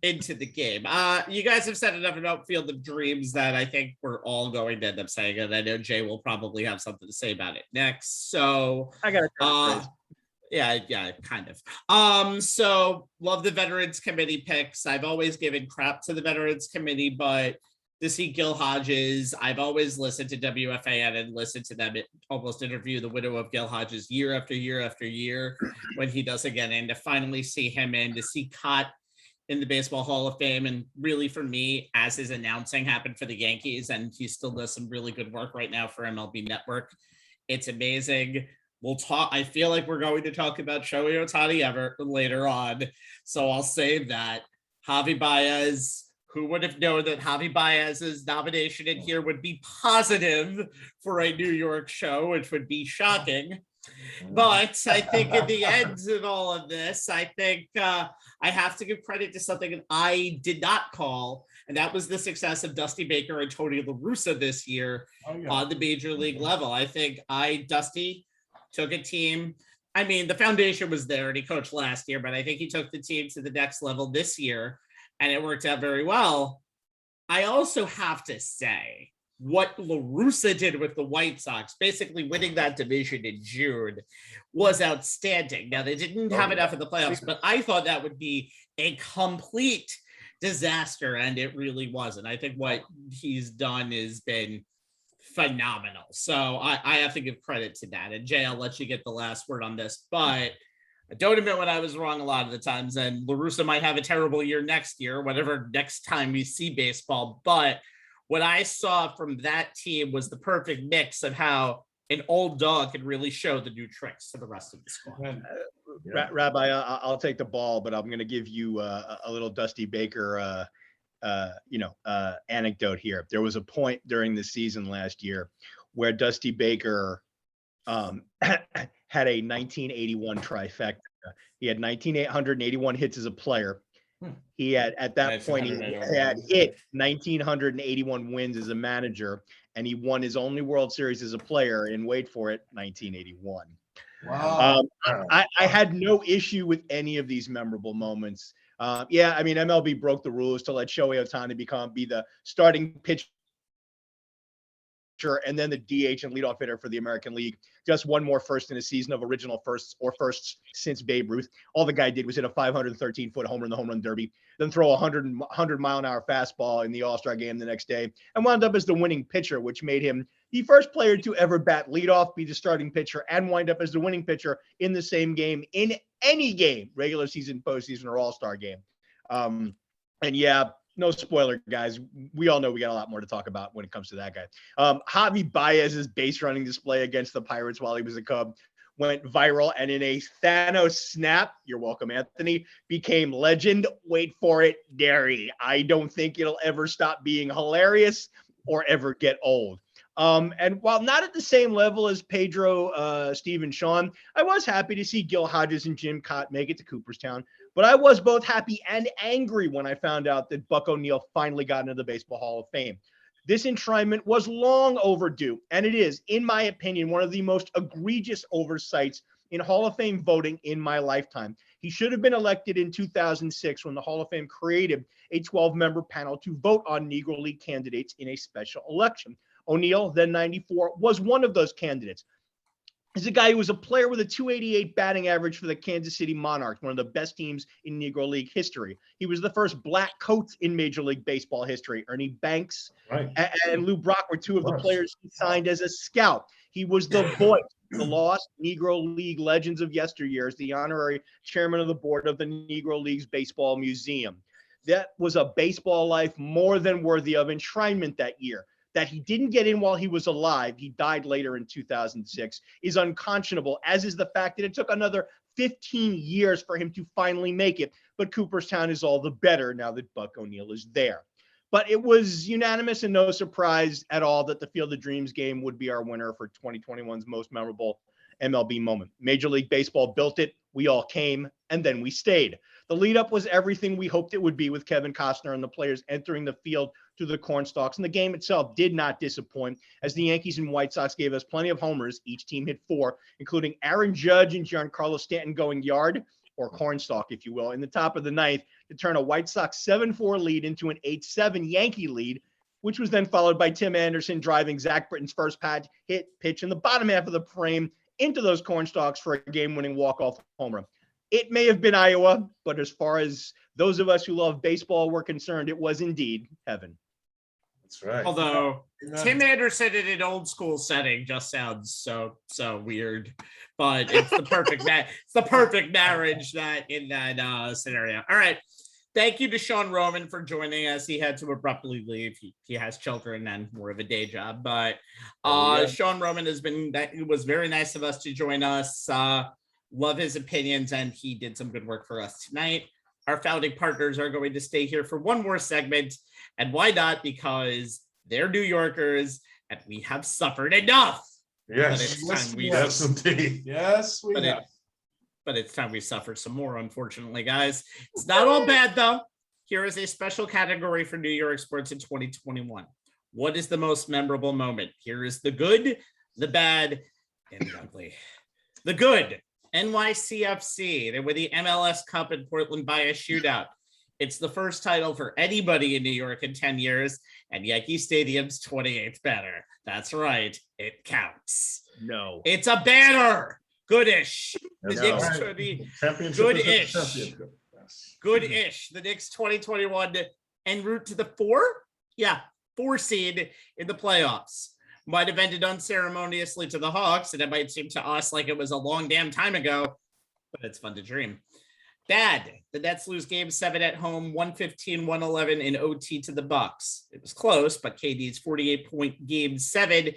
into the game. You guys have said enough about Field of Dreams that I think we're all going to end up saying it. I know Jay will probably have something to say about it next. So I got yeah, kind of. So love the Veterans Committee picks. I've always given crap to the Veterans Committee, but to see Gil Hodges, I've always listened to WFAN and listened to them almost interview the widow of Gil Hodges year after year after year when he doesn't get in, to finally see him in, to see Cott in the Baseball Hall of Fame. And really for me, as his announcing happened for the Yankees, and he still does some really good work right now for MLB Network, It's amazing. We'll talk. I feel like we're going to talk about Shohei Ohtani later on. So I'll save that. Javi Baez. Who would have known that Javi Baez's nomination in here would be positive for a New York show, which would be shocking. But I think in the end of all of this, I think I have to give credit to something that I did not call, and that was the success of Dusty Baker and Tony La Russa this year on the major league level. I think Dusty took a team. I mean, the foundation was there and he coached last year, but I think he took the team to the next level this year and it worked out very well. I also have to say what La Russa did with the White Sox, basically winning that division in June, was outstanding. Now, they didn't have enough in the playoffs, but I thought that would be a complete disaster, and it really wasn't. I think what he's done has been phenomenal. So I have to give credit to that. And Jay, I'll let you get the last word on this, but I don't admit when I was wrong a lot of the times, and La Russa might have a terrible year next year, whatever next time we see baseball. But what I saw from that team was the perfect mix of how an old dog can really show the new tricks to the rest of the squad. Rabbi, I'll take the ball, but I'm going to give you a little Dusty Baker, anecdote here. There was a point during the season last year where Dusty Baker had a 1981 trifecta. He had 1,981 hits as a player. He had, at that point, he had hit 1,981 wins as a manager, and he won his only World Series as a player in, wait for it, 1981. Wow. I had no issue with any of these memorable moments. I mean, MLB broke the rules to let Shohei Ohtani be the starting pitcher and then the DH and leadoff hitter for the American League. Just one more first in a season of original firsts since Babe Ruth. All the guy did was hit a 513-foot homer in the home run derby, then throw a 100-mile-an-hour fastball in the All-Star game the next day, and wound up as the winning pitcher, which made him the first player to ever bat leadoff, be the starting pitcher, and wind up as the winning pitcher in the same game in any game, regular season, postseason, or All-Star game. No spoiler, guys. We all know we got a lot more to talk about when it comes to that guy. Javi Baez's base running display against the Pirates while he was a Cub went viral, and in a Thanos snap, you're welcome, Anthony, became legend. Wait for it, dairy. I don't think it'll ever stop being hilarious or ever get old. And while not at the same level as Pedro, Steve, and Sean, I was happy to see Gil Hodges and Jim Cott make it to Cooperstown. But I was both happy and angry when I found out that Buck O'Neil finally got into the Baseball Hall of Fame. This enshrinement was long overdue, and it is, in my opinion, one of the most egregious oversights in Hall of Fame voting in my lifetime. He should have been elected in 2006 when the Hall of Fame created a 12-member panel to vote on Negro League candidates in a special election. O'Neil, then 94, was one of those candidates. He's a guy who was a player with a 288 batting average for the Kansas City Monarchs, one of the best teams in Negro League history. He was the first black coach in Major League Baseball history. Ernie Banks and Lou Brock were two of the players he signed as a scout. He was the voice of the lost Negro League legends of yesteryears, the honorary chairman of the board of the Negro League's Baseball Museum. That was a baseball life more than worthy of enshrinement that year. That he didn't get in while he was alive, he died later in 2006, is unconscionable, as is the fact that it took another 15 years for him to finally make it. But Cooperstown is all the better now that Buck O'Neil is there. But it was unanimous and no surprise at all that the Field of Dreams game would be our winner for 2021's most memorable MLB moment. Major League Baseball built it, we all came, and then we stayed. The lead up was everything we hoped it would be, with Kevin Costner and the players entering the field through the cornstalks. And the game itself did not disappoint, as the Yankees and White Sox gave us plenty of homers. Each team hit 4, including Aaron Judge and Giancarlo Stanton going yard, or cornstalk, if you will, in the top of the ninth to turn a White Sox 7-4 lead into an 8-7 Yankee lead, which was then followed by Tim Anderson driving Zach Britton's first pitch in the bottom half of the frame into those cornstalks for a game-winning walk-off homer. It may have been Iowa, but as far as those of us who love baseball were concerned, it was indeed heaven. That's right. Although Tim Anderson in an old school setting just sounds so weird, but it's the perfect it's the perfect marriage that in that scenario. All right, thank you to Sean Roman for joining us. He had to abruptly leave. He has children and more of a day job, but Sean Roman was very nice of us to join us. Love his opinions, and he did some good work for us tonight. Our founding partners are going to stay here for one more segment, and why not? Because they're New Yorkers, and we have suffered enough. Yes, yes, indeed. Yes, we have. But it's time we suffer some more, unfortunately, guys. It's not all bad, though. Here is a special category for New York sports in 2021. What is the most memorable moment? Here is the good, the bad, and the ugly. The good, NYCFC. They were the MLS Cup in Portland by a shootout. It's the first title for anybody in New York in 10 years, and Yankee Stadium's 28th banner. That's right, it counts. No. It's a banner. Goodish. The That's Knicks right. Goodish. Championship. Yes. Goodish. The Knicks 2021 en route to the 4 seed in the playoffs. Might have ended unceremoniously to the Hawks, and it might seem to us like it was a long damn time ago, but it's fun to dream. Bad. The Nets lose game 7 at home, 115-111 in OT to the Bucks. It was close, but KD's 48-point game 7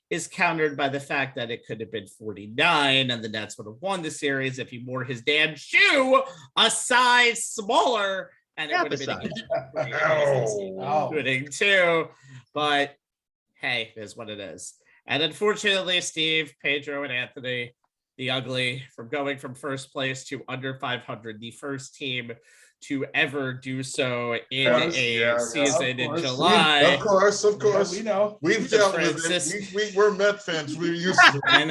is countered by the fact that it could have been 49, and the Nets would have won the series if he wore his damn shoe a size smaller, and it would have been winning too. But hey, it is what it is. And unfortunately, Steve, Pedro, and Anthony, the ugly, from going from first place to under 500, the first team to ever do so in a season in July. Of course. Yeah, we know. We've dealt with it. We're Met fans. We're used to it. I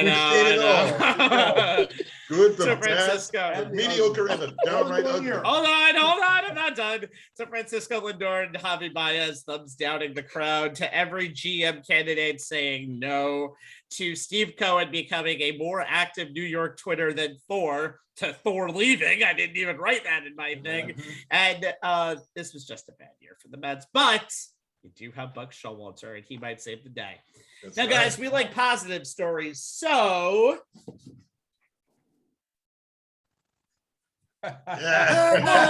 know. Good, the San bad, Francisco. the mediocre, and the downright ugly. Hold on, I'm not done. San Francisco Lindor and Javi Baez thumbs downing the crowd, to every GM candidate saying no, to Steve Cohen becoming a more active New York Twitter than Thor, to Thor leaving. I didn't even write that in my thing. And this was just a bad year for the Mets, but you do have Buck Showalter, and he might save the day. That's now, right. guys, we like positive stories, so the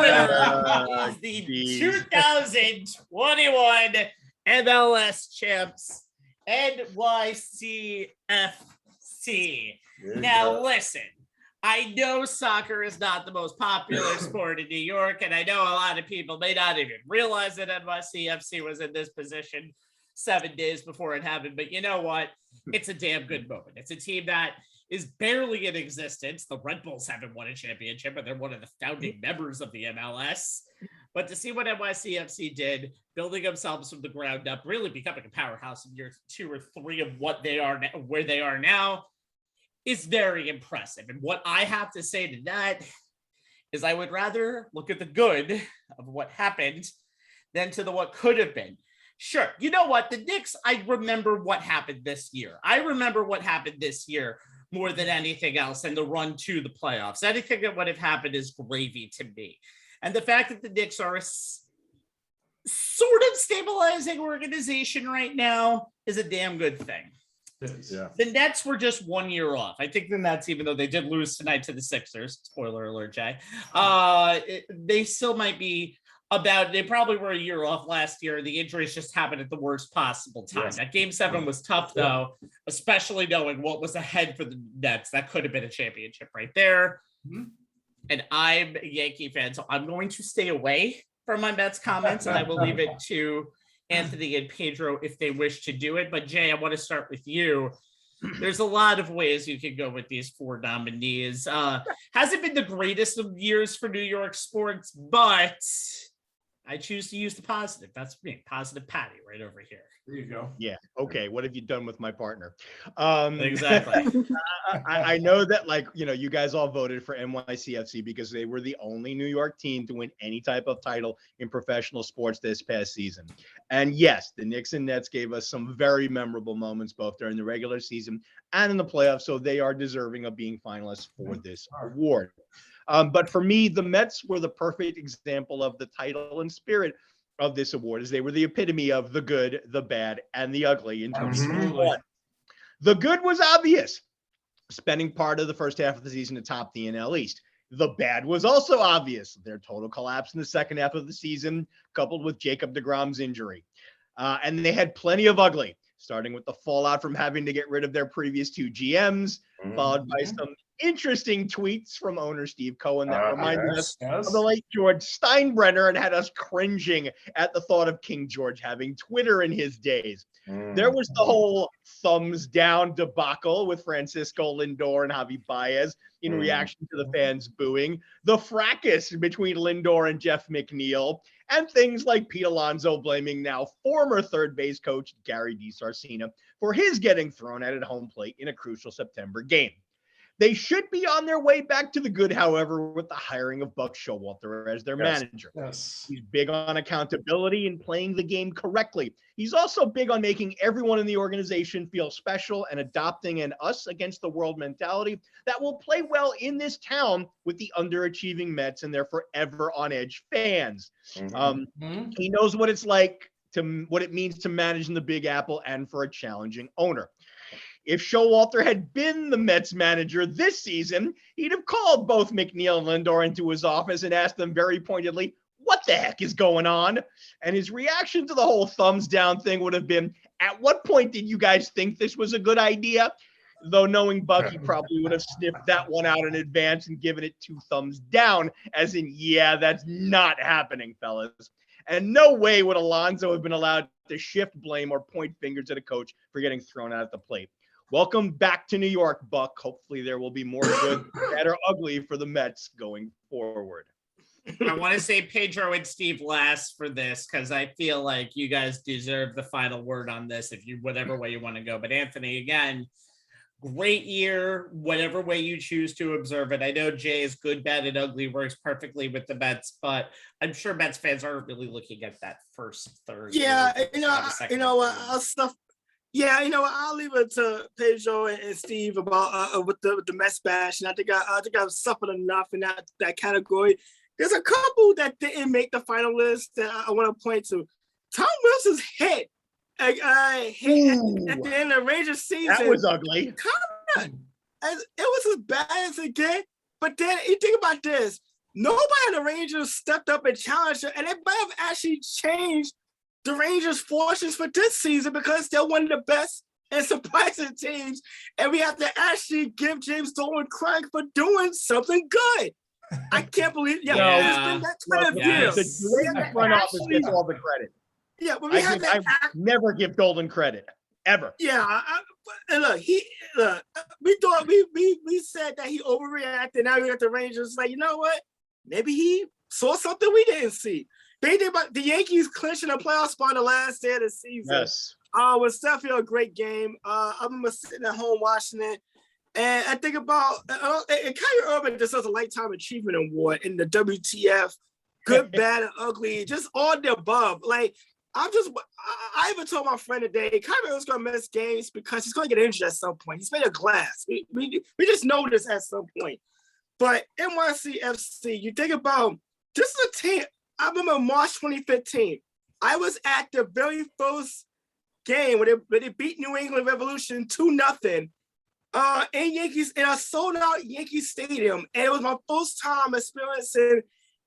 winner is the 2021 MLS champs, NYCFC. Now, listen, I know soccer is not the most popular sport in New York, and I know a lot of people may not even realize that NYCFC was in this position 7 days before it happened. But you know what? It's a damn good moment. It's a team that is barely in existence. The Red Bulls haven't won a championship, and they're one of the founding members of the MLS. But to see what NYCFC did, building themselves from the ground up, really becoming a powerhouse in year 2 or 3 of what they are, where they are now, is very impressive. And what I have to say to that is I would rather look at the good of what happened than to the what could have been. Sure, you know what? The Knicks, I remember what happened this year. I remember what happened this year more than anything else, and the run to the playoffs. Anything that would have happened is gravy to me. And the fact that the Knicks are a sort of stabilizing organization right now is a damn good thing. Yeah. The Nets were just 1 year off. I think the Nets, even though they did lose tonight to the Sixers, spoiler alert, Jay, they still might be they probably were a year off last year. The injuries just happened at the worst possible time. Yes. That game 7 was tough, though, especially knowing what was ahead for the Nets. That could have been a championship right there. Mm-hmm. And I'm a Yankee fan, so I'm going to stay away from my Mets comments, and I will leave it to Anthony and Pedro if they wish to do it. But Jay, I want to start with you. There's a lot of ways you can go with these 4 nominees. Hasn't been the greatest of years for New York sports, but I choose to use the positive. That's me, positive Patty right over here. There you go. Yeah. Okay. What have you done with my partner? Exactly. I know that, you guys all voted for NYCFC because they were the only New York team to win any type of title in professional sports this past season. And yes, the Knicks and Nets gave us some very memorable moments, both during the regular season and in the playoffs. So they are deserving of being finalists for this award. But for me, the Mets were the perfect example of the title and spirit of this award, as they were the epitome of the good, the bad, and the ugly in 2021. The good was obvious, spending part of the first half of the season atop the NL East. The bad was also obvious. Their total collapse in the second half of the season, coupled with Jacob deGrom's injury. And they had plenty of ugly, starting with the fallout from having to get rid of their previous 2 GMs, followed by some interesting tweets from owner Steve Cohen that reminded us of the late George Steinbrenner and had us cringing at the thought of King George having Twitter in his days. There was the whole thumbs down debacle with Francisco Lindor and Javi Baez in reaction to the fans booing, the fracas between Lindor and Jeff McNeil, and things like Pete Alonso blaming now former third base coach Gary DiSarcina for his getting thrown at home plate in a crucial September game. They should be on their way back to the good, however, with the hiring of Buck Showalter as their manager. He's big on accountability and playing the game correctly. He's also big on making everyone in the organization feel special and adopting an us against the world mentality that will play well in this town with the underachieving Mets and their forever on edge fans. He knows what it's like what it means to manage in the Big Apple and for a challenging owner. If Showalter had been the Mets manager this season, he'd have called both McNeil and Lindor into his office and asked them very pointedly, what the heck is going on? And his reaction to the whole thumbs down thing would have been, at what point did you guys think this was a good idea? Though knowing Buck, he probably would have sniffed that one out in advance and given it 2 thumbs down, as in, yeah, that's not happening, fellas. And no way would Alonso have been allowed to shift blame or point fingers at a coach for getting thrown out at the plate. Welcome back to New York, Buck. Hopefully there will be more good, bad, or ugly for the Mets going forward. I want to say Pedro and Steve last for this because I feel like you guys deserve the final word on this if you whatever way you want to go. But Anthony, again, great year, whatever way you choose to observe it. I know Jay's good, bad, and ugly works perfectly with the Mets, but I'm sure Mets fans aren't really looking at that first third. Yeah, I'll leave it to Pedro and Steve about with the Mets bash, and I think I've suffered enough in that category. There's a couple that didn't make the final list that I want to point to. Tom Wilson's hit at the end of the Rangers season. That was ugly. Come on. It was as bad as it get. But then you think about this. Nobody in the Rangers stepped up and challenged her, and it might have actually changed the Rangers' fortunes for this season because they're one of the best and surprising teams. And we have to actually give James Dolan credit for doing something good. I can't believe it's been that kind of deal. The front office gets all the credit. Yeah, but I never give Dolan credit. Ever. Yeah, we thought we said that he overreacted. Now we got the Rangers like, you know what? Maybe he saw something we didn't see. They did about the Yankees clinching a playoff spot on the last day of the season. Yes. Was definitely a great game. I remember sitting at home watching it, and I think about and Kyrie Irving deserves a Lifetime Achievement Award in the WTF, good, bad, and ugly, just all the above. Like I even told my friend today, Kyrie Irving's gonna miss games because he's gonna get injured at some point. He's made of glass. We just know this at some point. But NYCFC, you think about this is a team. I remember March 2015. I was at the very first game where they beat New England Revolution 2-0 in a sold out Yankee Stadium. And it was my first time experiencing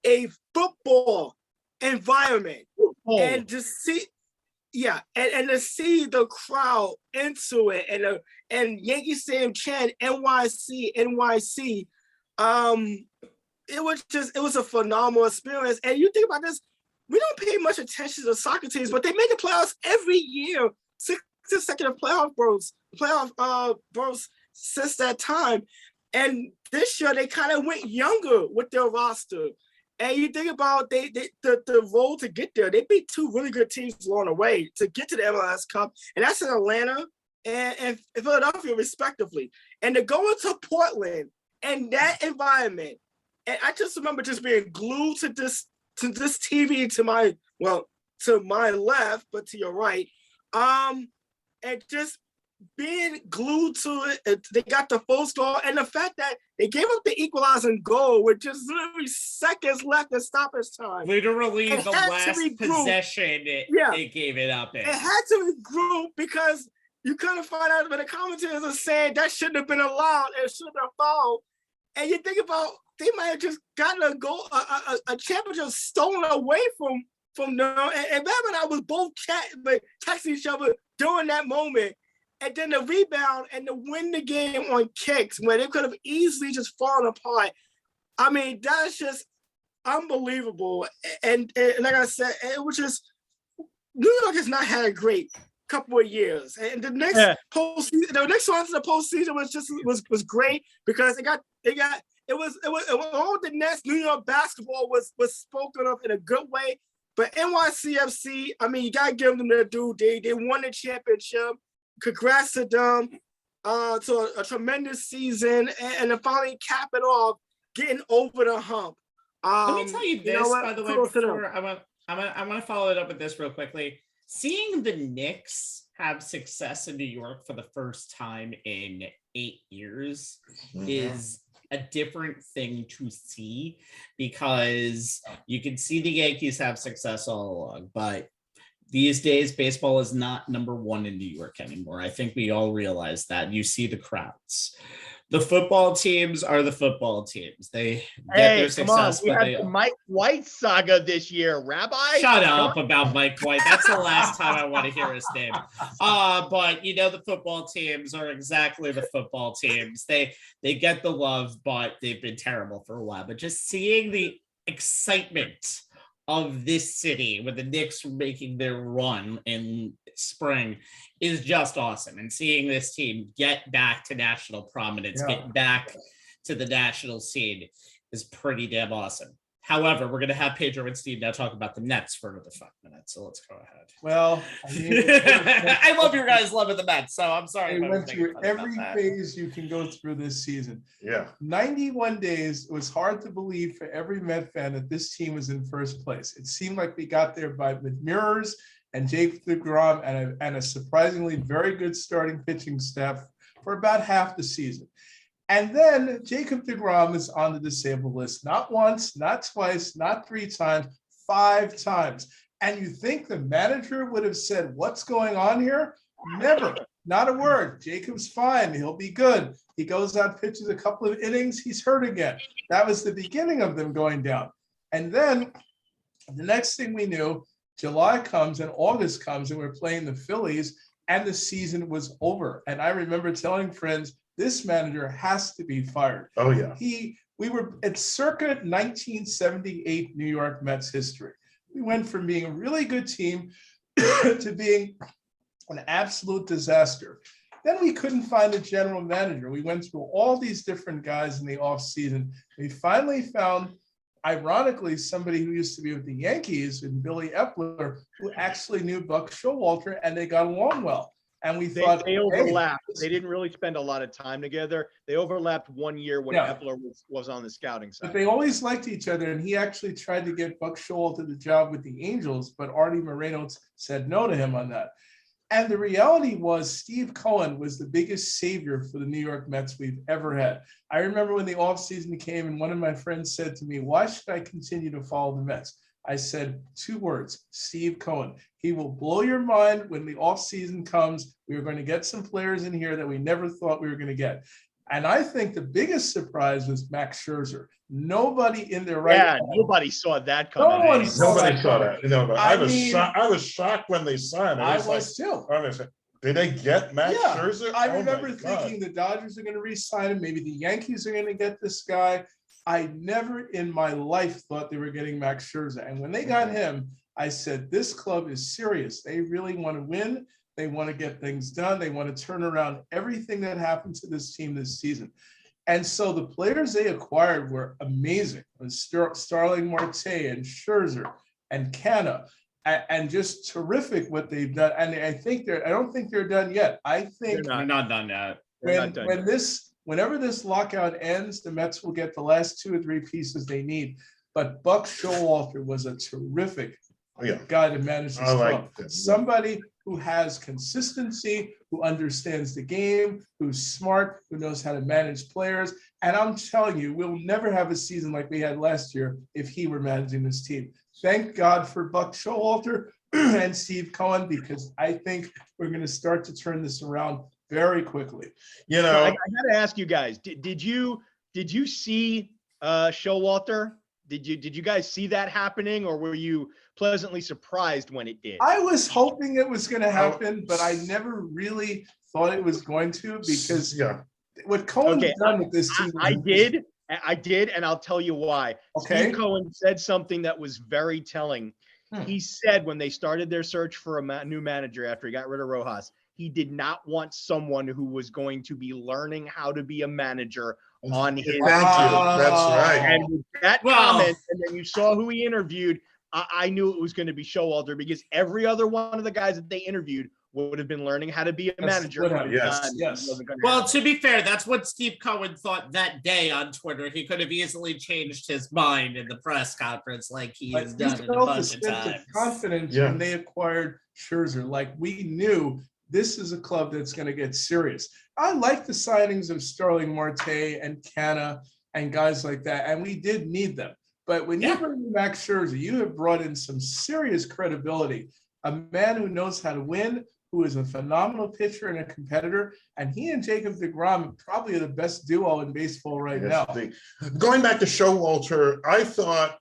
a football environment. And to see, and to see the crowd into it and Yankee Stadium chant NYC, NYC. It was a phenomenal experience. And you think about this, we don't pay much attention to soccer teams, but they make the playoffs every year, 6 consecutive playoff berths since that time. And this year they kind of went younger with their roster. And you think about the road to get there. They beat 2 really good teams along the way to get to the MLS Cup, and that's in Atlanta and Philadelphia, respectively. And to go into Portland and that environment, and I just remember just being glued to this TV to my left, but to your right, and just being glued to it. They got the full score, and the fact that they gave up the equalizing goal with just literally seconds left in stoppage time. Literally the last possession it gave it up in. It had to regroup because you kind of find out, but the commentators are saying that shouldn't have been allowed. It should have been fouled. And you think about they might have just gotten a championship stolen away from them. And Bob and I was both texting each other during that moment. And then the rebound and the win the game on kicks when it could have easily just fallen apart. I mean, that's just unbelievable. And like I said, it was just New York has not had a great couple of years. And the next postseason, the next one to the postseason was great because it was all the Nets. New York basketball was spoken of in a good way. But NYCFC, I mean, you gotta give them their due. They won the championship. Congrats to them. To a tremendous season, and to finally cap it off, getting over the hump. Let me tell you this, by the way, before I want to follow it up with this real quickly. Seeing the Knicks have success in New York for the first time in 8 years is a different thing to see, because you can see the Yankees have success all along, but these days baseball is not number one in New York anymore. I think we all realize that. You see the crowds. The football teams are the football teams. They get their success. We had the Mike White saga this year, Rabbi. Shut up about Mike White. That's the last time I want to hear his name. But the football teams are exactly the football teams. They get the love, but they've been terrible for a while. But just seeing the excitement of this city with the Knicks making their run in spring is just awesome. And seeing this team get back to national prominence, get back to the national scene is pretty damn awesome. However, we're going to have Pedro and Steve now talk about the Nets for another 5 minutes. So let's go ahead. Well, I mean, I love your guys' love of the Mets. So I'm sorry. We went through every phase you can go through this season. 91 days. It was hard to believe for every Met fan that this team was in first place. It seemed like we got there with mirrors and Jake DeGrom and a surprisingly very good starting pitching staff for about half the season. And then Jacob deGrom is on the disabled list, not once, not twice, not 3 times, 5 times. And you think the manager would have said, what's going on here? Never, not a word. Jacob's fine. He'll be good. He goes out, pitches a couple of innings. He's hurt again. That was the beginning of them going down. And then the next thing we knew, July comes and August comes and we're playing the Phillies and the season was over. And I remember telling friends, this manager has to be fired. Oh, yeah. We were at circa 1978 New York Mets history. We went from being a really good team to being an absolute disaster. Then we couldn't find a general manager. We went through all these different guys in the offseason. We finally found, ironically, somebody who used to be with the Yankees, and Billy Epler, who actually knew Buck Showalter, and they got along well. And we thought they overlapped. They didn't really spend a lot of time together. They overlapped 1 year when Epler was on the scouting side. But they always liked each other, and he actually tried to get Buck Showalter the job with the Angels, but Artie Moreno said no to him on that. And the reality was Steve Cohen was the biggest savior for the New York Mets we've ever had. I remember when the offseason came and one of my friends said to me, why should I continue to follow the Mets? I said 2 words, Steve Cohen. He will blow your mind when the offseason comes. We are going to get some players in here that we never thought we were going to get. And I think the biggest surprise was Max Scherzer. Nobody in their right mind. Nobody saw that coming. Nobody saw that. But I was shocked when they signed. I was too. Did they get Max Scherzer? I remember thinking the Dodgers are going to re-sign him. Maybe the Yankees are going to get this guy. I never in my life thought they were getting Max Scherzer. And when they got him, I said, this club is serious. They really want to win. They want to get things done. They want to turn around everything that happened to this team this season. And so the players they acquired were amazing. Starling Marte and Scherzer and Canna, and just terrific what they've done. And I don't think they're done yet. I think they're not done yet. Whenever this lockout ends, the Mets will get the last 2 or 3 pieces they need. But Buck Showalter was a terrific guy to manage this club. Somebody who has consistency, who understands the game, who's smart, who knows how to manage players. And I'm telling you, we'll never have a season like we had last year if he were managing this team. Thank God for Buck Showalter and Steve Cohen, because I think we're going to start to turn this around very quickly. I got to ask you guys, did you see Showalter, did you guys see that happening, or were you pleasantly surprised when it did? I was hoping it was going to happen, but I never really thought it was going to, because what Cohen's done with this team. I did, and I'll tell you why. Okay. Steve Cohen said something that was very telling. He said when they started their search for a new manager after he got rid of Rojas, he did not want someone who was going to be learning how to be a manager on his team. Thank you. That's right. And with that comment, and then you saw who he interviewed, I knew it was going to be Showalter, because every other one of the guys that they interviewed would have been learning how to be a manager. Yes. Well, to be fair, that's what Steve Cohen thought that day on Twitter. He could have easily changed his mind in the press conference, like he has done in a bunch of times. Confidence when they acquired Scherzer. Like, we knew this is a club that's going to get serious. I like the signings of Starling Marte and Canna and guys like that, and we did need them. But when you bring back Scherzer, you have brought in some serious credibility. A man who knows how to win, who is a phenomenal pitcher and a competitor, and he and Jacob deGrom probably are the best duo in baseball right now. Going back to Showalter, I thought,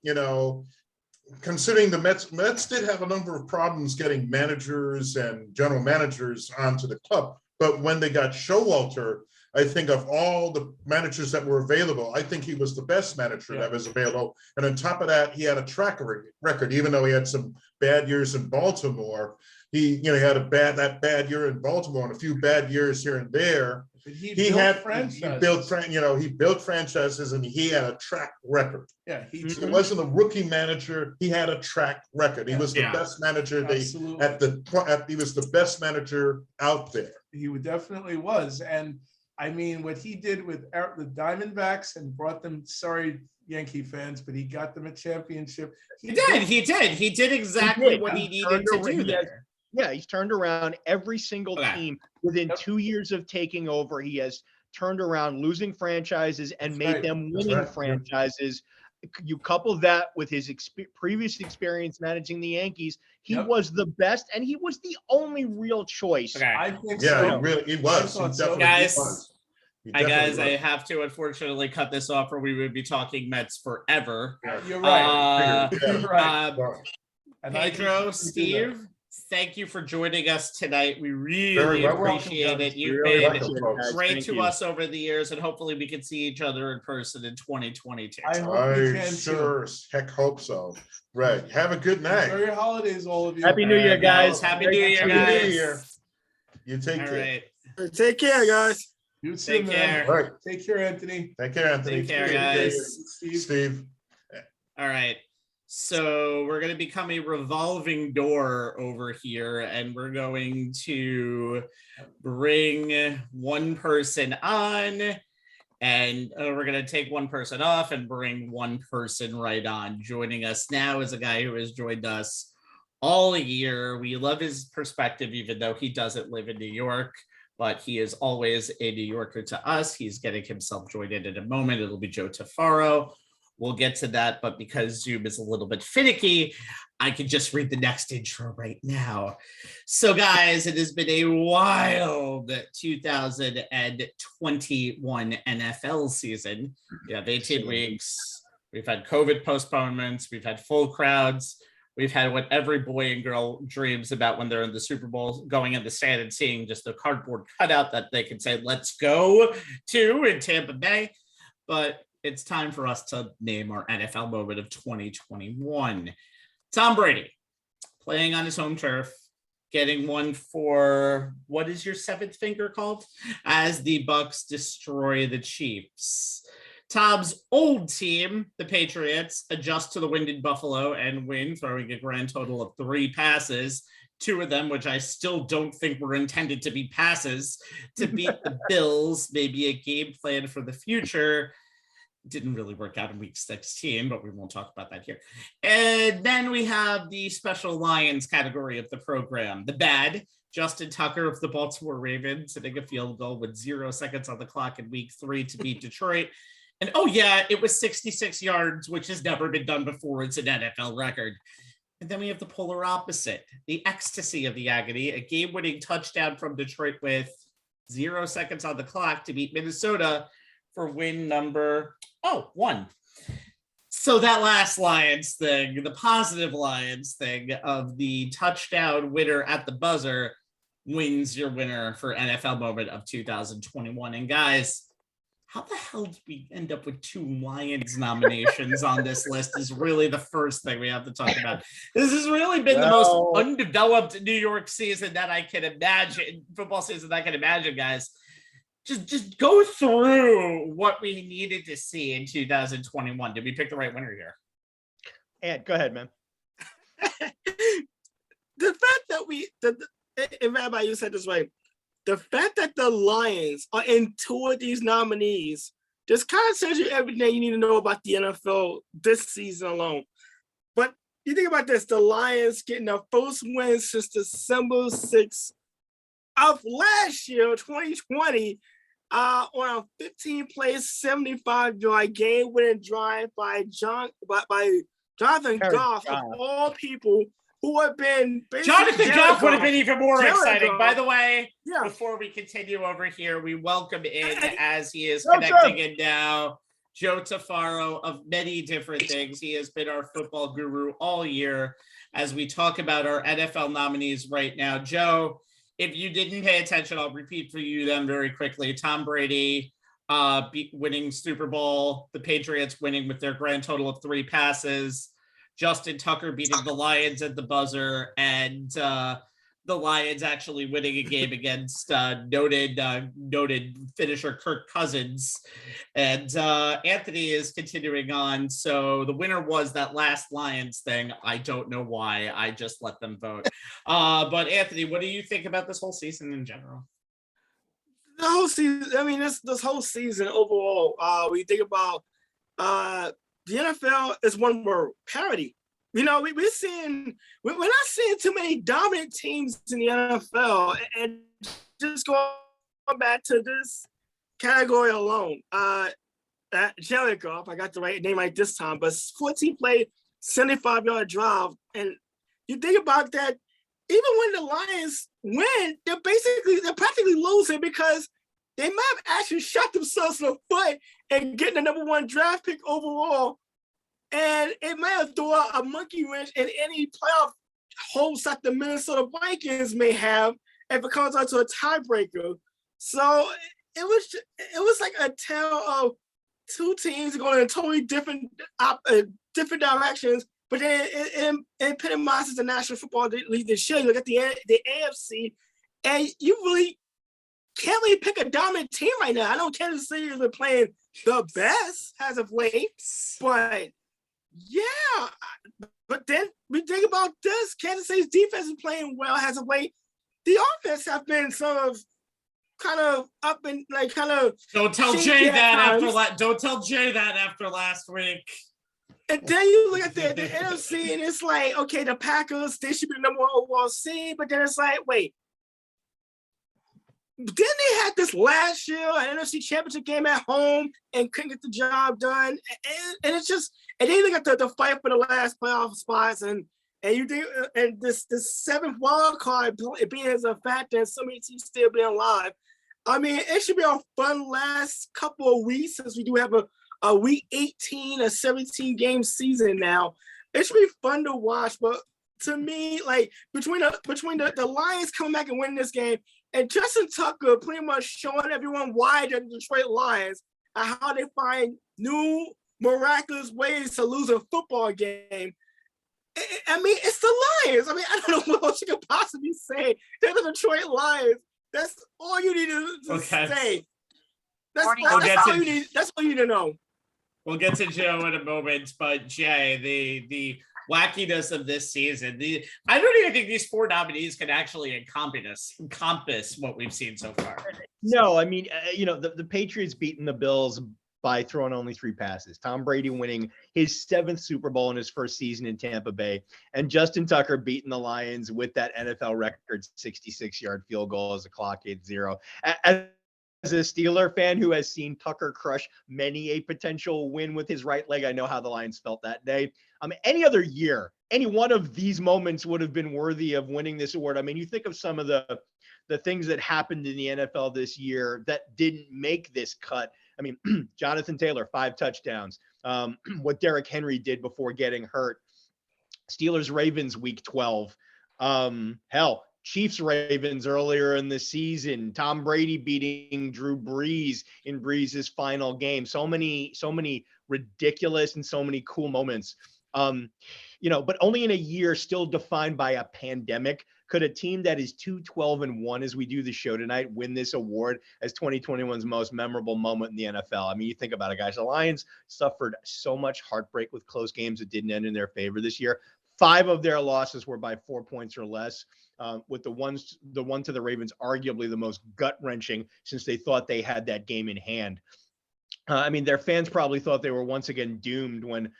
considering the Mets did have a number of problems getting managers and general managers onto the club, but when they got Showalter, I think of all the managers that were available, I think he was the best manager that was available. And on top of that, he had a track record, even though he had some bad years in Baltimore. He had that bad year in Baltimore and a few bad years here and there. He built franchises, and he had a track record. He wasn't a rookie manager. He had a track record. He was the best manager. He was the best manager out there. He definitely was. And I mean, what he did with the Diamondbacks and brought them, sorry, Yankee fans, but he got them a championship. He did exactly what he needed to do there. Yeah, he's turned around every single team within 2 years of taking over. He has turned around losing franchises and made them winning franchises. You couple that with his previous experience managing the Yankees, he was the best, and he was the only real choice. I think so. He was. Guys, I have to unfortunately cut this off, or we would be talking Mets forever. You're right. You're right. Pedro, Steve, thank you for joining us tonight. We really appreciate it. You've been great to us over the years, and hopefully we can see each other in person in 2022. I hope we can sure heck hope so. Right. Have a good night. Enjoy your holidays, all of you. Happy New Year, guys. Happy New Year, guys. You take care. Right. Take care, guys. You too, Take man. care. Right. Take care, Anthony. Take care, Anthony. Take care, guys. Steve. All right. So we're going to become a revolving door over here, and we're going to bring one person on, and we're going to take one person off and bring one person right on. Joining us now is a guy who has joined us all year. We love his perspective, even though he doesn't live in New York, but he is always a New Yorker to us. He's getting himself joined in a moment. It'll be Joe Tufaro. We'll get to that, but because Zoom is a little bit finicky, I can just read the next intro right now. So guys, it has been a wild 2021 NFL season. We have 18 weeks. We've had COVID postponements. We've had full crowds. We've had what every boy and girl dreams about when they're in the Super Bowl, going in the stand and seeing just a cardboard cutout that they can say, let's go to in Tampa Bay. But it's time for us to name our NFL moment of 2021. Tom Brady, playing on his home turf, getting one for, what is your seventh finger called? As the Bucks destroy the Chiefs. Tom's old team, the Patriots, adjust to the wind in Buffalo and win, throwing a grand total of 3 passes, 2 of them, which I still don't think were intended to be passes, to beat the Bills, maybe a game plan for the future. Didn't really work out in week 16, but we won't talk about that here. And then we have the special Lions category of the program. The bad, Justin Tucker of the Baltimore Ravens hitting a field goal with 0 seconds on the clock in week 3 to beat Detroit. And oh yeah, it was 66 yards, which has never been done before. It's an NFL record. And then we have the polar opposite, the ecstasy of the agony, a game-winning touchdown from Detroit with 0 seconds on the clock to beat Minnesota for win number 1. So that last Lions thing, the positive Lions thing of the touchdown winner at the buzzer wins your winner for NFL Moment of 2021. And guys, how the hell did we end up with 2 Lions nominations on this list is really the first thing we have to talk about. This has really been the most undeveloped New York season that I can imagine, football season that I can imagine, guys. Just go through what we needed to see in 2021. Did we pick the right winner here? And go ahead, man. The fact that and Rabbi, you said this right. The fact that the Lions are in 2 of these nominees just kind of tells you everything you need to know about the NFL this season alone. But you think about this, the Lions getting their first win since December 6th of last year, 2020, on a 15-play, 75-yard game-winning drive by Jonathan Goff, of all people, who have been Jonathan Goff would have been even more exciting. Goff. By the way, yeah. Before we continue over here, we welcome in, as he is connecting in now, Joe Tufaro of many different things. He has been our football guru all year as we talk about our NFL nominees right now. Joe, if you didn't pay attention, I'll repeat for you them very quickly. Tom Brady winning Super Bowl, the Patriots winning with their grand total of 3 passes, Justin Tucker beating the Lions at the buzzer, and the Lions actually winning a game against noted finisher Kirk Cousins. And Anthony is continuing on. So the winner was that last Lions thing. I don't know why. I just let them vote. But Anthony, what do you think about this whole season in general? The whole season, I mean, this whole season overall, we think about the NFL is one word: parity. You know, we're not seeing too many dominant teams in the NFL. And just going back to this category alone, Jared Goff, I got the right name right this time, but 14-play, 75-yard drive. And you think about that, even when the Lions win, they're practically losing because they might have actually shot themselves in the foot and getting the number 1 draft pick overall. And it may have thrown a monkey wrench in any playoff hopes that the Minnesota Vikings may have if it comes out to a tiebreaker. So it was like a tale of 2 teams going in totally different directions. But then it epitomizes the National Football League this year. You look at the AFC, and you really can't really pick a dominant team right now. I know Kansas City has been playing the best as of late, but yeah. But then we think about this. Kansas City's defense is playing well as of late. The offense have been kind of up and kind of. Don't tell Jay that after last week. And then you look at the NFC, and it's like, okay, the Packers, they should be the number 1 overall seed, but then it's like, wait. Then they had this last year, an NFC Championship game at home, and couldn't get the job done. And it's just, and then you look at the fight for the last playoff spots, and you think, and this 7th wild card being as a factor, and so many teams still being alive. I mean, it should be a fun last couple of weeks since we do have a week 18, a 17 game season now. It should be fun to watch, but to me, like between the Lions coming back and winning this game, and Justin Tucker pretty much showing everyone why they're the Detroit Lions and how they find new miraculous ways to lose a football game. I mean, it's the Lions. I mean, I don't know what else you could possibly say. They're the Detroit Lions. That's all you need to say. That's all you need to know. We'll get to Joe in a moment, but Jay, the wackiness of this season. I don't even think these 4 nominees can actually encompass what we've seen so far. No, I mean, the Patriots beating the Bills by throwing only 3 passes. Tom Brady winning his 7th Super Bowl in his first season in Tampa Bay, and Justin Tucker beating the Lions with that NFL record 66-yard field goal as the clock hit 0. As a Steeler fan who has seen Tucker crush many a potential win with his right leg, I know how the Lions felt that day. Any other year, any one of these moments would have been worthy of winning this award. I mean, you think of some of the things that happened in the NFL this year that didn't make this cut. I mean, Jonathan Taylor, 5 touchdowns. what Derrick Henry did before getting hurt. Steelers Ravens week 12. Hell, Chiefs Ravens earlier in the season. Tom Brady beating Drew Brees in Brees' final game. So many ridiculous and so many cool moments. But only in a year still defined by a pandemic could a team that is 2-12-1 as we do the show tonight win this award as 2021's most memorable moment in the NFL. I mean, you think about it, guys. The Lions suffered so much heartbreak with close games that didn't end in their favor this year. 5 of their losses were by 4 points or less, with the one to the Ravens arguably the most gut-wrenching since they thought they had that game in hand. Their fans probably thought they were once again doomed when,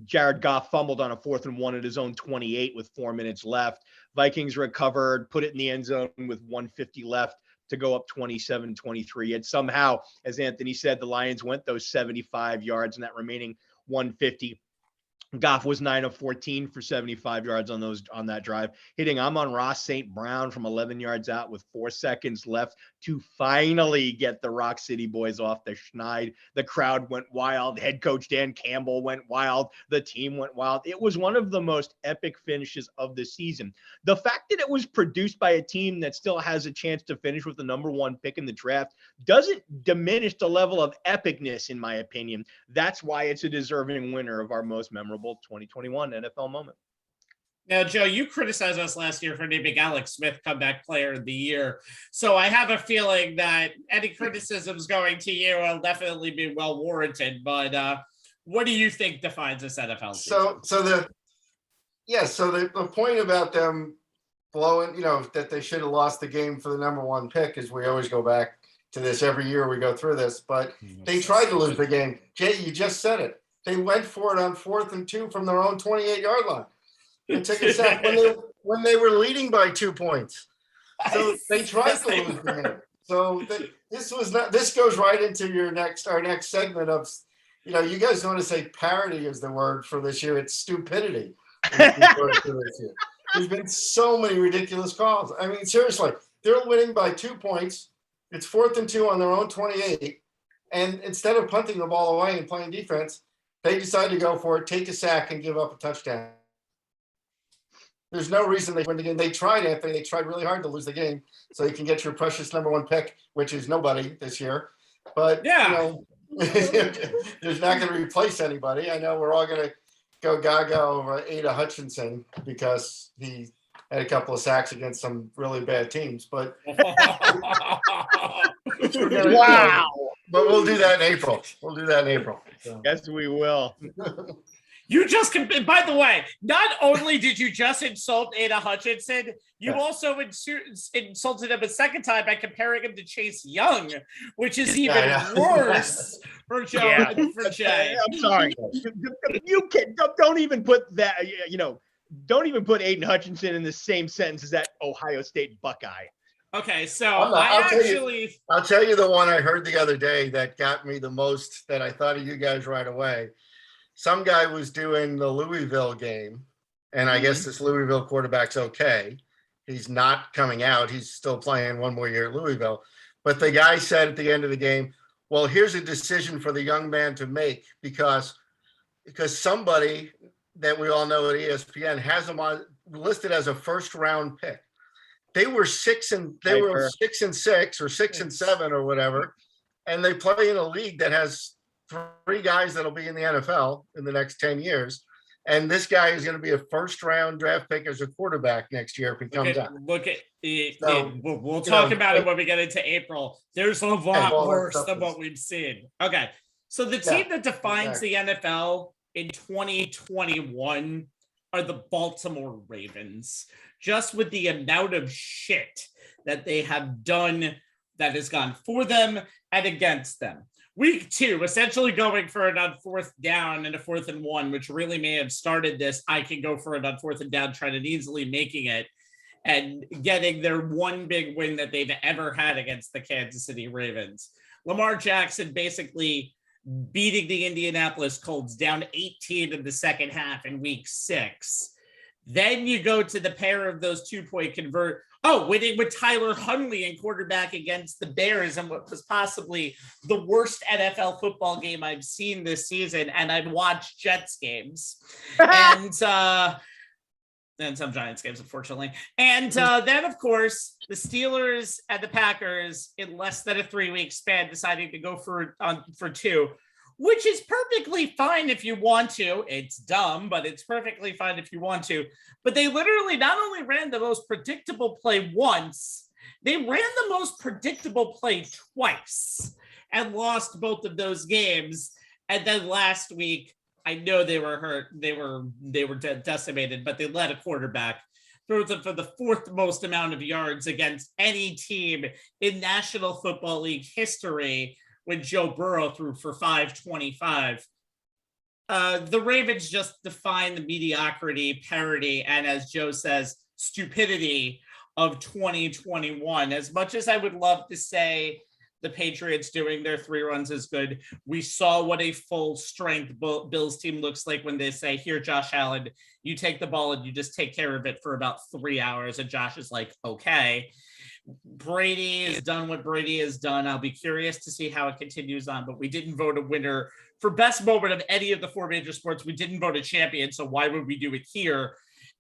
Jared Goff fumbled on a 4th and 1 at his own 28 with 4 minutes left. Vikings recovered, put it in the end zone with 150 left to go up 27-23. Yet somehow, as Anthony said, the Lions went those 75 yards and that remaining 150. Goff was 9 of 14 for 75 yards on that drive, hitting Amon-Ra St. Brown from 11 yards out with 4 seconds left to finally get the Rock City boys off the schneid. The crowd went wild. Head coach Dan Campbell went wild. The team went wild. It was one of the most epic finishes of the season. The fact that it was produced by a team that still has a chance to finish with the number 1 pick in the draft doesn't diminish the level of epicness, in my opinion. That's why it's a deserving winner of our most memorable 2021 NFL moment. Now, Joe, you criticized us last year for naming Alex Smith comeback player of the year. So I have a feeling that any criticisms going to you will definitely be well warranted. But what do you think defines this NFL season? So the point about them blowing, that they should have lost the game for the number 1 pick is we always go back to this every year we go through this, but they tried to lose the game. Jay, you just said it. They went for it on 4th and 2 from their own 28-yard line and took a sack when they were leading by 2 points. So they tried to lose the game. So this goes right into our next segment of, you guys want to say parody is the word for this year. It's stupidity. There's been so many ridiculous calls. I mean, seriously, they're winning by 2 points. It's 4th and 2 on their own 28. And instead of punting the ball away and playing defense, they decide to go for it, take a sack, and give up a touchdown. There's no reason they win the game. They tried, Anthony. They tried really hard to lose the game so you can get your precious number 1 pick, which is nobody this year. But, there's not going to replace anybody. I know we're all going to go gaga over Ada Hutchinson because he had a couple of sacks against some really bad teams. But Wow. But we'll do that in April. So. Yes, we will. You just, by the way, not only did you just insult Ada Hutchinson, you also insulted him a second time by comparing him to Chase Young, which is even worse for Joe and for Jay. I'm sorry. You don't even put that, don't even put Aiden Hutchinson in the same sentence as that Ohio State Buckeye. Okay, so I'll tell you the one I heard the other day that got me the most, that I thought of you guys right away. Some guy was doing the Louisville game, and I guess this Louisville quarterback's okay. He's not coming out. He's still playing one more year at Louisville. But the guy said at the end of the game, well, here's a decision for the young man to make because somebody that we all know at ESPN has him listed as a first-round pick. They were 6 and 6 or 6 and 7 or whatever, and they play in a league that has 3 guys that'll be in the NFL in the next 10 years. And this guy is going to be a first-round draft pick as a quarterback next year if he comes out. We'll talk about it when we get into April. There's a lot worse than what we've seen. Okay, so the team that defines the NFL in 2021 are the Baltimore Ravens. Just with the amount of shit that they have done that has gone for them and against them. Week 2, essentially going for it on 4th down and a 4th and 1, which really may have started this. I can go for it on 4th and down, trying to easily making it and getting their one big win that they've ever had against the Kansas City Ravens. Lamar Jackson basically beating the Indianapolis Colts down 18 in the second half in week 6. Then you go to the pair of those 2-point convert. Oh, winning with Tyler Huntley and quarterback against the Bears and what was possibly the worst NFL football game I've seen this season. And I've watched Jets games and some Giants games, unfortunately. And then, of course, the Steelers and the Packers in less than a 3-week span deciding to go for 2, which is perfectly fine if you want to. It's dumb, but it's perfectly fine if you want to. But they literally not only ran the most predictable play once, they ran the most predictable play twice and lost both of those games. And then last week, I know they were hurt. They were decimated, but they let a quarterback throw them for the 4th most amount of yards against any team in National Football League history when Joe Burrow threw for 525. The Ravens just define the mediocrity, parody, and as Joe says, stupidity of 2021. As much as I would love to say the Patriots doing their 3 runs is good, we saw what a full strength Bills team looks like when they say, here, Josh Allen, you take the ball and you just take care of it for about 3 hours. And Josh is like, okay. Brady is done what Brady has done. I'll be curious to see how it continues on, but we didn't vote a winner for best moment of any of the 4 major sports. We didn't vote a champion, so why would we do it here?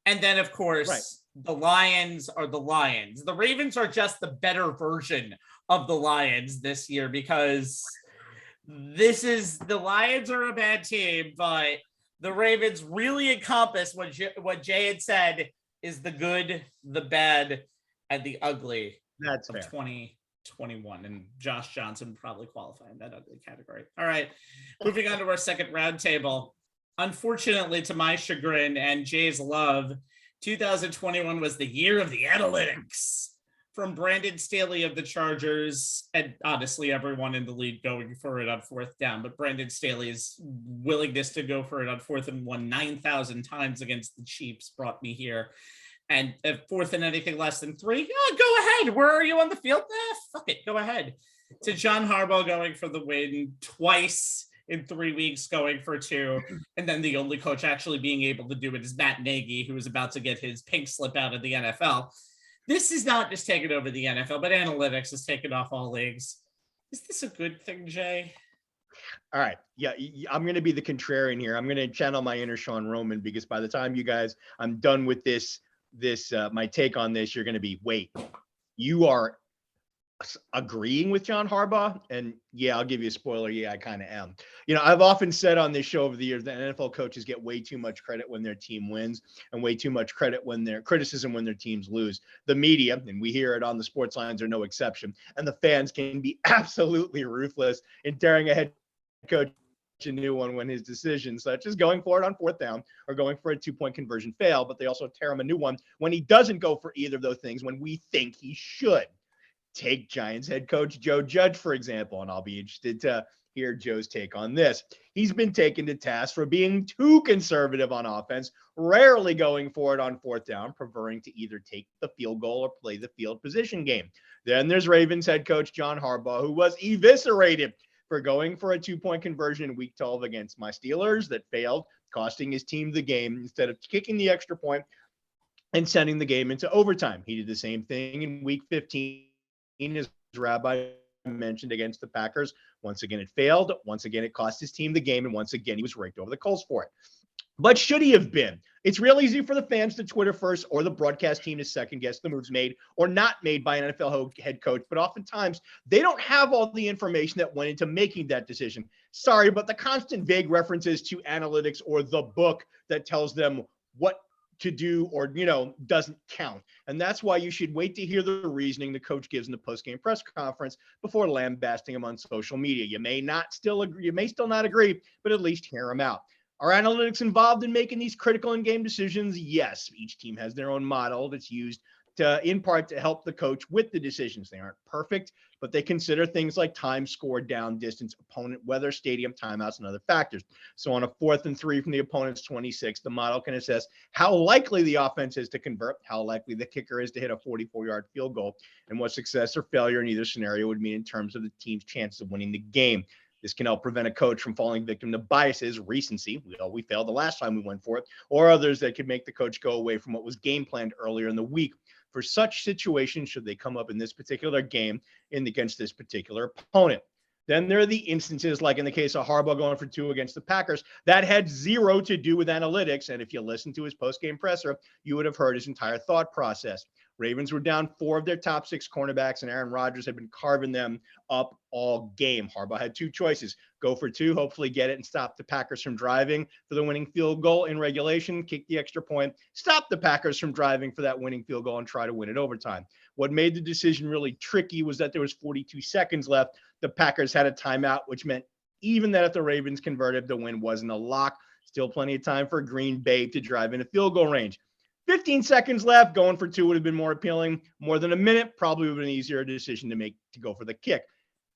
And then, of course, The Lions are the Lions. The Ravens are just the better version of the Lions this year because the Lions are a bad team, but the Ravens really encompass what Jay had said is the good, the bad, and the ugly That's of fair. 2021. And Josh Johnson would probably qualify in that ugly category. All right, moving on to our second roundtable. Unfortunately, to my chagrin and Jay's love, 2021 was the year of the analytics. From Brandon Staley of the Chargers, and honestly, everyone in the league going for it on 4th down, but Brandon Staley's willingness to go for it on 4th and 1 9,000 times against the Chiefs brought me here. And if 4th and anything less than 3, go ahead. Where are you on the field? Fuck it, go ahead. To John Harbaugh going for the win twice in 3 weeks, going for 2. And then the only coach actually being able to do it is Matt Nagy, who is about to get his pink slip out of the NFL. This is not just taking over the NFL, but analytics has taken off all leagues. Is this a good thing, Jay? All right. Yeah, I'm going to be the contrarian here. I'm going to channel my inner Sean Roman because by the time you guys, I'm done with this, my take on this, you're going to be, wait, you are agreeing with John Harbaugh? And yeah, I'll give you a spoiler. Yeah, I kind of am. I've often said on this show over the years that NFL coaches get way too much credit when their team wins and way too much criticism when their teams lose. The media, and we hear it on the sports lines, are no exception. And the fans can be absolutely ruthless in tearing a head coach a new one when his decisions, such as going for it on 4th down or going for a 2-point conversion, fail, but they also tear him a new one when he doesn't go for either of those things when we think he should. Take Giants head coach Joe Judge, for example, and I'll be interested to hear Joe's take on this. He's been taken to task for being too conservative on offense, rarely going for it on 4th down, preferring to either take the field goal or play the field position game. Then there's Ravens head coach John Harbaugh, who was eviscerated for going for a 2-point conversion in week 12 against my Steelers that failed, costing his team the game instead of kicking the extra point and sending the game into overtime. He did the same thing in week 15. As Rabbi mentioned against the Packers. Once again, it failed. Once again, it cost his team the game. And once again, he was raked over the coals for it. But should he have been? It's real easy for the fans to Twitter first or the broadcast team to second guess the moves made or not made by an NFL head coach. But oftentimes, they don't have all the information that went into making that decision. Sorry, but the constant vague references to analytics or the book that tells them what to do or, doesn't count. And that's why you should wait to hear the reasoning the coach gives in the post-game press conference before lambasting him on social media. You may still not agree, but at least hear him out. Are analytics involved in making these critical in-game decisions? Yes. Each team has their own model that's used in part to help the coach with the decisions. They aren't perfect, but they consider things like time, score, down, distance, opponent, weather, stadium, timeouts, and other factors. So on a 4th and 3 from the opponent's 26, the model can assess how likely the offense is to convert, how likely the kicker is to hit a 44-yard field goal, and what success or failure in either scenario would mean in terms of the team's chances of winning the game. This can help prevent a coach from falling victim to biases, recency, we failed the last time we went for it, or others that could make the coach go away from what was game planned earlier in the week. for such situations should they come up in this particular game against this particular opponent. Then there are the instances, like in the case of Harbaugh going for 2 against the Packers, that had zero to do with analytics. And if you listen to his post-game presser, you would have heard his entire thought process. Ravens were down 4 of their top 6 cornerbacks, and Aaron Rodgers had been carving them up all game. Harbaugh had 2 choices: go for 2, hopefully get it and stop the Packers from driving for the winning field goal in regulation, kick the extra point, stop the Packers from driving for that winning field goal, and try to win it overtime. What made the decision really tricky was that there was 42 seconds left. The Packers had a timeout, which meant even that if the Ravens converted, the win wasn't a lock. Still plenty of time for Green Bay to drive into field goal range. 15 seconds left, going for 2 would have been more appealing. More than a minute, probably would have been an easier decision to make to go for the kick.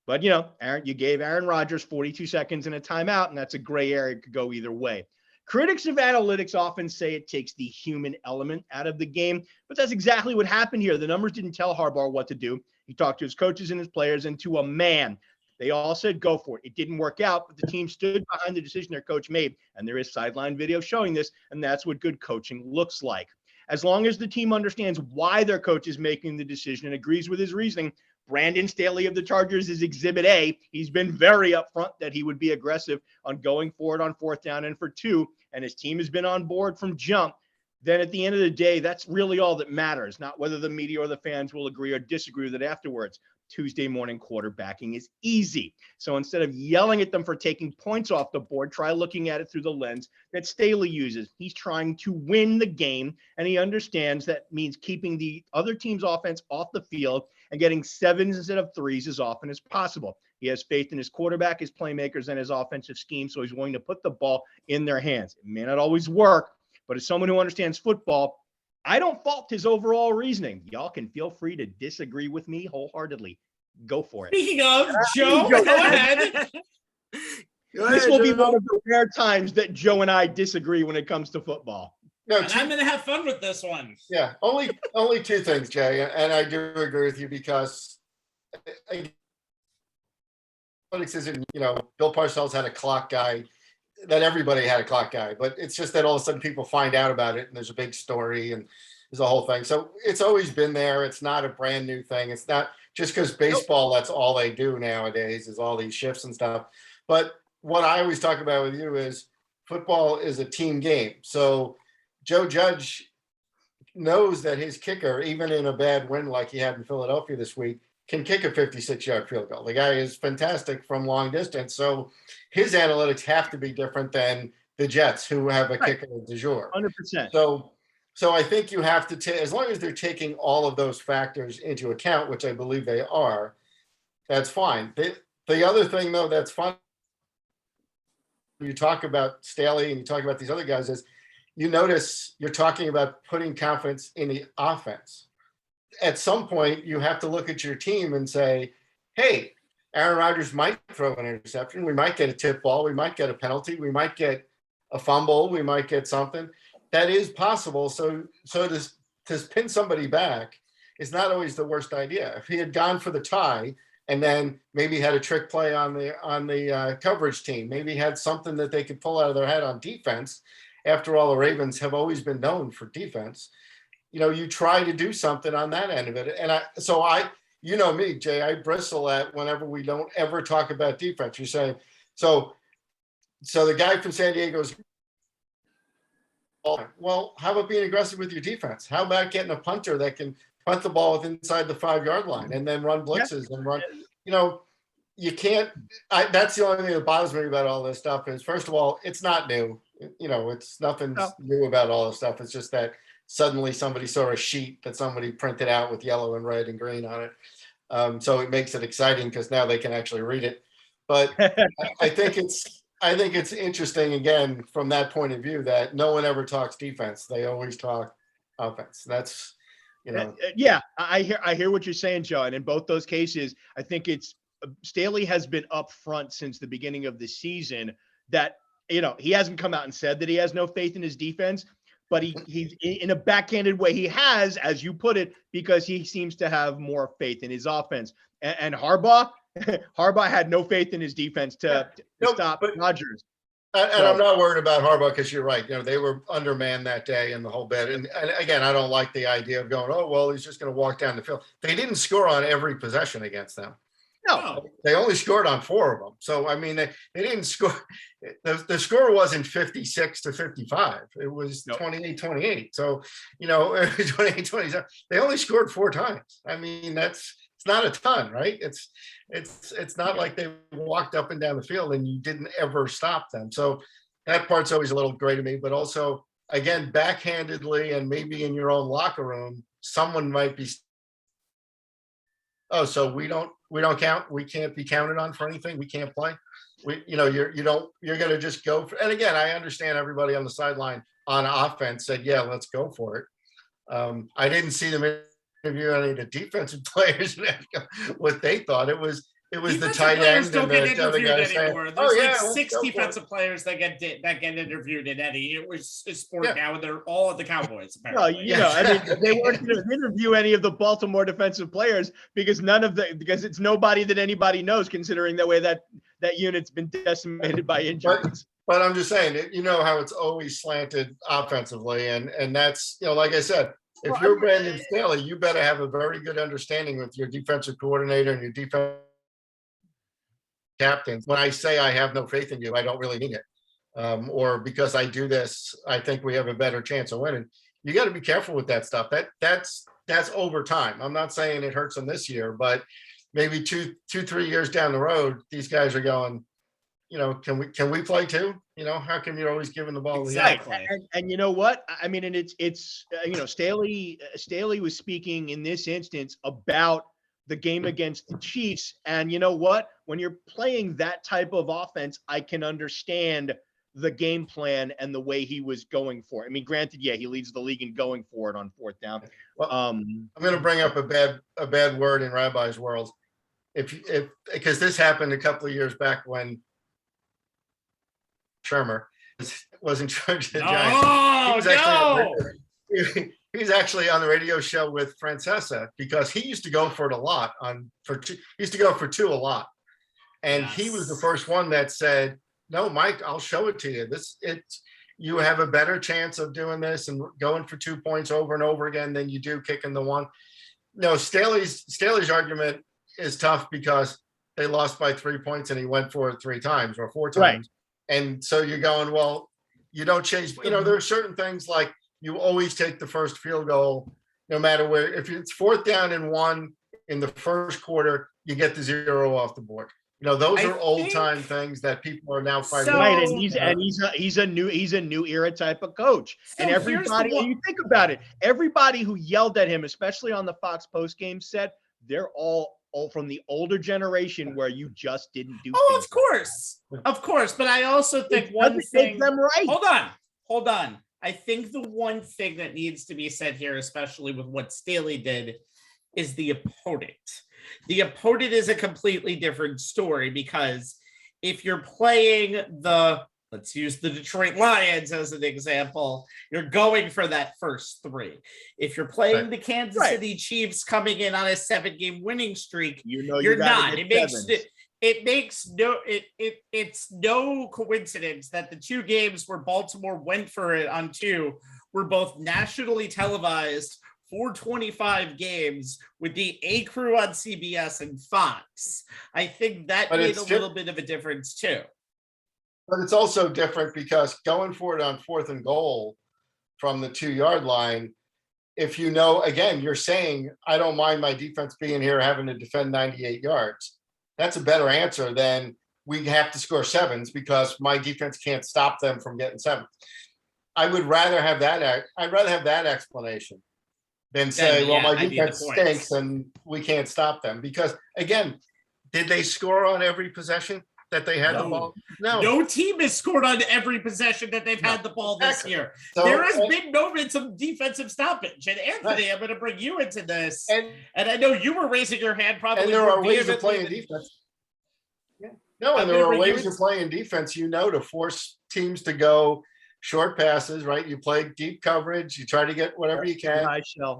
But, you gave Aaron Rodgers 42 seconds and a timeout, and that's a gray area. It could go either way. Critics of analytics often say it takes the human element out of the game, but that's exactly what happened here. The numbers didn't tell Harbaugh what to do. He talked to his coaches and his players, and to a man, they all said, go for it. It didn't work out, but the team stood behind the decision their coach made, and there is sideline video showing this, and that's what good coaching looks like. As long as the team understands why their coach is making the decision and agrees with his reasoning, Brandon Staley of the Chargers is Exhibit A. He's been very upfront that he would be aggressive on going for it on 4th down and for 2, and his team has been on board from jump. Then at the end of the day, that's really all that matters, not whether the media or the fans will agree or disagree with it afterwards. Tuesday morning quarterbacking is easy. So instead of yelling at them for taking points off the board, try looking at it through the lens that Staley uses. He's trying to win the game, and he understands that means keeping the other team's offense off the field and getting 7s instead of 3s as often as possible. He has faith in his quarterback, his playmakers, and his offensive scheme, so he's willing to put the ball in their hands. It may not always work, but as someone who understands football, I don't fault his overall reasoning. Y'all can feel free to disagree with me wholeheartedly. Go for it. Speaking of, Joe, go ahead. This will be one of the rare times that Joe and I disagree when it comes to football. No, And I'm going to have fun with this one. yeah, only 2 things, Jay, and I do agree with you because politics isn't, Bill Parcells had a clock guy, that everybody had a clock guy, but it's just that all of a sudden people find out about it and there's a big story and there's a whole thing. So it's always been there. It's not a brand new thing. It's not just because baseball, that's all they do nowadays is all these shifts and stuff. But what I always talk about with you is football is a team game. So Joe Judge knows that his kicker, even in a bad win like he had in Philadelphia this week, can kick a 56-yard field goal. The guy is fantastic from long distance. So his analytics have to be different than the Jets, who have a kicker du jour. 100%. So I think you have to take, as long as they're taking all of those factors into account, which I believe they are, that's fine. The other thing, though, that's fun, you talk about Staley and you talk about these other guys, is you notice you're talking about putting confidence in the offense. At some point, you have to look at your team and say, hey, Aaron Rodgers might throw an interception. We might get a tip ball. We might get a penalty. We might get a fumble. We might get something. That is possible. So to pin somebody back is not always the worst idea. If he had gone for the tie and then maybe had a trick play on the coverage team, maybe had something that they could pull out of their head on defense. After all, the Ravens have always been known for defense. You try to do something on that end of it. And you know me, Jay, I bristle at whenever we don't ever talk about defense. You're saying, so the guy from San Diego's, well, how about being aggressive with your defense? How about getting a punter that can punt the ball inside the 5-yard line and then run blitzes and run, you can't, that's the only thing that bothers me about all this stuff is, first of all, it's not new. It's nothing new about all this stuff. It's just that suddenly somebody saw a sheet that somebody printed out with yellow and red and green on it. So it makes it exciting because now they can actually read it. But I think it's interesting, again, from that point of view, that no one ever talks defense. They always talk offense. That's, Yeah, I hear what you're saying, Joe. And in both those cases, I think Staley has been up front since the beginning of the season that, he hasn't come out and said that he has no faith in his defense. But he's in a backhanded way. He has, as you put it, because he seems to have more faith in his offense. And Harbaugh had no faith in his defense to stop Rodgers. And I'm not worried about Harbaugh because you're right. They were undermanned that day and the whole bit. And again, I don't like the idea of going, oh, well, he's just going to walk down the field. They didn't score on every possession against them. No, they only scored on 4 of them. So, I mean, they didn't score. The score wasn't 56-55. It was 28-28. So, 28-27. They only scored 4 times. I mean, it's not a ton, right? It's not like they walked up and down the field and you didn't ever stop them. So that part's always a little gray to me, but also, again, backhandedly and maybe in your own locker room, someone might be, oh, so we don't count. We can't be counted on for anything. We can't play. You're going to just go for, and again, I understand everybody on the sideline on offense said, yeah, let's go for it. I didn't see them interview any of the defensive players what they thought. It was the tight end don't get interviewed anymore. Saying, there's 6 defensive players that get interviewed in Eddie. It was a sport now, and they're all at the Cowboys. Apparently. They weren't going to interview any of the Baltimore defensive players because it's nobody that anybody knows, considering the way that unit's been decimated by injuries. But I'm just saying, how it's always slanted offensively, and that's like I said. If you're Brandon Staley, you better have a very good understanding with your defensive coordinator and your defense captains. When I say I have no faith in you, I don't really mean it. Or because I do this, I think we have a better chance of winning. You got to be careful with that stuff. That's over time. I'm not saying it hurts them this year, but maybe 2-3 years down the road, these guys are going, can we play too? How come you're always giving the ball? Exactly. And you know what? I mean, and it's Staley was speaking in this instance about the game against the Chiefs. And you know what? When you're playing that type of offense, I can understand the game plan and the way he was going for it. I mean, granted, he leads the league in going for it on 4th down. Well, I'm going to bring up a bad word in Rabbi's world. Because this happened a couple of years back when Shermer was in charge of the Giants. He was actually on the radio show with Francesa because he used to go for it a lot he used to go for 2 a lot. And he was the first one that said, no, Mike, I'll show it to you. You have a better chance of doing this and going for 2 points over and over again than you do kicking the 1. No, Staley's argument is tough because they lost by 3 points and he went for it 3 times or 4 times. Right. And so you're going, well, you don't change. There are certain things like you always take the first field goal, no matter where. If it's 4th down and 1 in the first quarter, you get the 0 off the board. Those are old time things that people are now fighting. Right, and he's a new era type of coach. So and everybody, and you think about it, everybody who yelled at him, especially on the Fox post game set, they're all from the older generation where you just didn't do. Oh, of course. But I also think one thing. Them right. Hold on. I think the one thing that needs to be said here, especially with what Staley did, is the opponent. The opponent is a completely different story because if you're playing let's use the Detroit Lions as an example, you're going for that first 3. If you're playing the Kansas City Chiefs coming in on a 7-game winning streak, you're not. It's no coincidence that the 2 games where Baltimore went for it on 2 were both nationally televised 425 games with the A Crew on CBS and Fox. I think that made a little bit of a difference too. But it's also different because going for it on 4th and goal from the 2-yard line, if again, you're saying, I don't mind my defense being here having to defend 98 yards. That's a better answer than we have to score 7s because my defense can't stop them from getting 7. I would rather have that. I'd rather have that explanation than say, my defense stinks and we can't stop them. Because again, did they score on every possession that they had the ball? No team has scored on every possession that they've had the ball this year. So, there has been moments of defensive stoppage. And Anthony, I'm going to bring you into this. And I know you were raising your hand probably. And there are ways of playing defense. No, and there are ways of playing defense, to force teams to go short passes, right? You play deep coverage, you try to get whatever you can,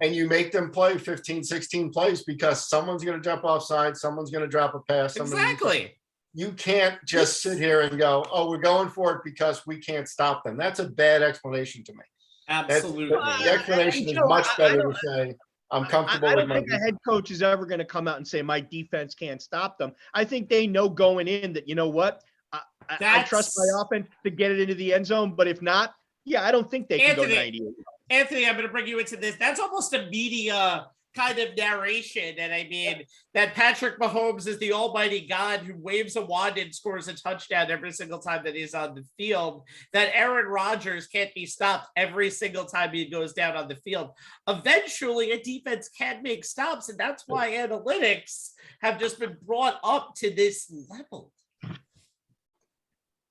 and you make them play 15, 16 plays because someone's going to jump offside, someone's going to drop a pass. Exactly. you can't just sit here and go, oh, we're going for it because we can't stop them. That's a bad explanation to me. Absolutely. The explanation is much better to say, I'm comfortable I with don't my think a head coach is ever going to come out and say my defense can't stop them. I think they know going in that, you know what, I trust my offense to get it into the end zone. But if not, yeah, I don't think they can go 98. Anthony, I'm going to bring you into this. That's almost a media kind of narration. And I mean, that Patrick Mahomes is the almighty God who waves a wand and scores a touchdown every single time that he's on the field, that Aaron Rodgers can't be stopped every single time he goes down on the field. Eventually, a defense can make stops, and that's why analytics have just been brought up to this level.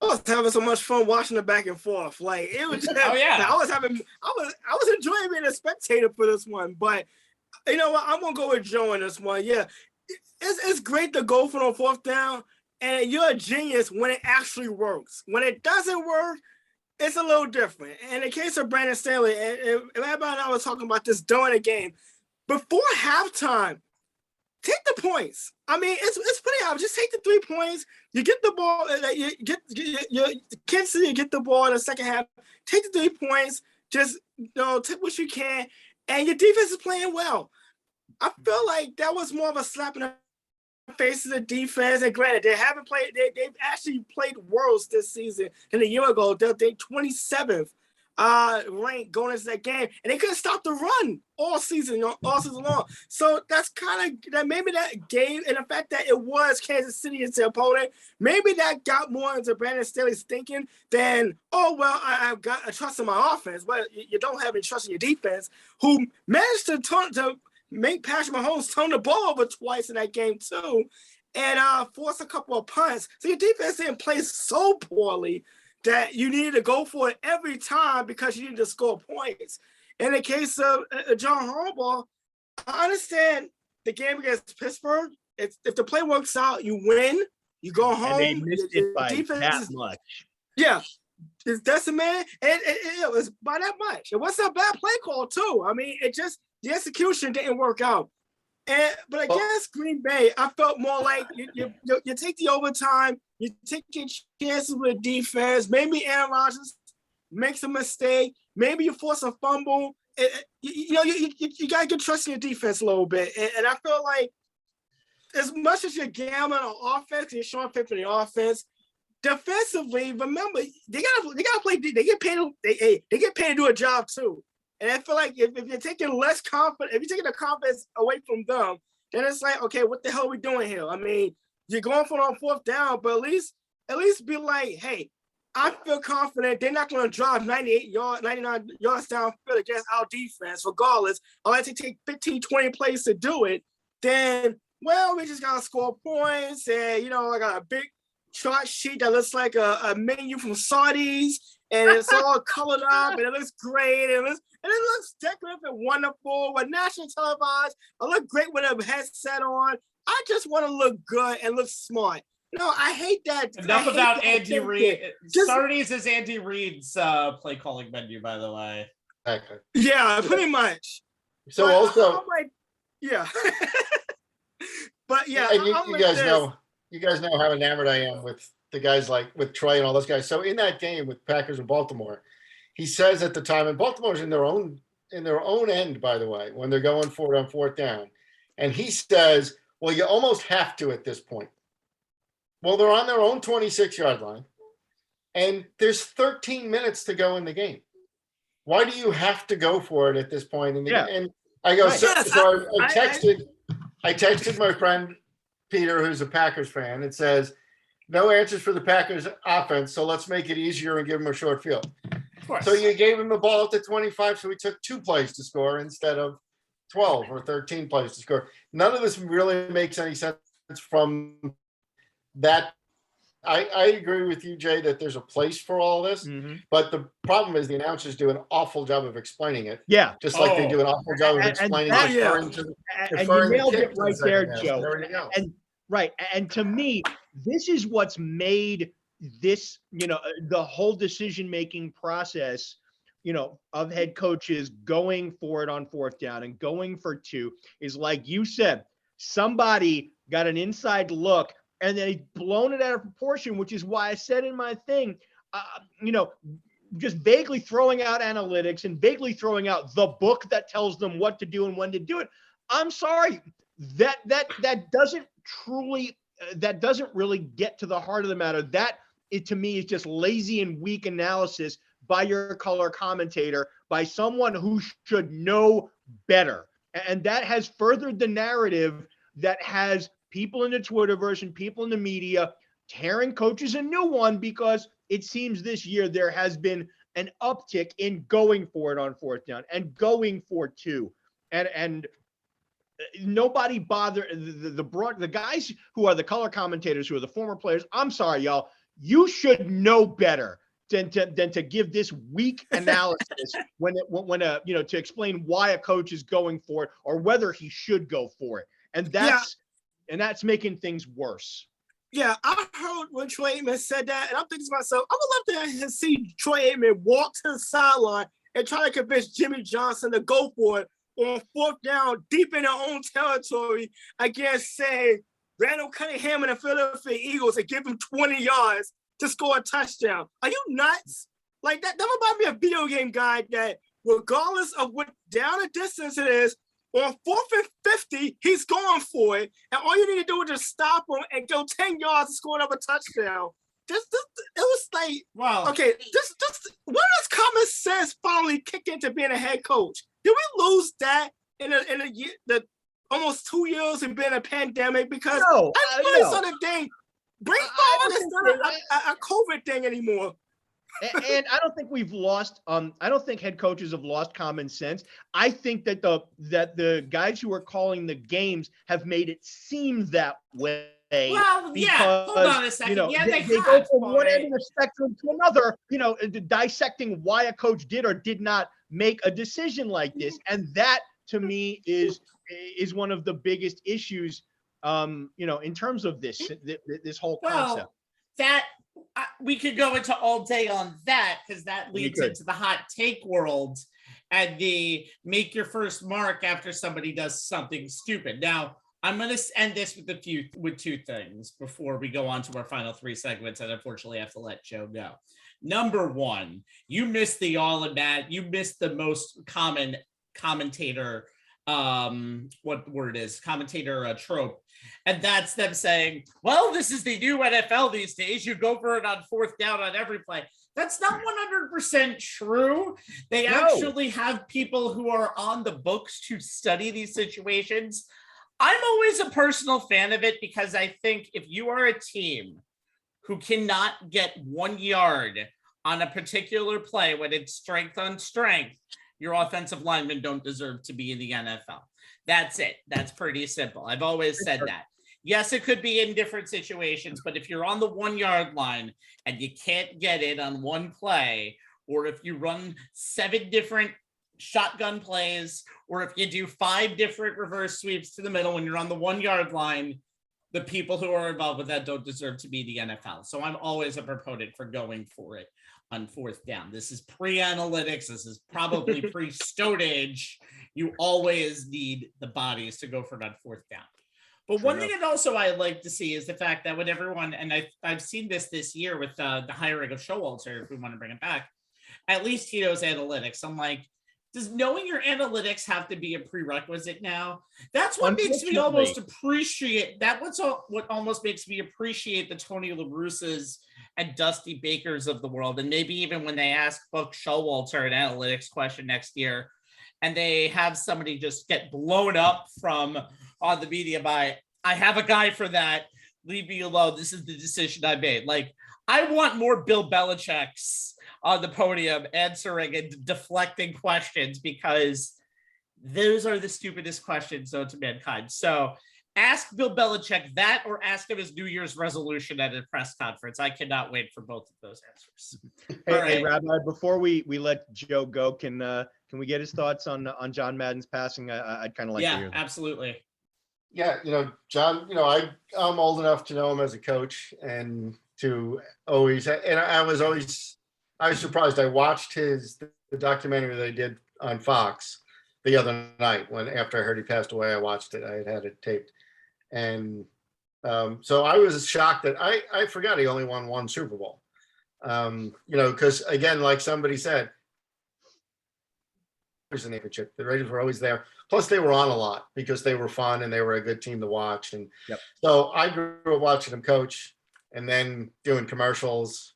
I was having so much fun watching the back and forth. Like, it was just, Oh, yeah. I was enjoying being a spectator for this one, but you know what? I'm gonna go with Joe in this one. Yeah, it's great to go for the fourth down, and you're a genius when it actually works. When it doesn't work, it's a little different. In the case of Brandon Staley, and everybody and I was talking about this during the game, before halftime, take the points. I mean, it's pretty obvious. Just take the 3 points. You get the ball. You Kansas City get the ball in the second half. Take the 3 points. Just take what you can. And your defense is playing well. I feel like that was more of a slap in the face of the defense. And granted, they haven't played. They've actually played worse this season than a year ago. They're 27th ranked going into that game, and they couldn't stop the run all season long. So that's kind of that. Maybe that game and the fact that it was Kansas City as the opponent, maybe that got more into Brandon Staley's thinking than, oh well, I've got a trust in my offense, but you don't have any trust in your defense, who managed to make Patrick Mahomes turn the ball over twice in that game too, and force a couple of punts. So your defense didn't play so poorly that you needed to go for it every time because you needed to score points. In the case of John Harbaugh, I understand the game against Pittsburgh. If the play works out, you win. You go home. And they missed it by that much. Yeah, it's decimated, and it was by that much. It wasn't a bad play call too. I mean, it just the execution didn't work out. But against Green Bay, I felt more like you take the overtime, you take your chances with defense. Maybe Aaron Rodgers makes a mistake. Maybe you force a fumble. You got to get trust in your defense a little bit. And I feel like as much as you're gambling on offense, you're showing faith for the offense. Defensively, remember they gotta play. They get paid. They get paid to do a job too. And I feel like if you're taking less confidence, if you're taking the confidence away from them, then it's like, okay, what the hell are we doing here? I mean, you're going for it on fourth down, but at least be like, hey, I feel confident they're not going to drive 99 yards downfield against our defense, regardless. Unless they take 15, 20 plays to do it, then, well, we just got to score points. And, I got a big chart sheet that looks like a menu from Saudi's, and it's all colored up, and it looks great, and it looks decorative and wonderful. With national televised, I look great with a headset on. I just want to look good and look smart. No, I hate that. Enough about Andy Reid. Saudi's is Andy Reid's play calling menu, by the way. Okay. Yeah, pretty much. So but also, yeah. But yeah, and you guys know how enamored I am with the guys like with Trey and all those guys. So in that game with Packers and Baltimore, he says at the time, and Baltimore's in their own end, by the way, when they're going for it on fourth down, and he says, well, you almost have to at this point. Well, they're on their own 26-yard line, and there's 13 minutes to go in the game. Why do you have to go for it at this point in the game? And I go, right. so I texted my friend Peter, who's a Packers fan, and says, no answers for the Packers offense, so let's make it easier and give him a short field. So you gave him the ball at the 25, so he took 2 plays to score instead of 12 or 13 plays to score. None of this really makes any sense from that. I agree with you, Jay, that there's a place for all this, but the problem is the announcers do an awful job of explaining it. Yeah. Just like they do an awful job of explaining and you nailed it right there, Joe. And to me, this is what's made this, the whole decision-making process, of head coaches going for it on fourth down and going for 2 is, like you said, somebody got an inside look and then he's blown it out of proportion, which is why I said in my thing, just vaguely throwing out analytics and vaguely throwing out the book that tells them what to do and when to do it. I'm sorry, that doesn't really get to the heart of the matter. That, to me, is just lazy and weak analysis by your color commentator, by someone who should know better. And that has furthered the narrative that has people in the Twitterverse and people in the media tearing coaches a new one, because it seems this year there has been an uptick in going for it on fourth down and going for two. And nobody bothered the guys who are the color commentators, who are the former players. I'm sorry, y'all. You should know better than to give this weak analysis to explain why a coach is going for it or whether he should go for it. And that's making things worse. Yeah, I heard when Troy Aikman said that, and I'm thinking to myself, I would love to see Troy Aikman walk to the sideline and try to convince Jimmy Johnson to go for it on fourth down, deep in their own territory against, say, Randall Cunningham and the Philadelphia Eagles, and give him 20 yards to score a touchdown. Are you nuts? Like that reminds me of a video game guy that, regardless of what down the distance it is, on 4th and 50, he's going for it. And all you need to do is just stop him and go 10 yards to score another touchdown. It was like, wow. Okay, when does common sense finally kick into being a head coach? Did we lose that in a year, the almost 2 years and been a pandemic? Because I really saw the thing. Bring forward, it's not a COVID thing anymore. And I don't think we've lost. I don't think head coaches have lost common sense. I think that the guys who are calling the games have made it seem that way. Well, yeah. Hold on a second. They go from one end of the spectrum to another. Dissecting why a coach did or did not make a decision like this, and that to me is one of the biggest issues. In terms of this whole concept. We could go into all day on that, because that leads into the hot take world and the make your first mark after somebody does something stupid. Now, I'm going to end this with two things before we go on to our final three segments, and unfortunately I have to let Joe go. Number one, you missed the you missed the most common commentator commentator trope, and that's them saying, well, this is the new NFL these days, you go for it on fourth down on every play. That's not 100% true. They actually have people who are on the books to study these situations. I'm always a personal fan of it, because I think if you are a team who cannot get 1 yard on a particular play when it's strength on strength, your offensive linemen don't deserve to be in the NFL. That's it. That's pretty simple. I've always said that. Yes, it could be in different situations, but if you're on the 1 yard line and you can't get it on one play, or if you run 7 different shotgun plays, or if you do 5 different reverse sweeps to the middle when you're on the 1 yard line, the people who are involved with that don't deserve to be the NFL. So I'm always a proponent for going for it on fourth down. This is pre-analytics. This is probably pre-Stonehenge. You always need the bodies to go for it on fourth down. But one thing that also I like to see is the fact that when everyone, and I've seen this year with the hiring of Showalter, if we want to bring it back, at least he knows analytics. I'm like, does knowing your analytics have to be a prerequisite now? That's what makes me almost appreciate that. What almost makes me appreciate the Tony La Russa's and Dusty Bakers of the world. And maybe even when they ask Buck Showalter an analytics question next year, and they have somebody just get blown up on the media by, I have a guy for that, leave me alone, this is the decision I made. Like, I want more Bill Belichick's on the podium answering and deflecting questions, because those are the stupidest questions known to mankind. So ask Bill Belichick that, or ask him his New Year's resolution at a press conference. I cannot wait for both of those answers. Hey, Rabbi, before we let Joe go, can we get his thoughts on John Madden's passing? I'd kind of like to hear. Yeah, absolutely. Yeah, John, I'm old enough to know him as a coach, and to always, and I was surprised. I watched the documentary they did on Fox the other night after I heard he passed away. I watched it. I had it taped, and So I was shocked that I forgot he only won one Super Bowl. Because again, like somebody said, the Raiders were always there. Plus, they were on a lot because they were fun and they were a good team to watch. And so I grew up watching him coach, and then doing commercials,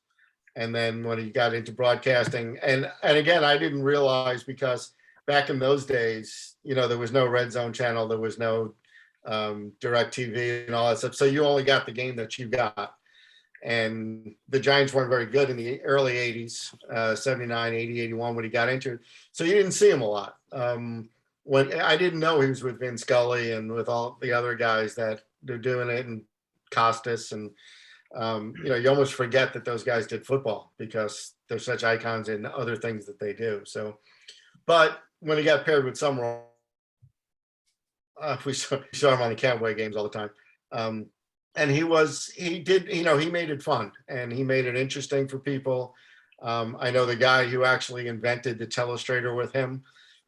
and then when he got into broadcasting, and again, I didn't realize, because back in those days, there was no Red Zone channel, there was no Direct TV and all that stuff. So you only got the game that you got. And the Giants weren't very good in the early 80s, 79, 80, 81 when he got into it. So you didn't see him a lot. When I didn't know he was with Vin Scully and with all the other guys that they're doing it, and Costas, and you almost forget that those guys did football because they're such icons in other things that they do. So, but when he got paired with Summerall, we saw him on the Cowboy games all the time. And he made it fun, and he made it interesting for people. I know the guy who actually invented the telestrator with him,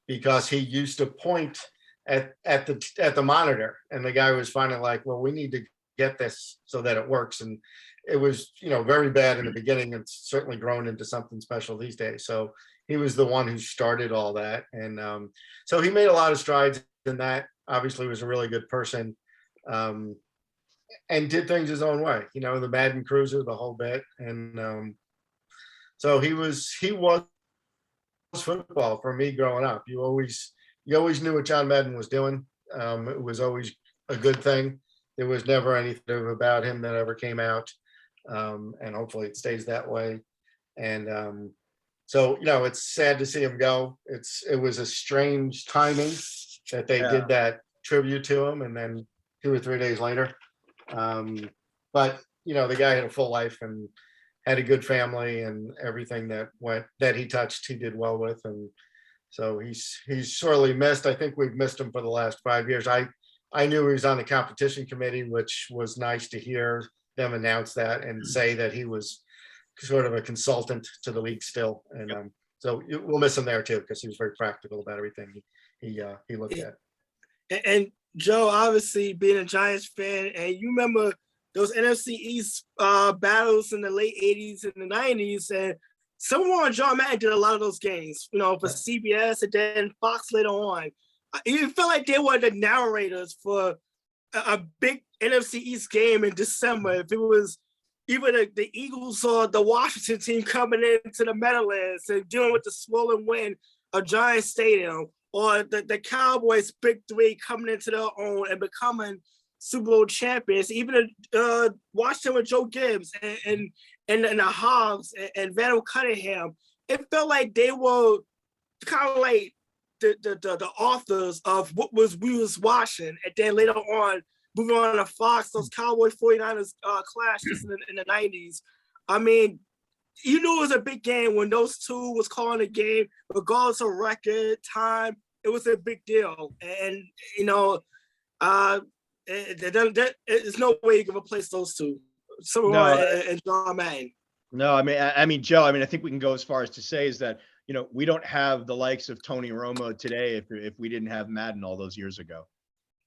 because he used to point at the monitor, and the guy was finally like, well, we need to get this so that it works. And it was, very bad in the beginning. It's certainly grown into something special these days. So he was the one who started all that. And so he made a lot of strides in that. Obviously was a really good person. And did things his own way, the Madden Cruiser, the whole bit. And so he was football for me growing up. You always knew what John Madden was doing. It was always a good thing. There was never anything about him that ever came out. And hopefully it stays that way. And so, it's sad to see him go. It was a strange timing that they did that tribute to him, and then 2 or 3 days later. But the guy had a full life and had a good family, and everything that he touched, he did well with. And so he's sorely missed. I think we've missed him for the last 5 years. I knew he was on the competition committee, which was nice to hear them announce that and say that he was sort of a consultant to the league still. And so we'll miss him there too, because he was very practical about everything he looked at. And Joe, obviously being a Giants fan, and you remember those NFC East battles in the late 80s and the 90s, and someone, John Madden, did a lot of those games, for CBS and then Fox later on. It felt like they were the narrators for a big NFC East game in December. If it was even the Eagles or the Washington team coming into the Meadowlands and dealing with the swollen wind of Giants Stadium, or the Cowboys' big three coming into their own and becoming Super Bowl champions, even Washington with Joe Gibbs and the Hobbs and Van Cunningham, it felt like they were kind of like the authors of what we was watching. And then later on, moving on to Fox, those Cowboy 49ers clashes in the 90s. I mean, you knew it was a big game when those two was calling a game, regardless of record, time. It was a big deal. And, there's no way you can replace those two. And John Madden. No, I mean, Joe, I think we can go as far as to say is that, we don't have the likes of Tony Romo today if we didn't have Madden all those years ago.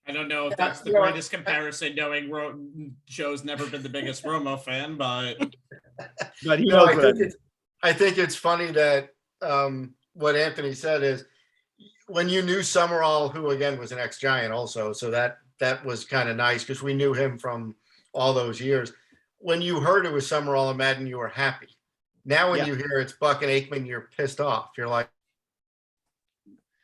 I don't know if that's the greatest comparison, knowing Joe's never been the biggest Romo fan, but he knows. I think it's funny that what Anthony said is, when you knew Summerall, who again was an ex-Giant also, so that was kind of nice because we knew him from all those years. When you heard it was Summerall and Madden, you were happy. Now when you hear it's Buck and Aikman, you're pissed off. You're like,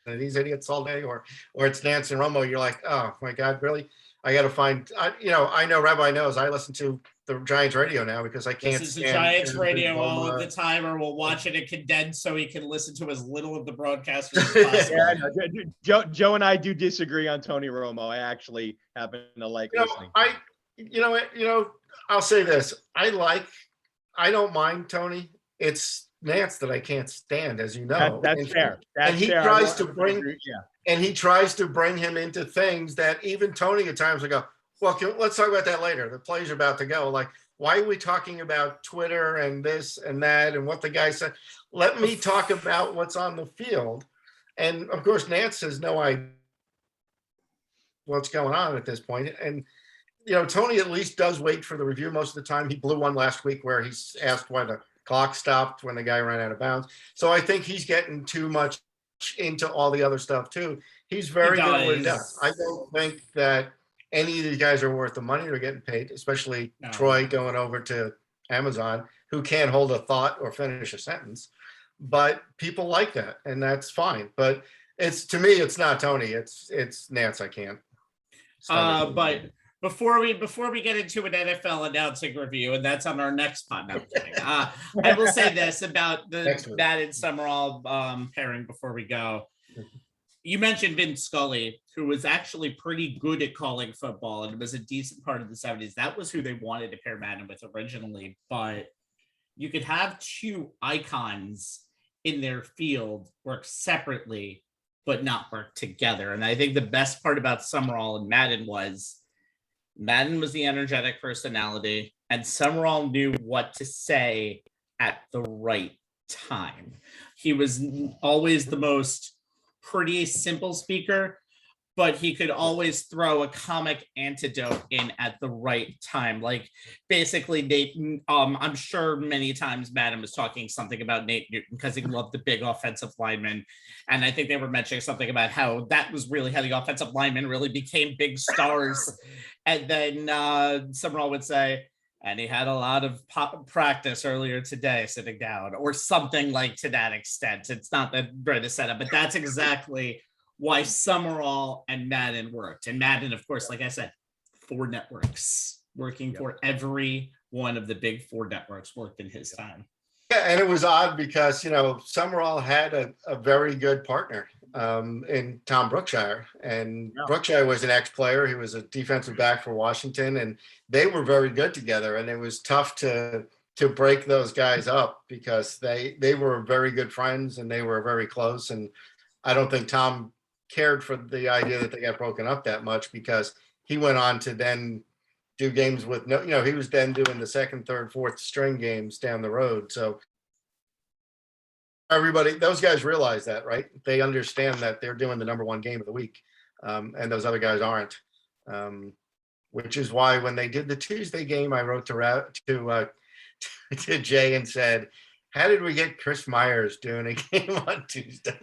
are these idiots all day? Or it's Nance and Romo, you're like, oh my God, really? I got to find, I know Rabbi knows I listen to the Giants radio now because I can't. This is the Giants radio all of the time, or we'll watch it in condensed so he can listen to as little of the broadcast as possible. Joe and I do disagree on Tony Romo. I actually happen to like listening. I'll say this. I don't mind Tony. It's Nance that I can't stand, as you know. That's fair. And he tries to bring him into things that even Tony at times will go, well, let's talk about that later. The play's about to go. Like, why are we talking about Twitter and this and that and what the guy said? Let me talk about what's on the field. And of course, Nance has no idea what's going on at this point. And Tony at least does wait for the review most of the time. He blew one last week where he's asked why the clock stopped when the guy ran out of bounds. So I think he's getting too much into all the other stuff too. He's very good with depth. I don't think that any of these guys are worth the money they're getting paid, especially Troy going over to Amazon, who can't hold a thought or finish a sentence. But people like that, and that's fine. But to me, it's not Tony. It's Nance. I can't. But before we get into an NFL announcing review, and that's on our next pod. No, I'm kidding. I will say this about the Madden Summerall pairing before we go. You mentioned Vince Scully, who was actually pretty good at calling football and was a decent part of the 70s. That was who they wanted to pair Madden with originally, but you could have two icons in their field work separately, but not work together. And I think the best part about Summerall and Madden was the energetic personality, and Summerall knew what to say at the right time. He was always the most pretty simple speaker, but he could always throw a comic antidote in at the right time. Like basically Nate, I'm sure many times Madden was talking something about Nate Newton because he loved the big offensive lineman. And I think they were mentioning something about how that was really how the offensive linemen really became big stars. And then Summerall would say, and he had a lot of practice earlier today sitting down, or something like to that extent. It's not that great a setup, but that's exactly why Summerall and Madden worked. And Madden, of course, like I said, 4 networks working for every one of the big 4 networks worked in his time. Yeah, and it was odd because, Summerall had a very good partner in Tom Brookshire. And Brookshire was an ex-player. He was a defensive back for Washington, and they were very good together. And it was tough to break those guys up because they were very good friends and they were very close. And I don't think Tom cared for the idea that they got broken up that much because he went on to then do games with he was then doing the second, third, fourth string games down the road. So those guys realize that, right? They understand that they're doing the number 1 game of the week, and those other guys aren't. Which is why when they did the Tuesday game, I wrote to Jay and said, "How did we get Chris Myers doing a game on Tuesday?"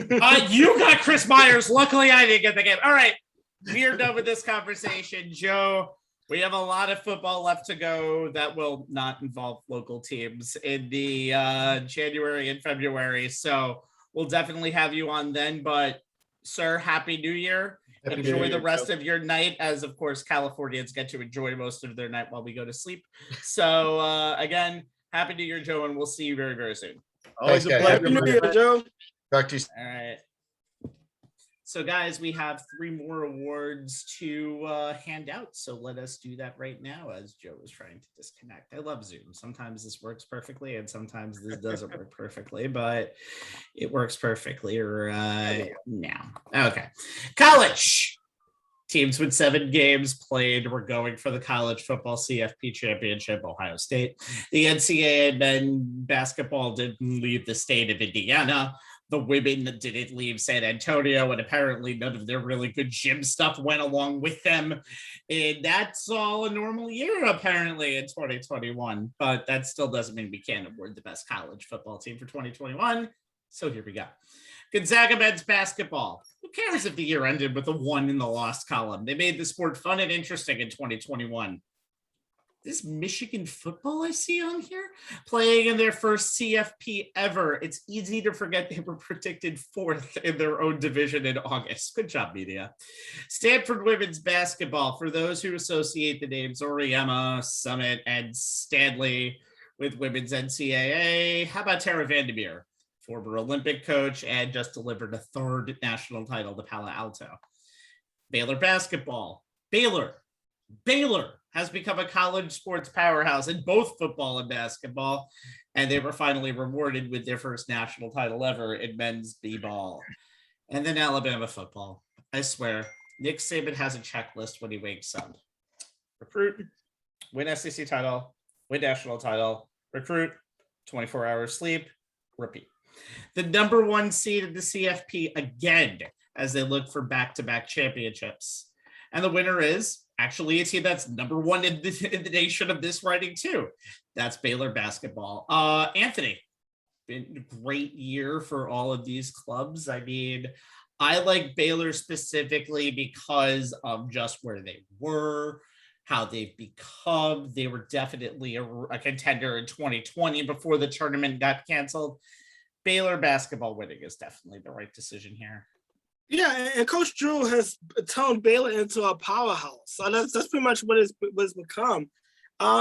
You got Chris Myers. Luckily, I didn't get the game. All right, we are done with this conversation, Joe. We have a lot of football left to go that will not involve local teams in the January and February. So we'll definitely have you on then. But, sir, Happy New Year. Enjoy the rest of your night, as, of course, Californians get to enjoy most of their night while we go to sleep. So, again, Happy New Year, Joe, and we'll see you very, very soon. Always a pleasure. Happy New Year, Joe. Talk to you. All right. So, guys, we have 3 more awards to hand out. So let us do that right now as Joe is trying to disconnect. I love Zoom. Sometimes this works perfectly and sometimes this doesn't work perfectly, but it works perfectly right now. Okay. College. Teams with 7 games played were going for the college football CFP championship, Ohio State. The NCAA men basketball didn't leave the state of Indiana. The women didn't leave San Antonio, and apparently none of their really good gym stuff went along with them. And that's all a normal year, apparently, in 2021. But that still doesn't mean we can't award the best college football team for 2021. So here we go. Gonzaga men's basketball. Who cares if the year ended with a 1 in the lost column? They made the sport fun and interesting in 2021. This Michigan football I see on here, playing in their first CFP ever. It's easy to forget they were predicted 4th in their own division in August. Good job, media. Stanford women's basketball. For those who associate the names Oriema, Summit, and Stanley with women's NCAA, how about Tara Vandermeer, former Olympic coach and just delivered a 3rd national title to Palo Alto? Baylor basketball. Baylor has become a college sports powerhouse in both football and basketball, and they were finally rewarded with their first national title ever in men's b-ball. And then Alabama football. I swear, Nick Saban has a checklist when he wakes up. Recruit, win SEC title, win national title, recruit, 24 hours sleep, repeat. The number 1 seed in the CFP again as they look for back-to-back championships. And the winner is actually a team that's number one in the nation of this writing too. That's Baylor basketball. Anthony, been a great year for all of these clubs. I mean, I like Baylor specifically because of just where they were, how they've become. They were definitely a contender in 2020 before the tournament got canceled. Baylor basketball winning is definitely the right decision here. Yeah, and Coach Drew has turned Baylor into a powerhouse. So that's pretty much what it's become.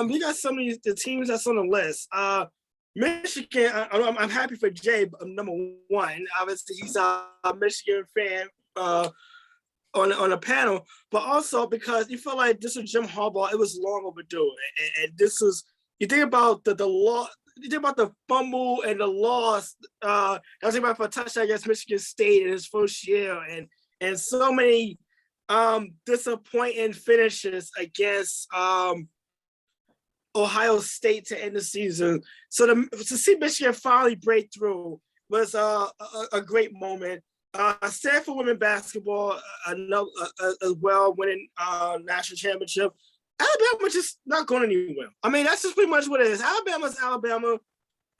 We got some of the teams that's on the list. Michigan, I'm happy for Jay, number one. Obviously, he's a Michigan fan on the panel, but also because you feel like this is Jim Harbaugh, it was long overdue. And this was, you think about the law, you think about the fumble and the loss. I was thinking about for a touchdown against Michigan State in his first year, and so many disappointing finishes against Ohio State to end the season. So to see Michigan finally break through was a great moment. Stanford women basketball as well, winning national championship. Alabama just not going anywhere. I mean, that's just pretty much what it is. Alabama's Alabama.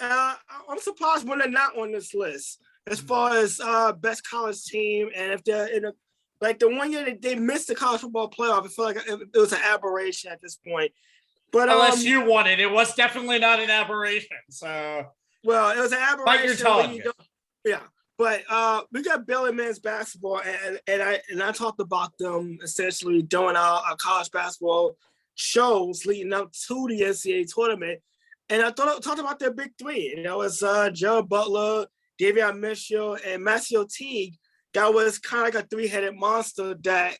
I'm surprised when they're not on this list as far as best college team. And if they're in like the one year that they missed the college football playoff, I feel like it was an aberration at this point. But unless you won it, it was definitely not an aberration. So well, it was an aberration. Bite your tongue. Yeah. But we got Baylor men's basketball, and I talked about them essentially doing our college basketball shows leading up to the NCAA tournament. And I talked about their big three. You know, it's Gerald Butler, Davion Mitchell, and Massimo Teague. That was kind of like a three-headed monster that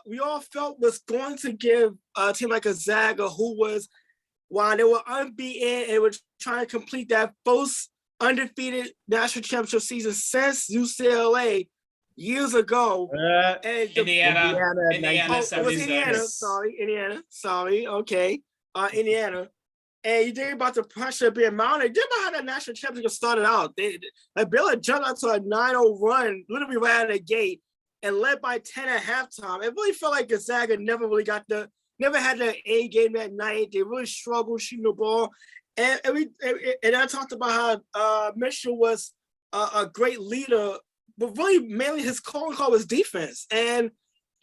we all felt was going to give a team like Gonzaga, who was, while they were unbeaten and were trying to complete that first undefeated national championship season since UCLA years ago. Indiana. Okay. Indiana. And you think about the pressure being mounted. Think about how that national championship started out. Like Baylor jumped out to a 9-0 run, literally right out of the gate, and led by 10 at halftime. It really felt like Gonzaga never had the A game that night. They really struggled shooting the ball. And I talked about how Mitchell was a great leader, but really mainly his calling call was defense. And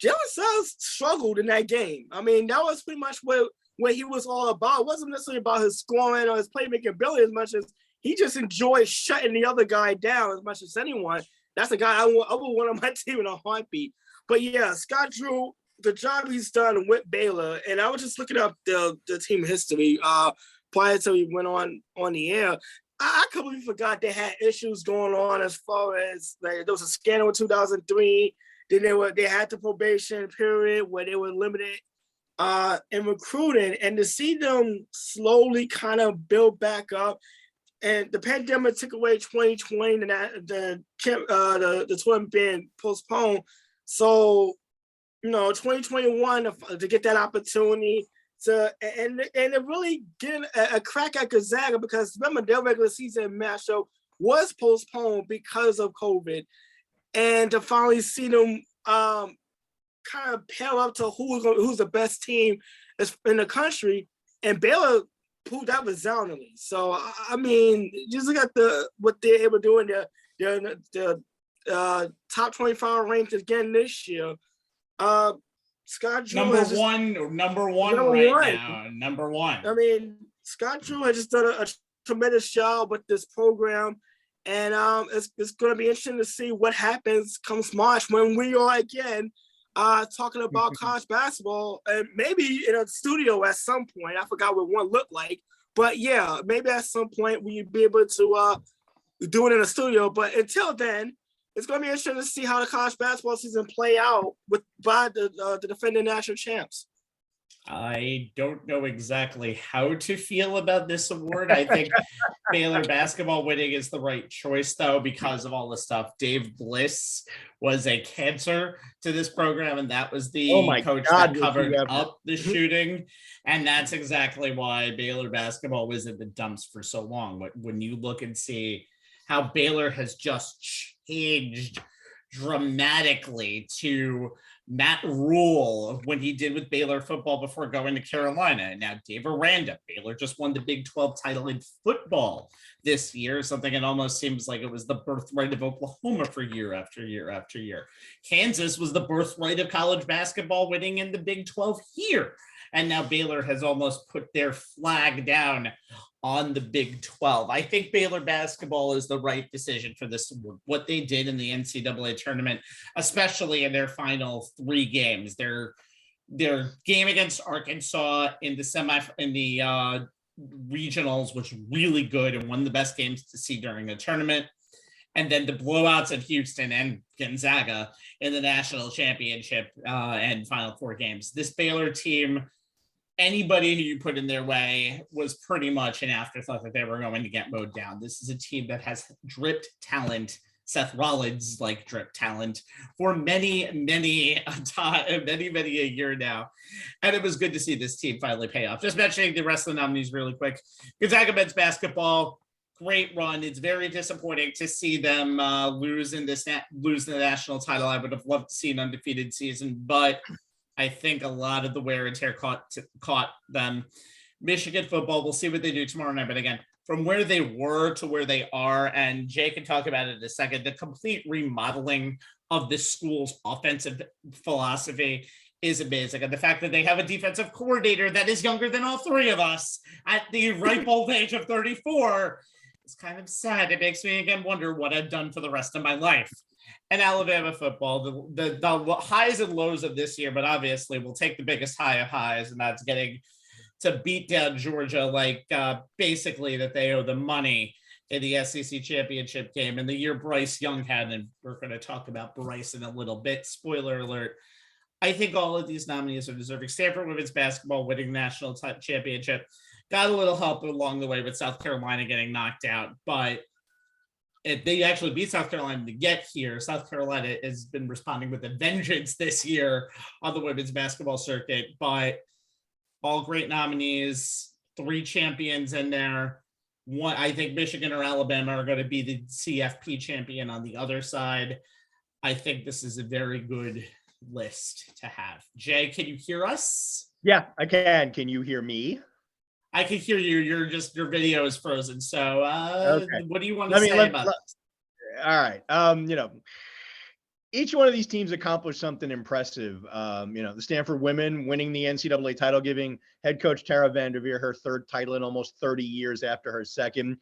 Jalen Suggs struggled in that game. I mean, that was pretty much what he was all about. It wasn't necessarily about his scoring or his playmaking ability as much as he just enjoyed shutting the other guy down as much as anyone. That's a guy I would want on my team in a heartbeat. But yeah, Scott Drew, the job he's done with Baylor, and I was just looking up the team history prior to we went on the air. I completely forgot they had issues going on as far as like there was a scandal in 2003. Then they had the probation period where they were limited in recruiting, and to see them slowly kind of build back up. And the pandemic took away 2020, and the tournament being postponed. So, 2021 to get that opportunity and really getting a crack at Gonzaga, because remember their regular season matchup was postponed because of COVID, and to finally see them kind of pair up to who's the best team in the country, and Baylor proved that resoundingly. So I mean, just look at what they're able to do in the top 25 ranked again this year. Scott Drew number one right now. Number one. I mean, Scott Drew has just done a tremendous job with this program, and it's going to be interesting to see what happens comes March when we are again talking about college basketball, and maybe in a studio at some point. I forgot what one looked like, but yeah, maybe at some point we'd be able to do it in a studio. But until then, it's going to be interesting to see how the college basketball season play out by the defending national champs. I don't know exactly how to feel about this award. I think Baylor basketball winning is the right choice, though, because of all the stuff. Dave Bliss was a cancer to this program, and that was the coach that covered up the shooting. And that's exactly why Baylor basketball was in the dumps for so long. When you look and see how Baylor has just changed dramatically to Matt Rule, when he did with Baylor football before going to Carolina. And now Dave Aranda. Baylor just won the Big 12 title in football this year, something it almost seems like it was the birthright of Oklahoma for year after year after year. Kansas was the birthright of college basketball, winning in the Big 12 here. And now Baylor has almost put their flag down on the Big 12. I think Baylor basketball is the right decision for this. What they did in the NCAA tournament, especially in their final 3 games, their game against Arkansas in the regionals was really good and one of the best games to see during the tournament. And then the blowouts at Houston and Gonzaga in the national championship and final 4 games. This Baylor team, anybody who you put in their way was pretty much an afterthought that they were going to get mowed down. This is a team that has dripped talent, Seth Rollins like drip talent, for many a year now. And it was good to see this team finally pay off. Just mentioning the rest of the nominees really quick. Gonzaga men's basketball, great run. It's very disappointing to see them lose the national title. I would have loved to see an undefeated season, but I think a lot of the wear and tear caught them. Michigan football, we'll see what they do tomorrow night. But again, from where they were to where they are, and Jay can talk about it in a second, the complete remodeling of this school's offensive philosophy is amazing. And the fact that they have a defensive coordinator that is younger than all 3 of us at the ripe old age of 34 is kind of sad. It makes me again wonder what I've done for the rest of my life. And Alabama football, the highs and lows of this year, but obviously we'll take the biggest high of highs, and that's getting to beat down Georgia like basically that they owe the money in the SEC championship game. And the year Bryce Young had, and we're going to talk about Bryce in a little bit, spoiler alert. I think all of these nominees are deserving. Stanford women's basketball winning national championship. Got a little help along the way with South Carolina getting knocked out, but they actually beat South Carolina to get here. South Carolina has been responding with a vengeance this year on the women's basketball circuit, but all great nominees, 3 champions in there. One, I think Michigan or Alabama are going to be the CFP champion on the other side. I think this is a very good list to have. Jay, can you hear us? Yeah, I can. Can you hear me? I can hear you. Your video is frozen. So Okay. What do you want to say about this? All right. Each one of these teams accomplished something impressive. The Stanford women winning the NCAA title, giving head coach Tara Vanderveer her 3rd title in almost 30 years after her 2nd.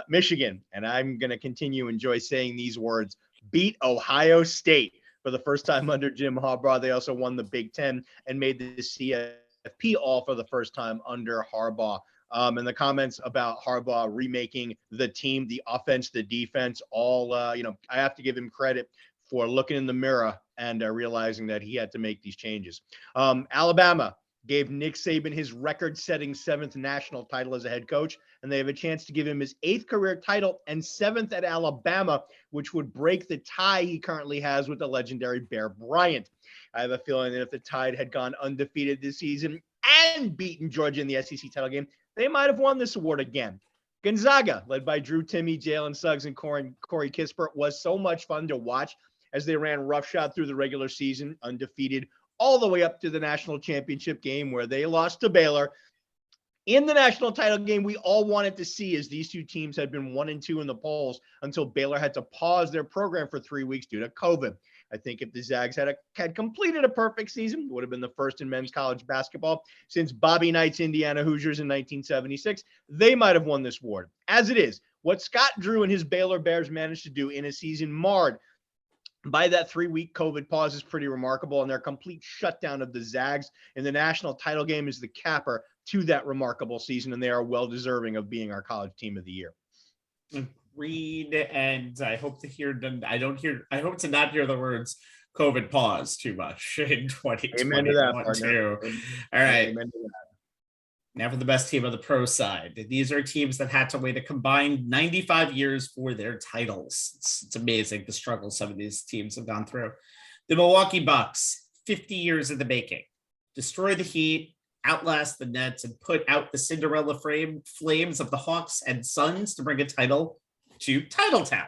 Michigan, and I'm going to continue to enjoy saying these words, beat Ohio State for the first time under Jim Harbaugh. They also won the Big Ten and made the CFP all for the first time under Harbaugh. And the comments about Harbaugh remaking the team, the offense, the defense, all, I have to give him credit for looking in the mirror and realizing that he had to make these changes. Alabama gave Nick Saban his record-setting 7th national title as a head coach, and they have a chance to give him his 8th career title and 7th at Alabama, which would break the tie he currently has with the legendary Bear Bryant. I have a feeling that if the Tide had gone undefeated this season and beaten Georgia in the SEC title game, they might have won this award again. Gonzaga, led by Drew Timme, Jalen Suggs, and Corey Kispert, was so much fun to watch as they ran roughshod through the regular season, undefeated, all the way up to the national championship game where they lost to Baylor. In the national title game, we all wanted to see, as these 2 teams had been 1-2 in the polls until Baylor had to pause their program for 3 weeks due to COVID. I think if the Zags had completed a perfect season, it would have been the first in men's college basketball since Bobby Knight's Indiana Hoosiers in 1976. They might have won this award. As it is, what Scott Drew and his Baylor Bears managed to do in a season marred by that 3-week COVID pause is pretty remarkable, and their complete shutdown of the Zags in the national title game is the capper to that remarkable season, and they are well deserving of being our college team of the year. Agreed, and I hope to hear them. I hope to not hear the words COVID pause too much in 2021 too. All right. Amen to that. Now for the best team of the pro side. These are teams that had to wait a combined 95 years for their titles. It's amazing the struggle some of these teams have gone through. The Milwaukee Bucks, 50 years in the making. Destroy the Heat, outlast the Nets, and put out the Cinderella flames of the Hawks and Suns to bring a title to Titletown.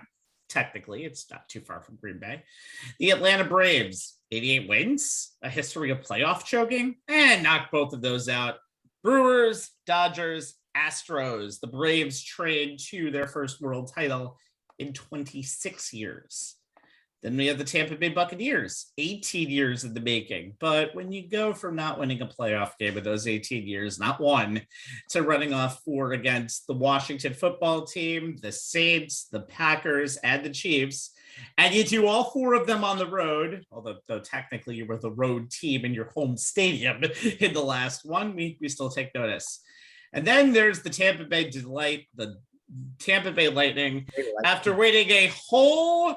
technically. It's not too far from Green Bay. The Atlanta Braves, 88 wins, a history of playoff choking, and knock both of those out. Brewers, Dodgers, Astros. The Braves trade to their first world title in 26 years. Then we have the Tampa Bay Buccaneers, 18 years in the making. But when you go from not winning a playoff game in those 18 years, not one, to running off 4 against the Washington football team, the Saints, the Packers, and the Chiefs, and you do all 4 of them on the road, although technically you were the road team in your home stadium in the last one, we still take notice. And then there's the Tampa Bay Delight, the Tampa Bay Lightning, after waiting a whole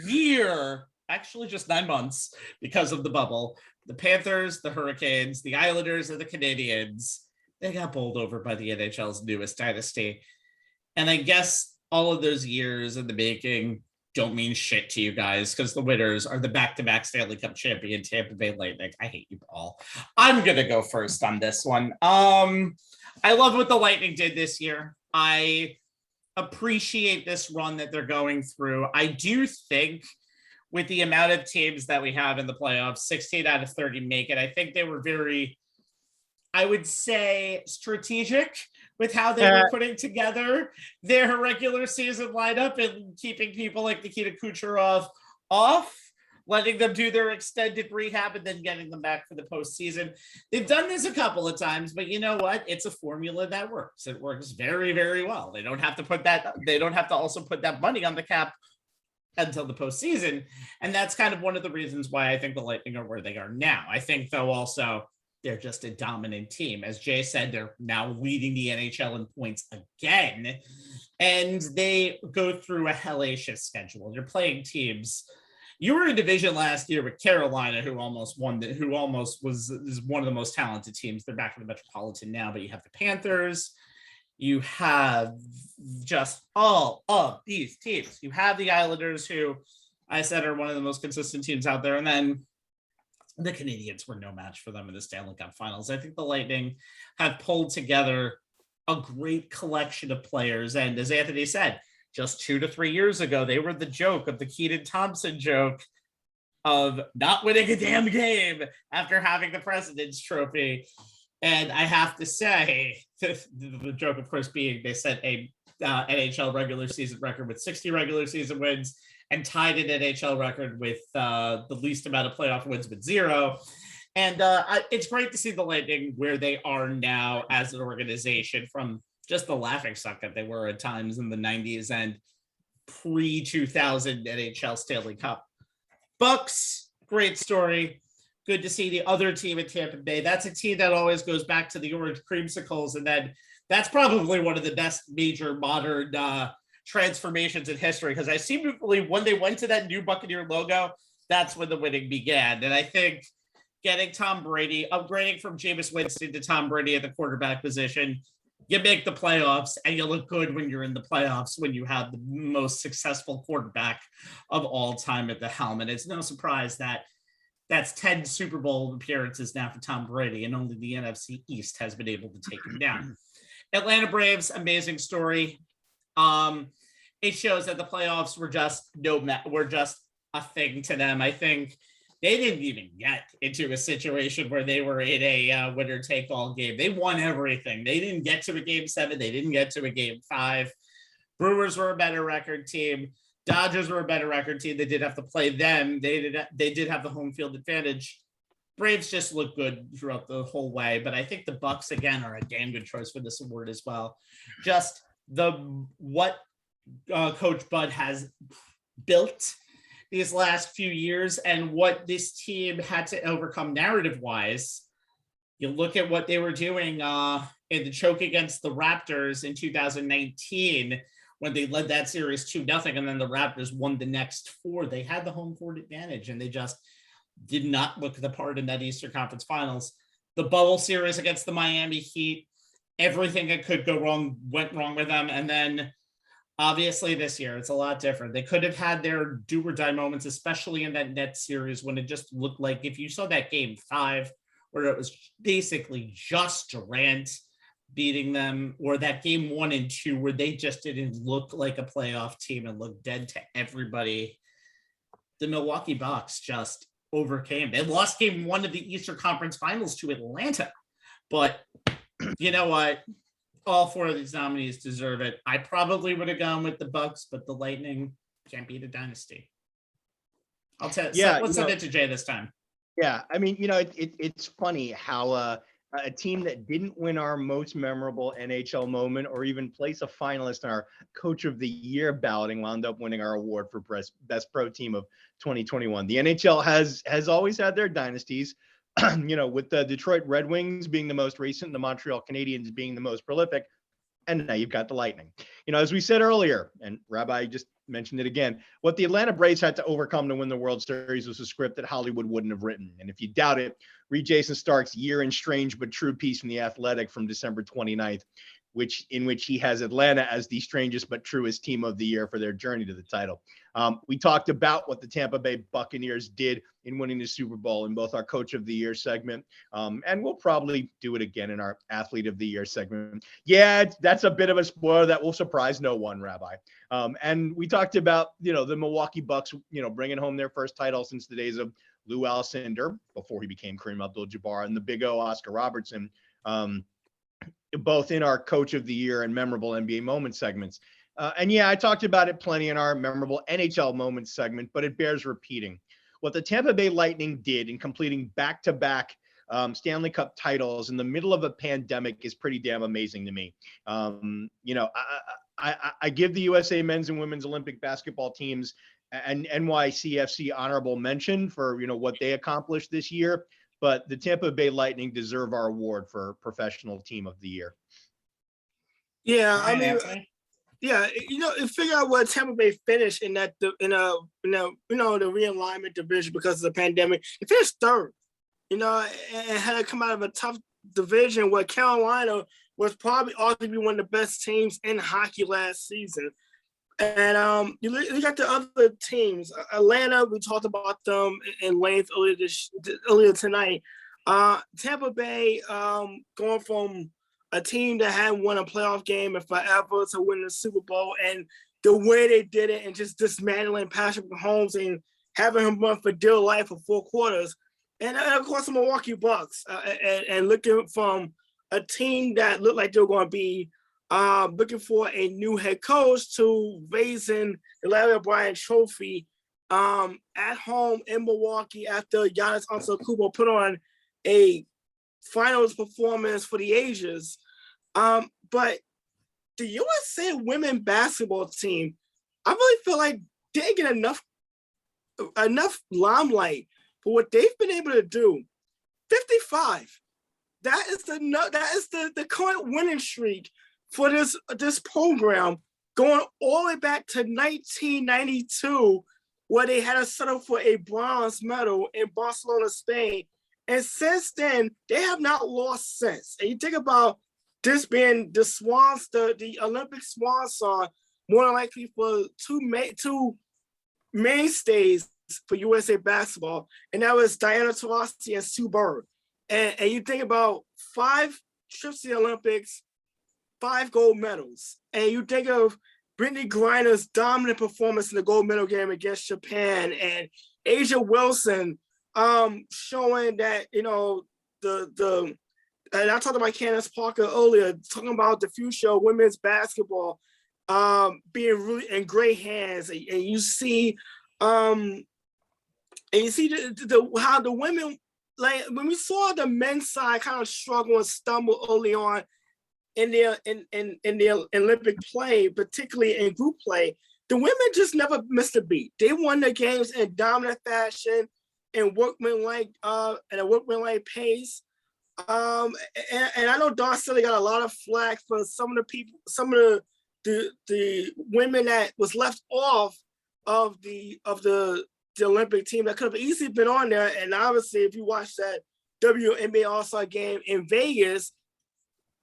year, actually just 9 months because of the bubble. The Panthers, the Hurricanes, the Islanders, and the Canadiens, they got bowled over by the NHL's newest dynasty. And I guess all of those years in the making don't mean shit to you guys because the winners are the back-to-back Stanley Cup champion Tampa Bay Lightning. I hate you all. I'm going to go first on this one. I love what the Lightning did this year. I appreciate this run that they're going through. I do think with the amount of teams that we have in the playoffs, 16 out of 30 make it. I think they were very, I would say, strategic with how they were putting together their regular season lineup and keeping people like Nikita Kucherov off, letting them do their extended rehab and then getting them back for the postseason. They've done this a couple of times, but you know what? It's a formula that works. It works very, very well. They don't have to also put that money on the cap until the postseason. And that's kind of one of the reasons why I think the Lightning are where they are now. I think though also they're just a dominant team. As Jay said, they're now leading the NHL in points again. And they go through a hellacious schedule. You're playing teams. You were in division last year with Carolina, who almost is one of the most talented teams. They're back in the Metropolitan now, but you have the Panthers. You have just all of these teams. You have the Islanders, who I said are one of the most consistent teams out there. And then the Canadiens were no match for them in the Stanley Cup Finals. I think the Lightning have pulled together a great collection of players. And as Anthony said, just 2 to 3 years ago, they were the joke of the Keaton Thompson joke of not winning a damn game after having the President's Trophy. And I have to say, the joke, of course, being they set a NHL regular season record with 60 regular season wins and tied an NHL record with the least amount of playoff wins with 0. And it's great to see the Lightning where they are now as an organization from just the laughingstock that they were at times in the 90s and pre-2000 NHL Stanley Cup. Bucks, great story. Good to see the other team at Tampa Bay. That's a team that always goes back to the orange creamsicles, and then that's probably one of the best major modern transformations in history, because I seem to believe when they went to that new Buccaneer logo, that's when the winning began. And I think getting Tom Brady, upgrading from Jameis Winston to Tom Brady at the quarterback position, you make the playoffs, and you look good when you're in the playoffs when you have the most successful quarterback of all time at the helm. And it's no surprise that that's 10 Super Bowl appearances now for Tom Brady, and only the NFC East has been able to take him down. Atlanta Braves, amazing story. It shows that the playoffs were just a thing to them. I think they didn't even get into a situation where they were in a winner-take-all game. They won everything. They didn't get to a game 7. They didn't get to a game 5. Brewers were a better record team. Dodgers were a better record team. They did have to play them. They did have the home field advantage. Braves just look good throughout the whole way. But I think the Bucks, again, are a damn good choice for this award as well. Just what Coach Bud has built these last few years and what this team had to overcome narrative-wise. You look at what they were doing in the choke against the Raptors in 2019 when they led that series 2-0, and then the Raptors won the next 4. They had the home court advantage, and they just did not look the part in that Eastern Conference Finals. The bubble series against the Miami Heat, everything that could go wrong went wrong with them, and then obviously this year, it's a lot different. They could have had their do or die moments, especially in that Nets series when it just looked like if you saw that game 5, where it was basically just Durant beating them, or that game 1 and 2 where they just didn't look like a playoff team and looked dead to everybody. The Milwaukee Bucks just overcame. They lost game 1 of the Eastern Conference Finals to Atlanta. But you know what? All 4 of these nominees deserve it. I probably would have gone with the Bucks, but the Lightning can't beat a dynasty. I'll tell you. Let's send it to Jay this time. Yeah, I mean, it's funny how a team that didn't win our most memorable NHL moment or even place a finalist in our Coach of the Year balloting wound up winning our award for Best Pro Team of 2021. The NHL has always had their dynasties, with the Detroit Red Wings being the most recent, the Montreal Canadiens being the most prolific, and now you've got the Lightning. As we said earlier, and Rabbi just mentioned it again, what the Atlanta Braves had to overcome to win the World Series was a script that Hollywood wouldn't have written. And if you doubt it, read Jason Stark's Year in Strange but True piece from The Athletic from December 29th, in which he has Atlanta as the strangest but truest team of the year for their journey to the title. We talked about what the Tampa Bay Buccaneers did in winning the Super Bowl in both our Coach of the Year segment, and we'll probably do it again in our Athlete of the Year segment. Yeah, that's a bit of a spoiler that will surprise no one, Rabbi. And we talked about, the Milwaukee Bucks, bringing home their first title since the days of Lou Alcindor, before he became Kareem Abdul-Jabbar, and the Big O, Oscar Robertson, both in our Coach of the Year and memorable NBA moment segments. And I talked about it plenty in our memorable NHL moments segment, but it bears repeating. What the Tampa Bay Lightning did in completing back-to-back Stanley Cup titles in the middle of a pandemic is pretty damn amazing to me. I give the USA men's and women's Olympic basketball teams and NYCFC honorable mention for, what they accomplished this year. But the Tampa Bay Lightning deserve our award for Professional Team of the Year. Yeah, I mean, figure out what Tampa Bay finished in that the realignment division because of the pandemic. They finished third, and had to come out of a tough division where Carolina was probably arguably one of the best teams in hockey last season. And you got the other teams. Atlanta, we talked about them in length earlier tonight. Tampa Bay going from a team that hadn't won a playoff game in forever to win the Super Bowl, and the way they did it and just dismantling Patrick Mahomes and having him run for dear life for 4 quarters. And of course, the Milwaukee Bucks and looking from a team that looked like they were going to be looking for a new head coach to raising the Larry O'Brien Trophy at home in Milwaukee after Giannis Antetokounmpo put on a finals performance for the ages. But the USA women basketball team, I really feel like they didn't get enough limelight for what they've been able to do. 55. That is the current winning streak for this program, going all the way back to 1992, where they had to settle for a bronze medal in Barcelona, Spain. And since then, they have not lost since. And you think about this being the Olympic swan song, more than likely for two mainstays for USA basketball, and that was Diana Taurasi and Sue Bird. And you think about 5 trips to the Olympics, 5 gold medals. And you think of Brittany Griner's dominant performance in the gold medal game against Japan, and Asia Wilson showing that, and I talked about Candice Parker earlier, talking about the future of women's basketball being really in great hands. And you see how the women, like when we saw the men's side kind of struggle and stumble early on in their Olympic play, particularly in group play, the women just never missed a beat. They won the games in dominant fashion and workmanlike pace. And I know Don Silly got a lot of flack for some of the women that was left off of the Olympic team that could have easily been on there. And obviously, if you watch that WNBA All-Star game in Vegas,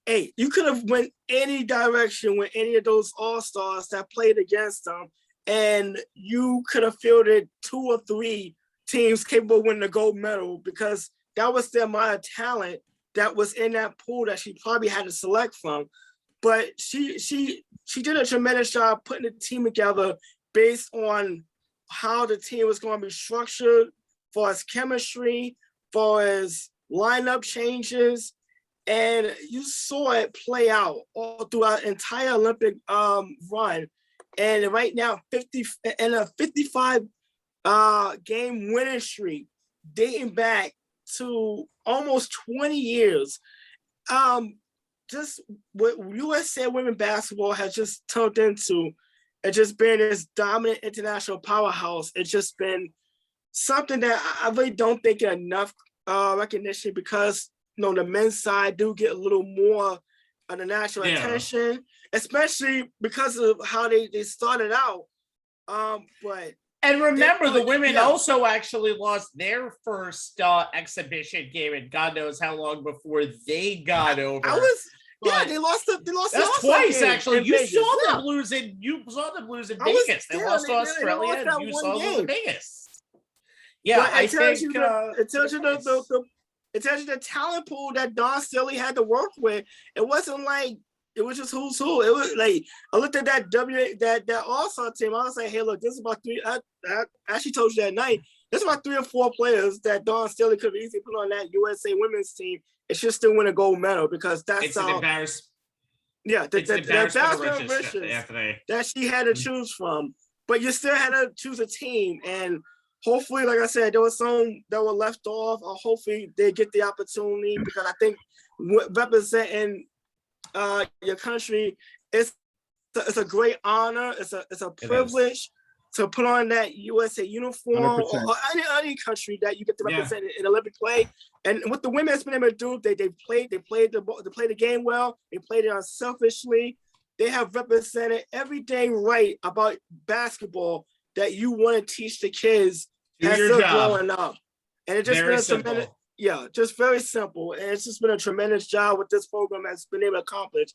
hey, you could have went any direction with any of those All-Stars that played against them, and you could have fielded 2 or 3 teams capable of winning the gold medal, because that was the amount of talent that was in that pool that she probably had to select from. But she did a tremendous job putting the team together based on how the team was going to be structured, for its chemistry, for its lineup changes. And you saw it play out all throughout the entire Olympic run. And right now, 55 game winning streak dating back to almost 20 years. Just what USA women basketball has just turned into, and just been this dominant international powerhouse. It's just been something that I really don't think get enough recognition, because the men's side do get a little more of the national attention, especially because of how they started out. And remember, the women also actually lost their first exhibition game, and God knows how long before they got over. They lost. That's twice actually. You saw them losing. You saw them lose in Vegas. They lost to Australia, and you saw them in Vegas. Yeah, I think it tells you the talent pool that Dawn Staley had to work with. It wasn't like it was just who's who. It was like, I looked at that All-Star team. I was like, hey, look, this is about three. I actually told you that night. There's about 3 or 4 players that Dawn Staley could have easily put on that USA women's team. It should still win a gold medal, because that's an embarrassment. Yeah, the embarrassment that she had to choose from. But you still had to choose a team, and hopefully, like I said, there was some that were left off. Or hopefully, they get the opportunity, because I think representing your country it's a great honor. It's a privilege to put on that USA uniform, 100%. or any country that you get to represent in Olympic play. And what the women has been able to do, they played the game well. They played it unselfishly. They have represented everything right about basketball that you want to teach the kids as they're growing up. And it just been a tremendous, just very simple. And it's just been a tremendous job what this program has been able to accomplish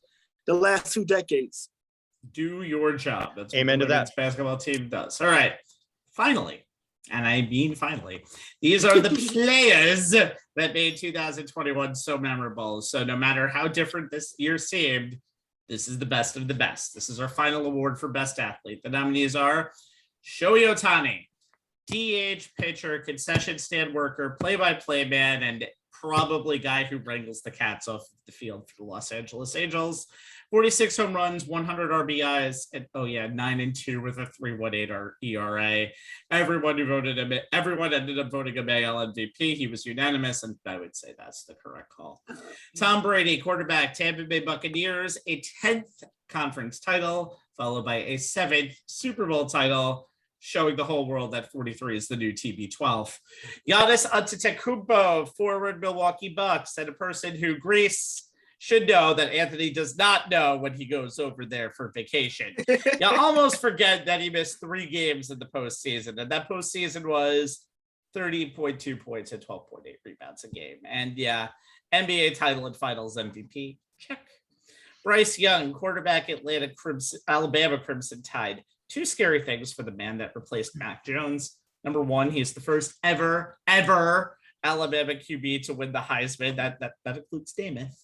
the last 2 decades. Do your job. That's Amen what to the that. women's basketball team does. All right. Finally, and I mean finally, these are the players that made 2021 so memorable. So no matter how different this year seemed, this is the best of the best. This is our final award for best athlete. The nominees are Shohei Ohtani, DH pitcher, concession stand worker, play-by-play man, and probably guy who wrangles the cats off the field for the Los Angeles Angels. 46 home runs, 100 RBIs, and 9-2 with a 3.18 ERA. Everyone ended up voting him AL MVP. He was unanimous, and I would say that's the correct call. Tom Brady, quarterback, Tampa Bay Buccaneers, a 10th conference title, followed by a 7th Super Bowl title, showing the whole world that 43 is the new TB12. Giannis Antetokounmpo, forward Milwaukee Bucks, and a person who Greece should know that Anthony does not know when he goes over there for vacation. You almost forget that he missed 3 games in the postseason, and that postseason was 30.2 points and 12.8 rebounds a game. And NBA title and finals MVP, check. Bryce Young, quarterback, Alabama Crimson Tide. 2 scary things for the man that replaced Mac Jones. Number 1, he's the first ever Alabama QB to win the Heisman. That includes Namath.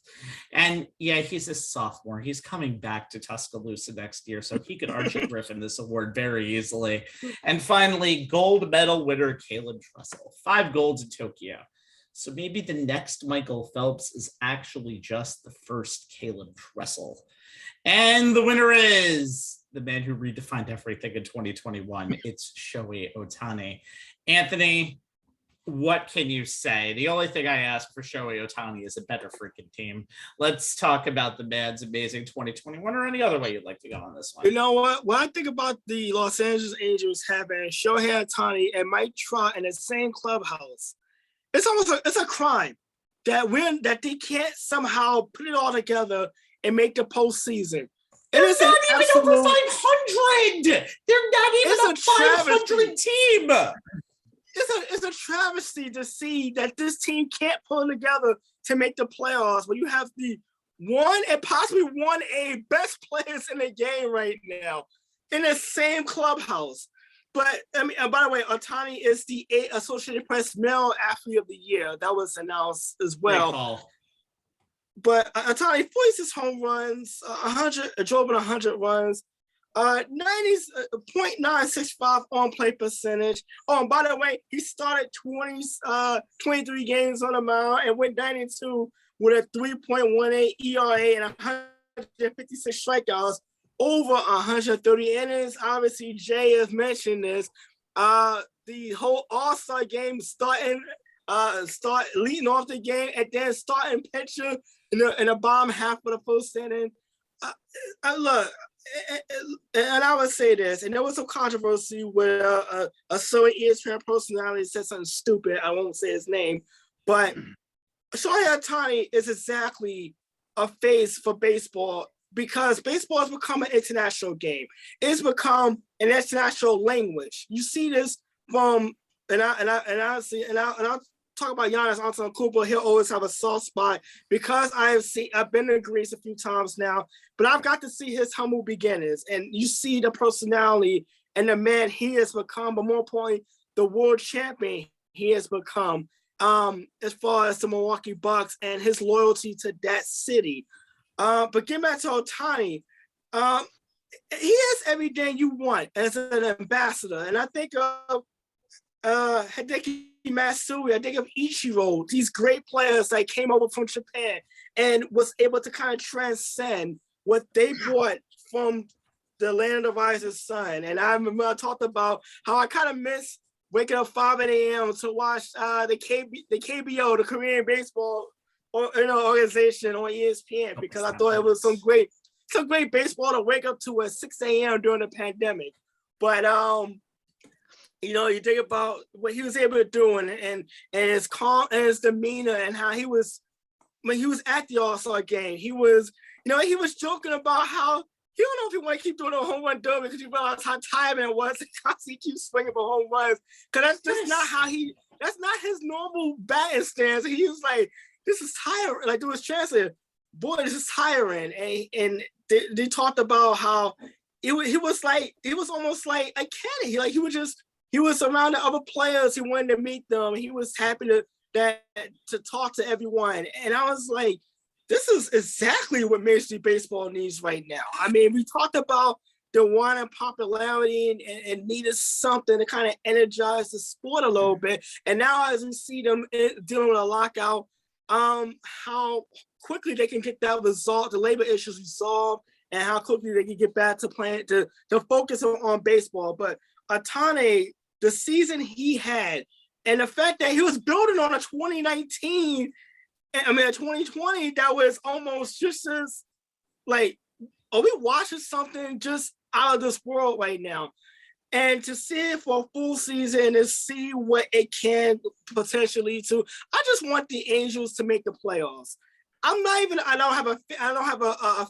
And he's a sophomore. He's coming back to Tuscaloosa next year, so he could Archie Griffin this award very easily. And finally, gold medal winner Caleb Dressel. 5 golds in Tokyo. So maybe the next Michael Phelps is actually just the first Caleb Dressel. And the winner is the man who redefined everything in 2021. It's Shohei Ohtani. Anthony, what can you say? The only thing I ask for Shohei Ohtani is a better freaking team. Let's talk about the man's amazing 2021, or any other way you'd like to go on this one. You know what? When I think about the Los Angeles Angels having Shohei Ohtani and Mike Trout in the same clubhouse, it's a crime that they can't somehow put it all together and make the postseason. They're not even over 500. They're not even a 500 team. It's a travesty to see that this team can't pull together to make the playoffs when you have the 1 and possibly 1A best players in the game right now in the same clubhouse. But I mean, by the way, Ohtani is the Associated Press Male Athlete of the Year. That was announced as well. but Ohtani 46 home runs, 100, drove in 100 runs, 90s, 0.965 on play percentage. Oh, and by the way, he started 23 games on the mound and went 92 with a 3.18 ERA and 156 strikeouts over 130 innings. Obviously, Jay has mentioned this. The whole All-Star game start leading off the game and then starting pitcher in the bottom half of the first inning. Look, and I would say this, and there was some controversy where a certain ESPN personality said something stupid. I won't say his name, but Shohei Ohtani is exactly a face for baseball because baseball has become an international game. It's become an international language. You see this from, and I'll talk about Giannis Antetokounmpo. He'll always have a soft spot because I've been to Greece a few times now, but I've got to see his humble beginnings, and you see the personality and the man he has become, but more importantly, the world champion he has become. As far as the Milwaukee Bucks and his loyalty to that city. But getting back to Ohtani, he has everything you want as an ambassador. And I think of Hideki Matsui, I think of Ichiro, these great players that came over from Japan and was able to kind of transcend what they brought from the land of rising sun. And I remember I talked about how I kind of miss waking up 5 a.m. to watch the KBO, the Korean baseball organization on ESPN, because I thought it was some great baseball to wake up to at 6 a.m. during the pandemic. But you think about what he was able to do and his calm and his demeanor and how he was when he was at the All-Star game. He was joking about how he don't know if he want to keep doing a home run derby because he realized how tired it was and he keeps swinging for home runs. Because that's just that's not his normal batting stance. He was like, this is tiring. Like, do his translator, boy, this is tiring. And they talked about how he was almost like a Kennedy. He was around the other players. He wanted to meet them. He was happy to talk to everyone. And I was like, this is exactly what Major League Baseball needs right now. I mean, we talked about the one in popularity and needed something to kind of energize the sport a little bit. And now as we see them dealing with a lockout, how quickly they can get that resolved, the labor issues resolved, and how quickly they can get back to playing, to focus on baseball. But Ohtani, the season he had, and the fact that he was building on a 2020 that was almost just as like, are we watching something just out of this world right now? And to see it for a full season and see what it can potentially lead to, I just want the Angels to make the playoffs. I don't have a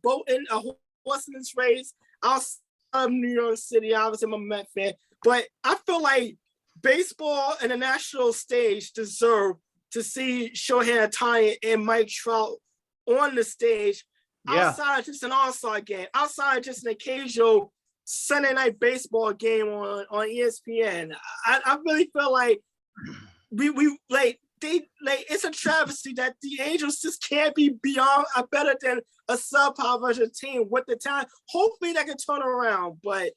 boat in a horse in this race outside of New York City. Obviously, I'm a Met fan, but I feel like baseball and the national stage deserve to see Shohei Ohtani and Mike Trout on the stage, outside of just an All-Star game, outside of just an occasional Sunday night baseball game on ESPN. I really feel like it's a travesty that the Angels just can't be beyond better than a subpar version team with the talent. Hopefully that can turn around, but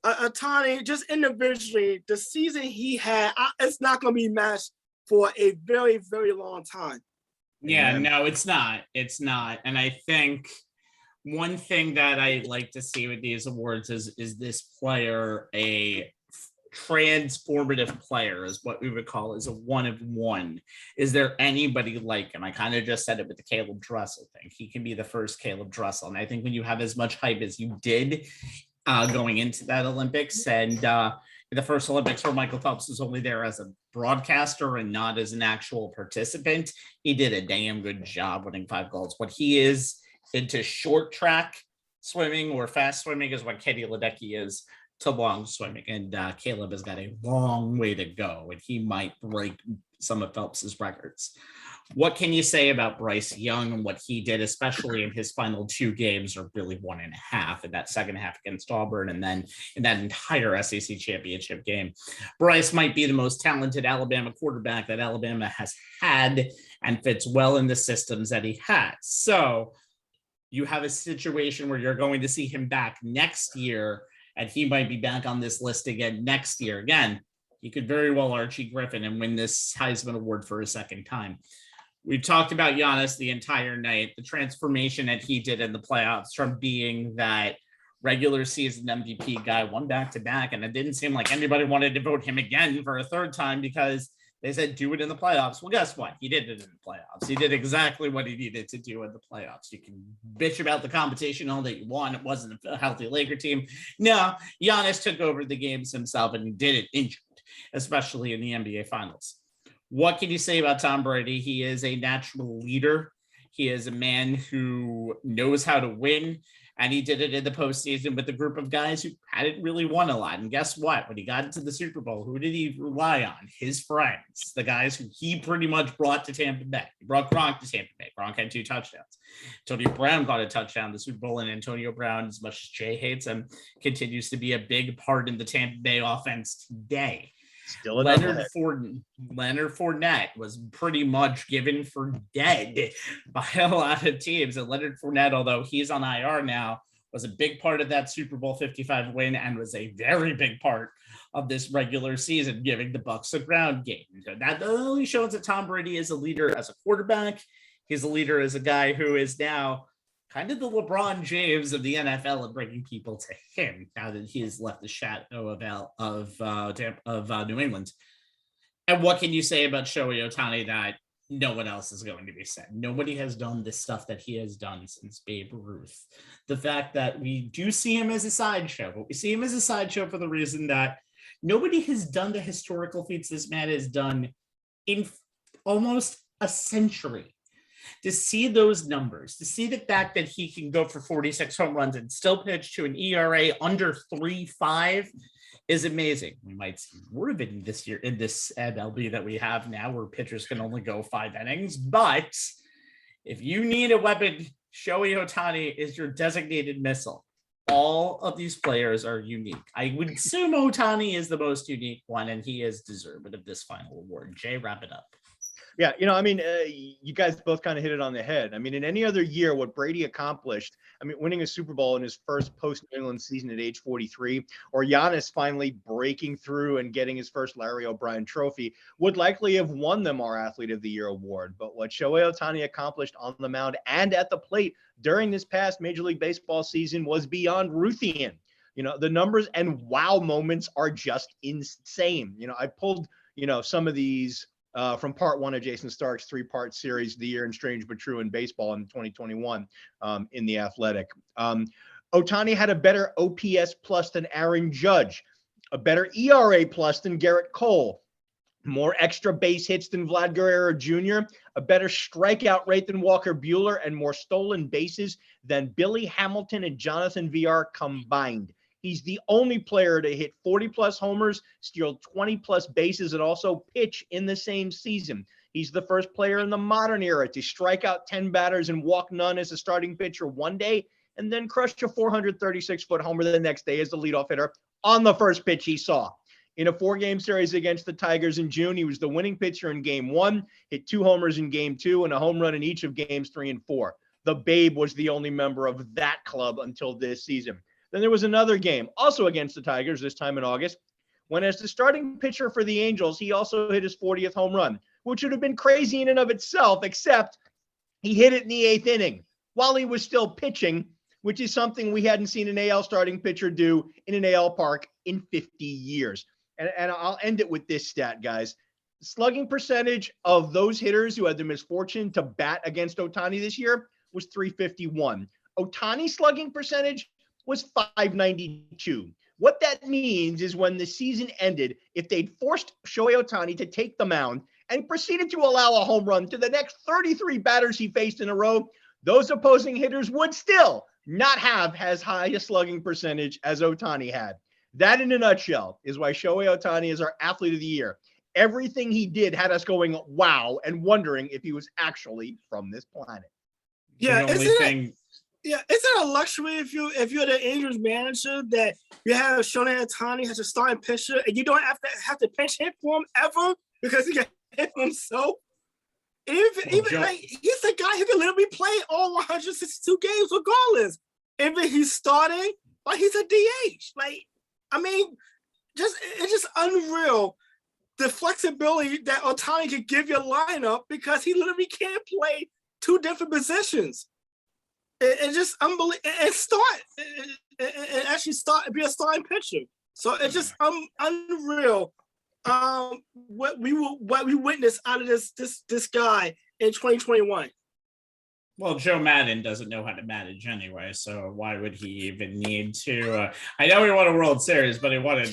Ohtani, just individually, the season he had, it's not going to be matched for a very, very long time. Yeah, no, it's not. It's not. And I think one thing that I like to see with these awards is this player a transformative player, is what we would call as a one of one. Is there anybody like him? I kind of just said it with the Caleb Dressel thing. He can be the first Caleb Dressel. And I think when you have as much hype as you did going into that Olympics, and the first Olympics where Michael Phelps was only there as a broadcaster and not as an actual participant, he did a damn good job winning 5 golds. What he is into short track swimming or fast swimming is what Katie Ledecky is to long swimming. And Caleb has got a long way to go, and he might break some of Phelps's records. What can you say about Bryce Young and what he did, especially in his final 2 games, or really 1.5, in that second half against Auburn, and then in that entire SEC championship game? Bryce might be the most talented Alabama quarterback that Alabama has had, and fits well in the systems that he has. So you have a situation where you're going to see him back next year, and he might be back on this list again next year. Again, he could very well Archie Griffin and win this Heisman Award for a second time. We've talked about Giannis the entire night, the transformation that he did in the playoffs from being that regular season MVP guy, won back-to-back, and it didn't seem like anybody wanted to vote him again for a third time because they said, do it in the playoffs. Well, guess what? He did it in the playoffs. He did exactly what he needed to do in the playoffs. You can bitch about the competition all that you want. It wasn't a healthy Laker team. No, Giannis took over the games himself, and he did it injured, especially in the NBA Finals. What can you say about Tom Brady? He is a natural leader. He is a man who knows how to win, and he did it in the postseason with a group of guys who hadn't really won a lot. And guess what? When he got into the Super Bowl, who did he rely on? His friends, the guys who he pretty much brought to Tampa Bay. He brought Gronk to Tampa Bay. Gronk had 2 touchdowns. Antonio Brown got a touchdown in the Super Bowl, and Antonio Brown, as much as Jay hates him, continues to be a big part in the Tampa Bay offense today. Leonard Fournette was pretty much given for dead by a lot of teams. And Leonard Fournette, although he's on IR now, was a big part of that Super Bowl 55 win and was a very big part of this regular season, giving the Bucs a ground game. That only shows that Tom Brady is a leader as a quarterback. He's a leader as a guy who is now kind of the LeBron James of the NFL and bringing people to him now that he has left the shadow of New England. And what can you say about Shohei Ohtani that no one else is going to be said? Nobody has done this stuff that he has done since Babe Ruth. The fact that we do see him as a sideshow, but we see him as a sideshow for the reason that nobody has done the historical feats this man has done in almost a century. To see those numbers, to see the fact that he can go for 46 home runs and still pitch to an ERA under 3.5 is amazing. We might see more of it this year in this MLB that we have now, where pitchers can only go 5 innings. But if you need a weapon, Shohei Ohtani is your designated missile. All of these players are unique. I would assume Ohtani is the most unique one, and he is deserving of this final award. Jay, wrap it up. Yeah, you guys both kind of hit it on the head. I mean, in any other year, what Brady accomplished, winning a Super Bowl in his first post-New England season at age 43, or Giannis finally breaking through and getting his first Larry O'Brien trophy, would likely have won them our Athlete of the Year award. But what Shohei Ohtani accomplished on the mound and at the plate during this past Major League Baseball season was beyond Ruthian. The numbers and wow moments are just insane. I pulled, some of these from part 1 of Jason Stark's 3-part series, The Year in Strange But True in Baseball in 2021 in The Athletic. Ohtani had a better OPS plus than Aaron Judge, a better ERA plus than Garrett Cole, more extra base hits than Vlad Guerrero Jr., a better strikeout rate than Walker Buehler, and more stolen bases than Billy Hamilton and Jonathan Villar combined. He's the only player to hit 40-plus homers, steal 20-plus bases, and also pitch in the same season. He's the first player in the modern era to strike out 10 batters and walk none as a starting pitcher one day, and then crush a 436-foot homer the next day as the leadoff hitter on the first pitch he saw. In a 4-game series against the Tigers in June, he was the winning pitcher in Game 1, hit 2 homers in Game 2, and a home run in each of Games 3 and 4. The Babe was the only member of that club until this season. Then there was another game, also against the Tigers, this time in August, when as the starting pitcher for the Angels, he also hit his 40th home run, which would have been crazy in and of itself, except he hit it in the 8th inning while he was still pitching, which is something we hadn't seen an AL starting pitcher do in an AL park in 50 years. And I'll end it with this stat, guys. The slugging percentage of those hitters who had the misfortune to bat against Ohtani this year was .351. Ohtani's slugging percentage was .592. What that means is when the season ended, if they'd forced Shohei Ohtani to take the mound and proceeded to allow a home run to the next 33 batters he faced in a row, those opposing hitters would still not have as high a slugging percentage as Ohtani had. That, in a nutshell, is why Shohei Ohtani is our Athlete of the Year. everything he did had us going, wow, and wondering if he was actually from this planet. Yeah, isn't it a luxury if you're the Angels manager that you have Shohei Ohtani as a starting pitcher and you don't have to pinch hit for him ever because he can hit for himself? Even like, he's the guy who can literally play all 162 games regardless. Even he's starting or he's a DH. Like, I mean, it's just unreal the flexibility that Ohtani can give your lineup because he literally can't play two different positions. And just unbelievable and actually be a starting pitcher. So it's just unreal. What we witnessed out of this guy in 2021. Well, Joe Madden doesn't know how to manage anyway, so why would he even need to? I know he won a World Series, but he won it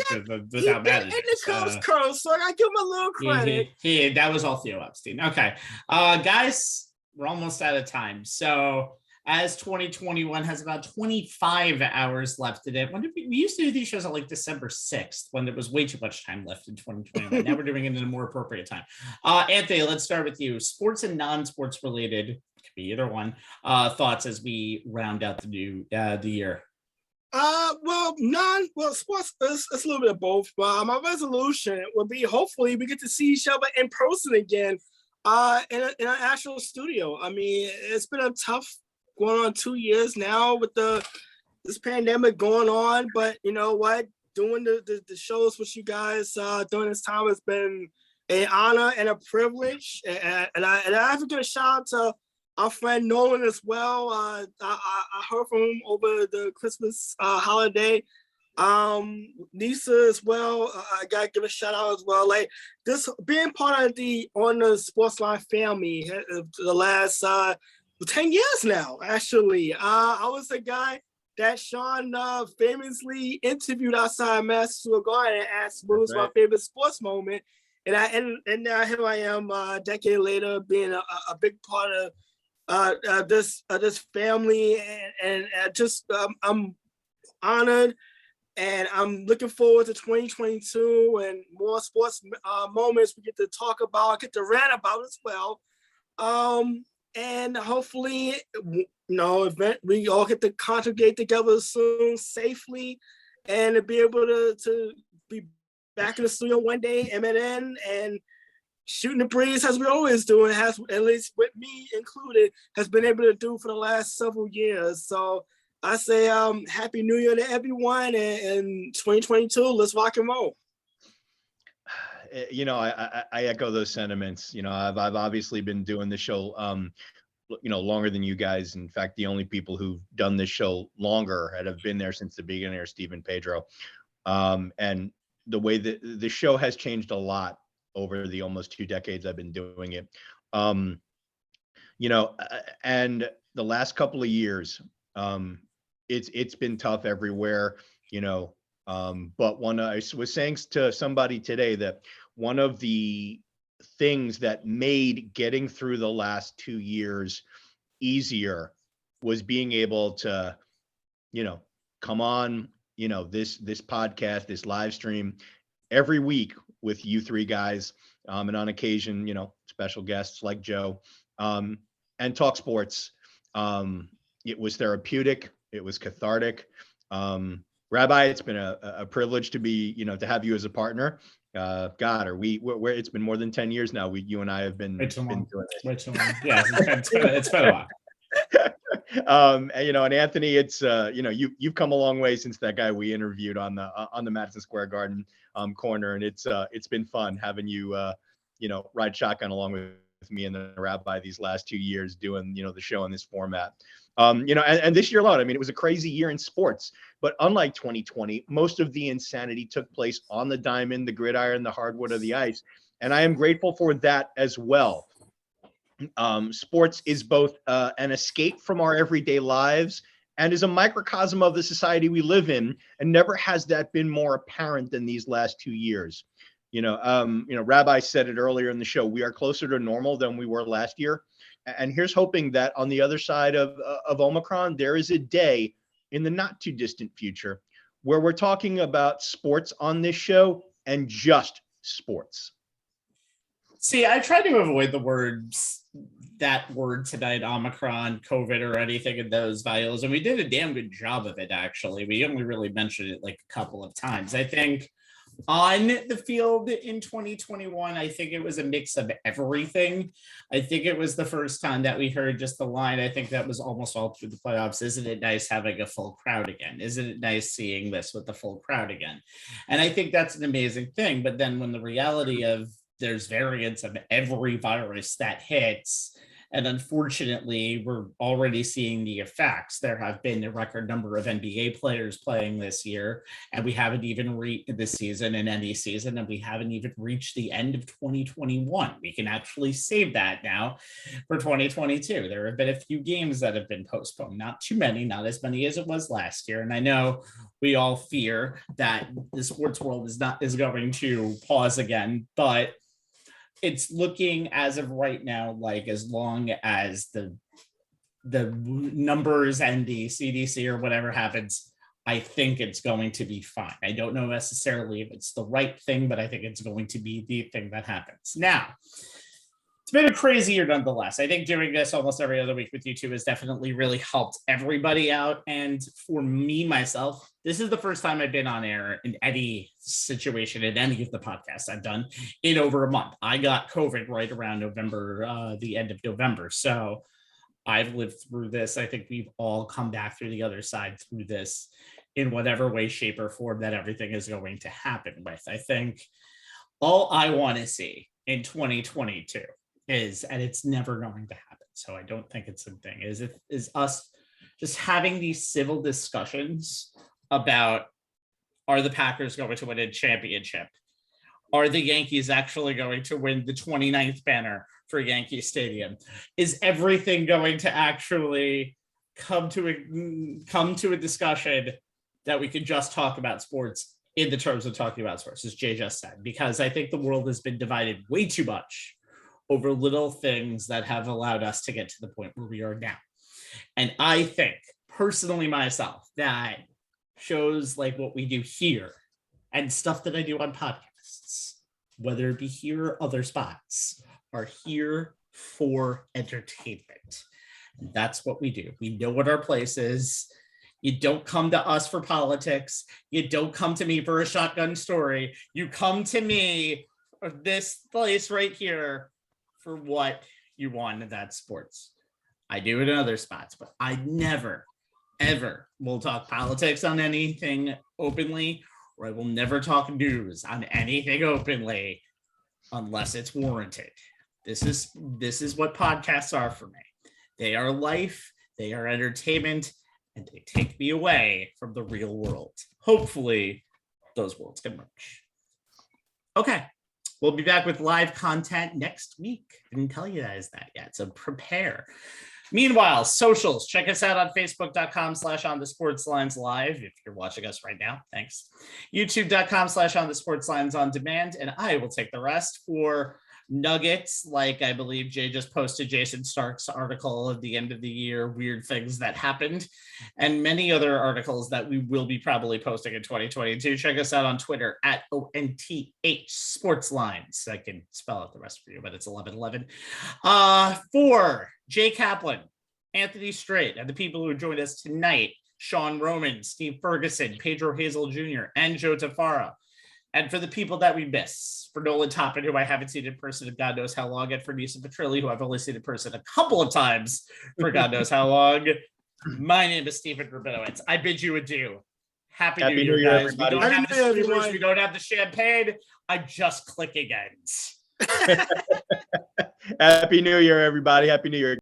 without managing. And the Cubs, so I give him a little credit. That was all Theo Epstein. Okay, guys, we're almost out of time. So as 2021 has about 25 hours left in it. When we used to do these shows on like December 6th when there was way too much time left in 2021. Now we're doing it in a more appropriate time. Anthony, let's start with you. Sports and non-sports related, could be either one, thoughts as we round out the year. Sports it's a little bit of both. My resolution would be hopefully we get to see each other in person again in an actual studio. I mean, it's been a tough going on 2 years now with this pandemic going on, but you know what? Doing the shows with you guys during this time has been an honor and a privilege. And I have to give a shout out to our friend Nolan as well. I heard from him over the Christmas holiday. Nisa as well. I gotta give a shout out as well. Like this being part of the On the Sportsline family the last 10 years now, actually. I was the guy that Sean famously interviewed outside Madison Square Garden and asked what was my favorite sports moment. And now here I am a decade later being a big part of this family. And just I'm honored and I'm looking forward to 2022 and more sports moments we get to talk about, get to rant about as well. And hopefully, we all get to congregate together soon, safely, and to be able to be back in the studio one day, MNN, and shooting the breeze as we always do, and has, at least with me included, has been able to do for the last several years. So I say Happy New Year to everyone, and 2022, let's rock and roll. I echo those sentiments. I've obviously been doing the show, longer than you guys. In fact, the only people who've done this show longer and have been there since the beginning are Steve and Pedro. And the way that the show has changed a lot over the almost 2 decades I've been doing it. And the last couple of years, it's been tough everywhere, but I was saying to somebody today that one of the things that made getting through the last 2 years easier was being able to, come on, this podcast, this live stream every week with you three guys, and on occasion, special guests like Joe, and talk sports. It was therapeutic. It was cathartic. Rabbi, it's been a privilege to be, to have you as a partner. We're it's been more than 10 years now. You and I have been doing this. Way too long. Yeah, it's been a while. And Anthony, it's you've come a long way since that guy we interviewed on the Madison Square Garden corner, and it's been fun having you ride shotgun along with me and the Rabbi these last 2 years doing the show in this format. And this year alone, it was a crazy year in sports, but unlike 2020, most of the insanity took place on the diamond, the gridiron, the hardwood, or the ice. And I am grateful for that as well. Sports is both an escape from our everyday lives and is a microcosm of the society we live in. And never has that been more apparent than these last 2 years. Rabbi said it earlier in the show, we are closer to normal than we were last year. And here's hoping that on the other side of Omicron, there is a day in the not too distant future where we're talking about sports on this show and just sports. See, I tried to avoid that word tonight, Omicron, COVID, or anything in those vials, and we did a damn good job of it, actually. We only really mentioned it like a couple of times. I think on the field in 2021, I think it was a mix of everything. I think it was the first time that we heard just the line. I think that was almost all through the playoffs. Isn't it nice having a full crowd again? Isn't it nice seeing this with the full crowd again? And I think that's an amazing thing. But then when the reality of there's variants of every virus that hits, and unfortunately, we're already seeing the effects. There have been a record number of NBA players playing this year, and we haven't even reached this season in any season, and we haven't even reached the end of 2021. We can actually save that now for 2022. There have been a few games that have been postponed, not too many, not as many as it was last year. And I know we all fear that the sports world is going to pause again, but it's looking as of right now, like as long as the numbers and the CDC or whatever happens, I think it's going to be fine. I don't know necessarily if it's the right thing, but I think it's going to be the thing that happens. Now, it's been a crazy year nonetheless. I think doing this almost every other week with you two has definitely really helped everybody out. And for me, myself, this is the first time I've been on air in any situation in any of the podcasts I've done in over a month. I got COVID right around November, the end of November. So I've lived through this. I think we've all come back through the other side through this in whatever way, shape, or form that everything is going to happen with. I think all I want to see in 2022 is, and it's never going to happen, so I don't think it's a thing, is us just having these civil discussions about, are the Packers going to win a championship? Are the Yankees actually going to win the 29th banner for Yankee Stadium? Is everything going to actually come to a discussion that we can just talk about sports in the terms of talking about sports, as Jay just said? Because I think the world has been divided way too much over little things that have allowed us to get to the point where we are now. And I think, personally myself, that shows like what we do here and stuff that I do on podcasts, whether it be here or other spots, are here for entertainment. And that's what we do. We know what our place is. You don't come to us for politics. You don't come to me for a shotgun story. You come to me, or this place right here, for what you want, and that's sports. I do it in other spots, but I never, ever will talk politics on anything openly, or I will never talk news on anything openly unless it's warranted. This is what podcasts are for me. They are life, they are entertainment, and they take me away from the real world. Hopefully, those worlds can merge. Okay. We'll be back with live content next week. I didn't tell you guys that yet, so prepare. Meanwhile, socials, check us out on facebook.com/onthesportslines live if you're watching us right now. Thanks. youtube.com/onthesportslines-on-demand, and I will take the rest for nuggets, like I believe Jay just posted Jason Stark's article at the end of the year, weird things that happened, and many other articles that we will be probably posting in 2022. Check us out on Twitter at ONTH Sportslines. I can spell out the rest for you, but it's 1111. For Jay Kaplan, Anthony Strait, and the people who joined us tonight, Sean Roman, Steve Ferguson, Pedro Hazel Jr., and Joe Tufaro. And for the people that we miss, for Nolan Toppin, who I haven't seen in person in God knows how long, and for Nisa Petrilli, who I've only seen in person a couple of times for God knows how long, my name is Stephen Rabinowitz. I bid you adieu. Happy New Year, guys. everybody. We don't have the scores, we don't have the champagne. I'm just clicking ends. Happy New Year, everybody. Happy New Year.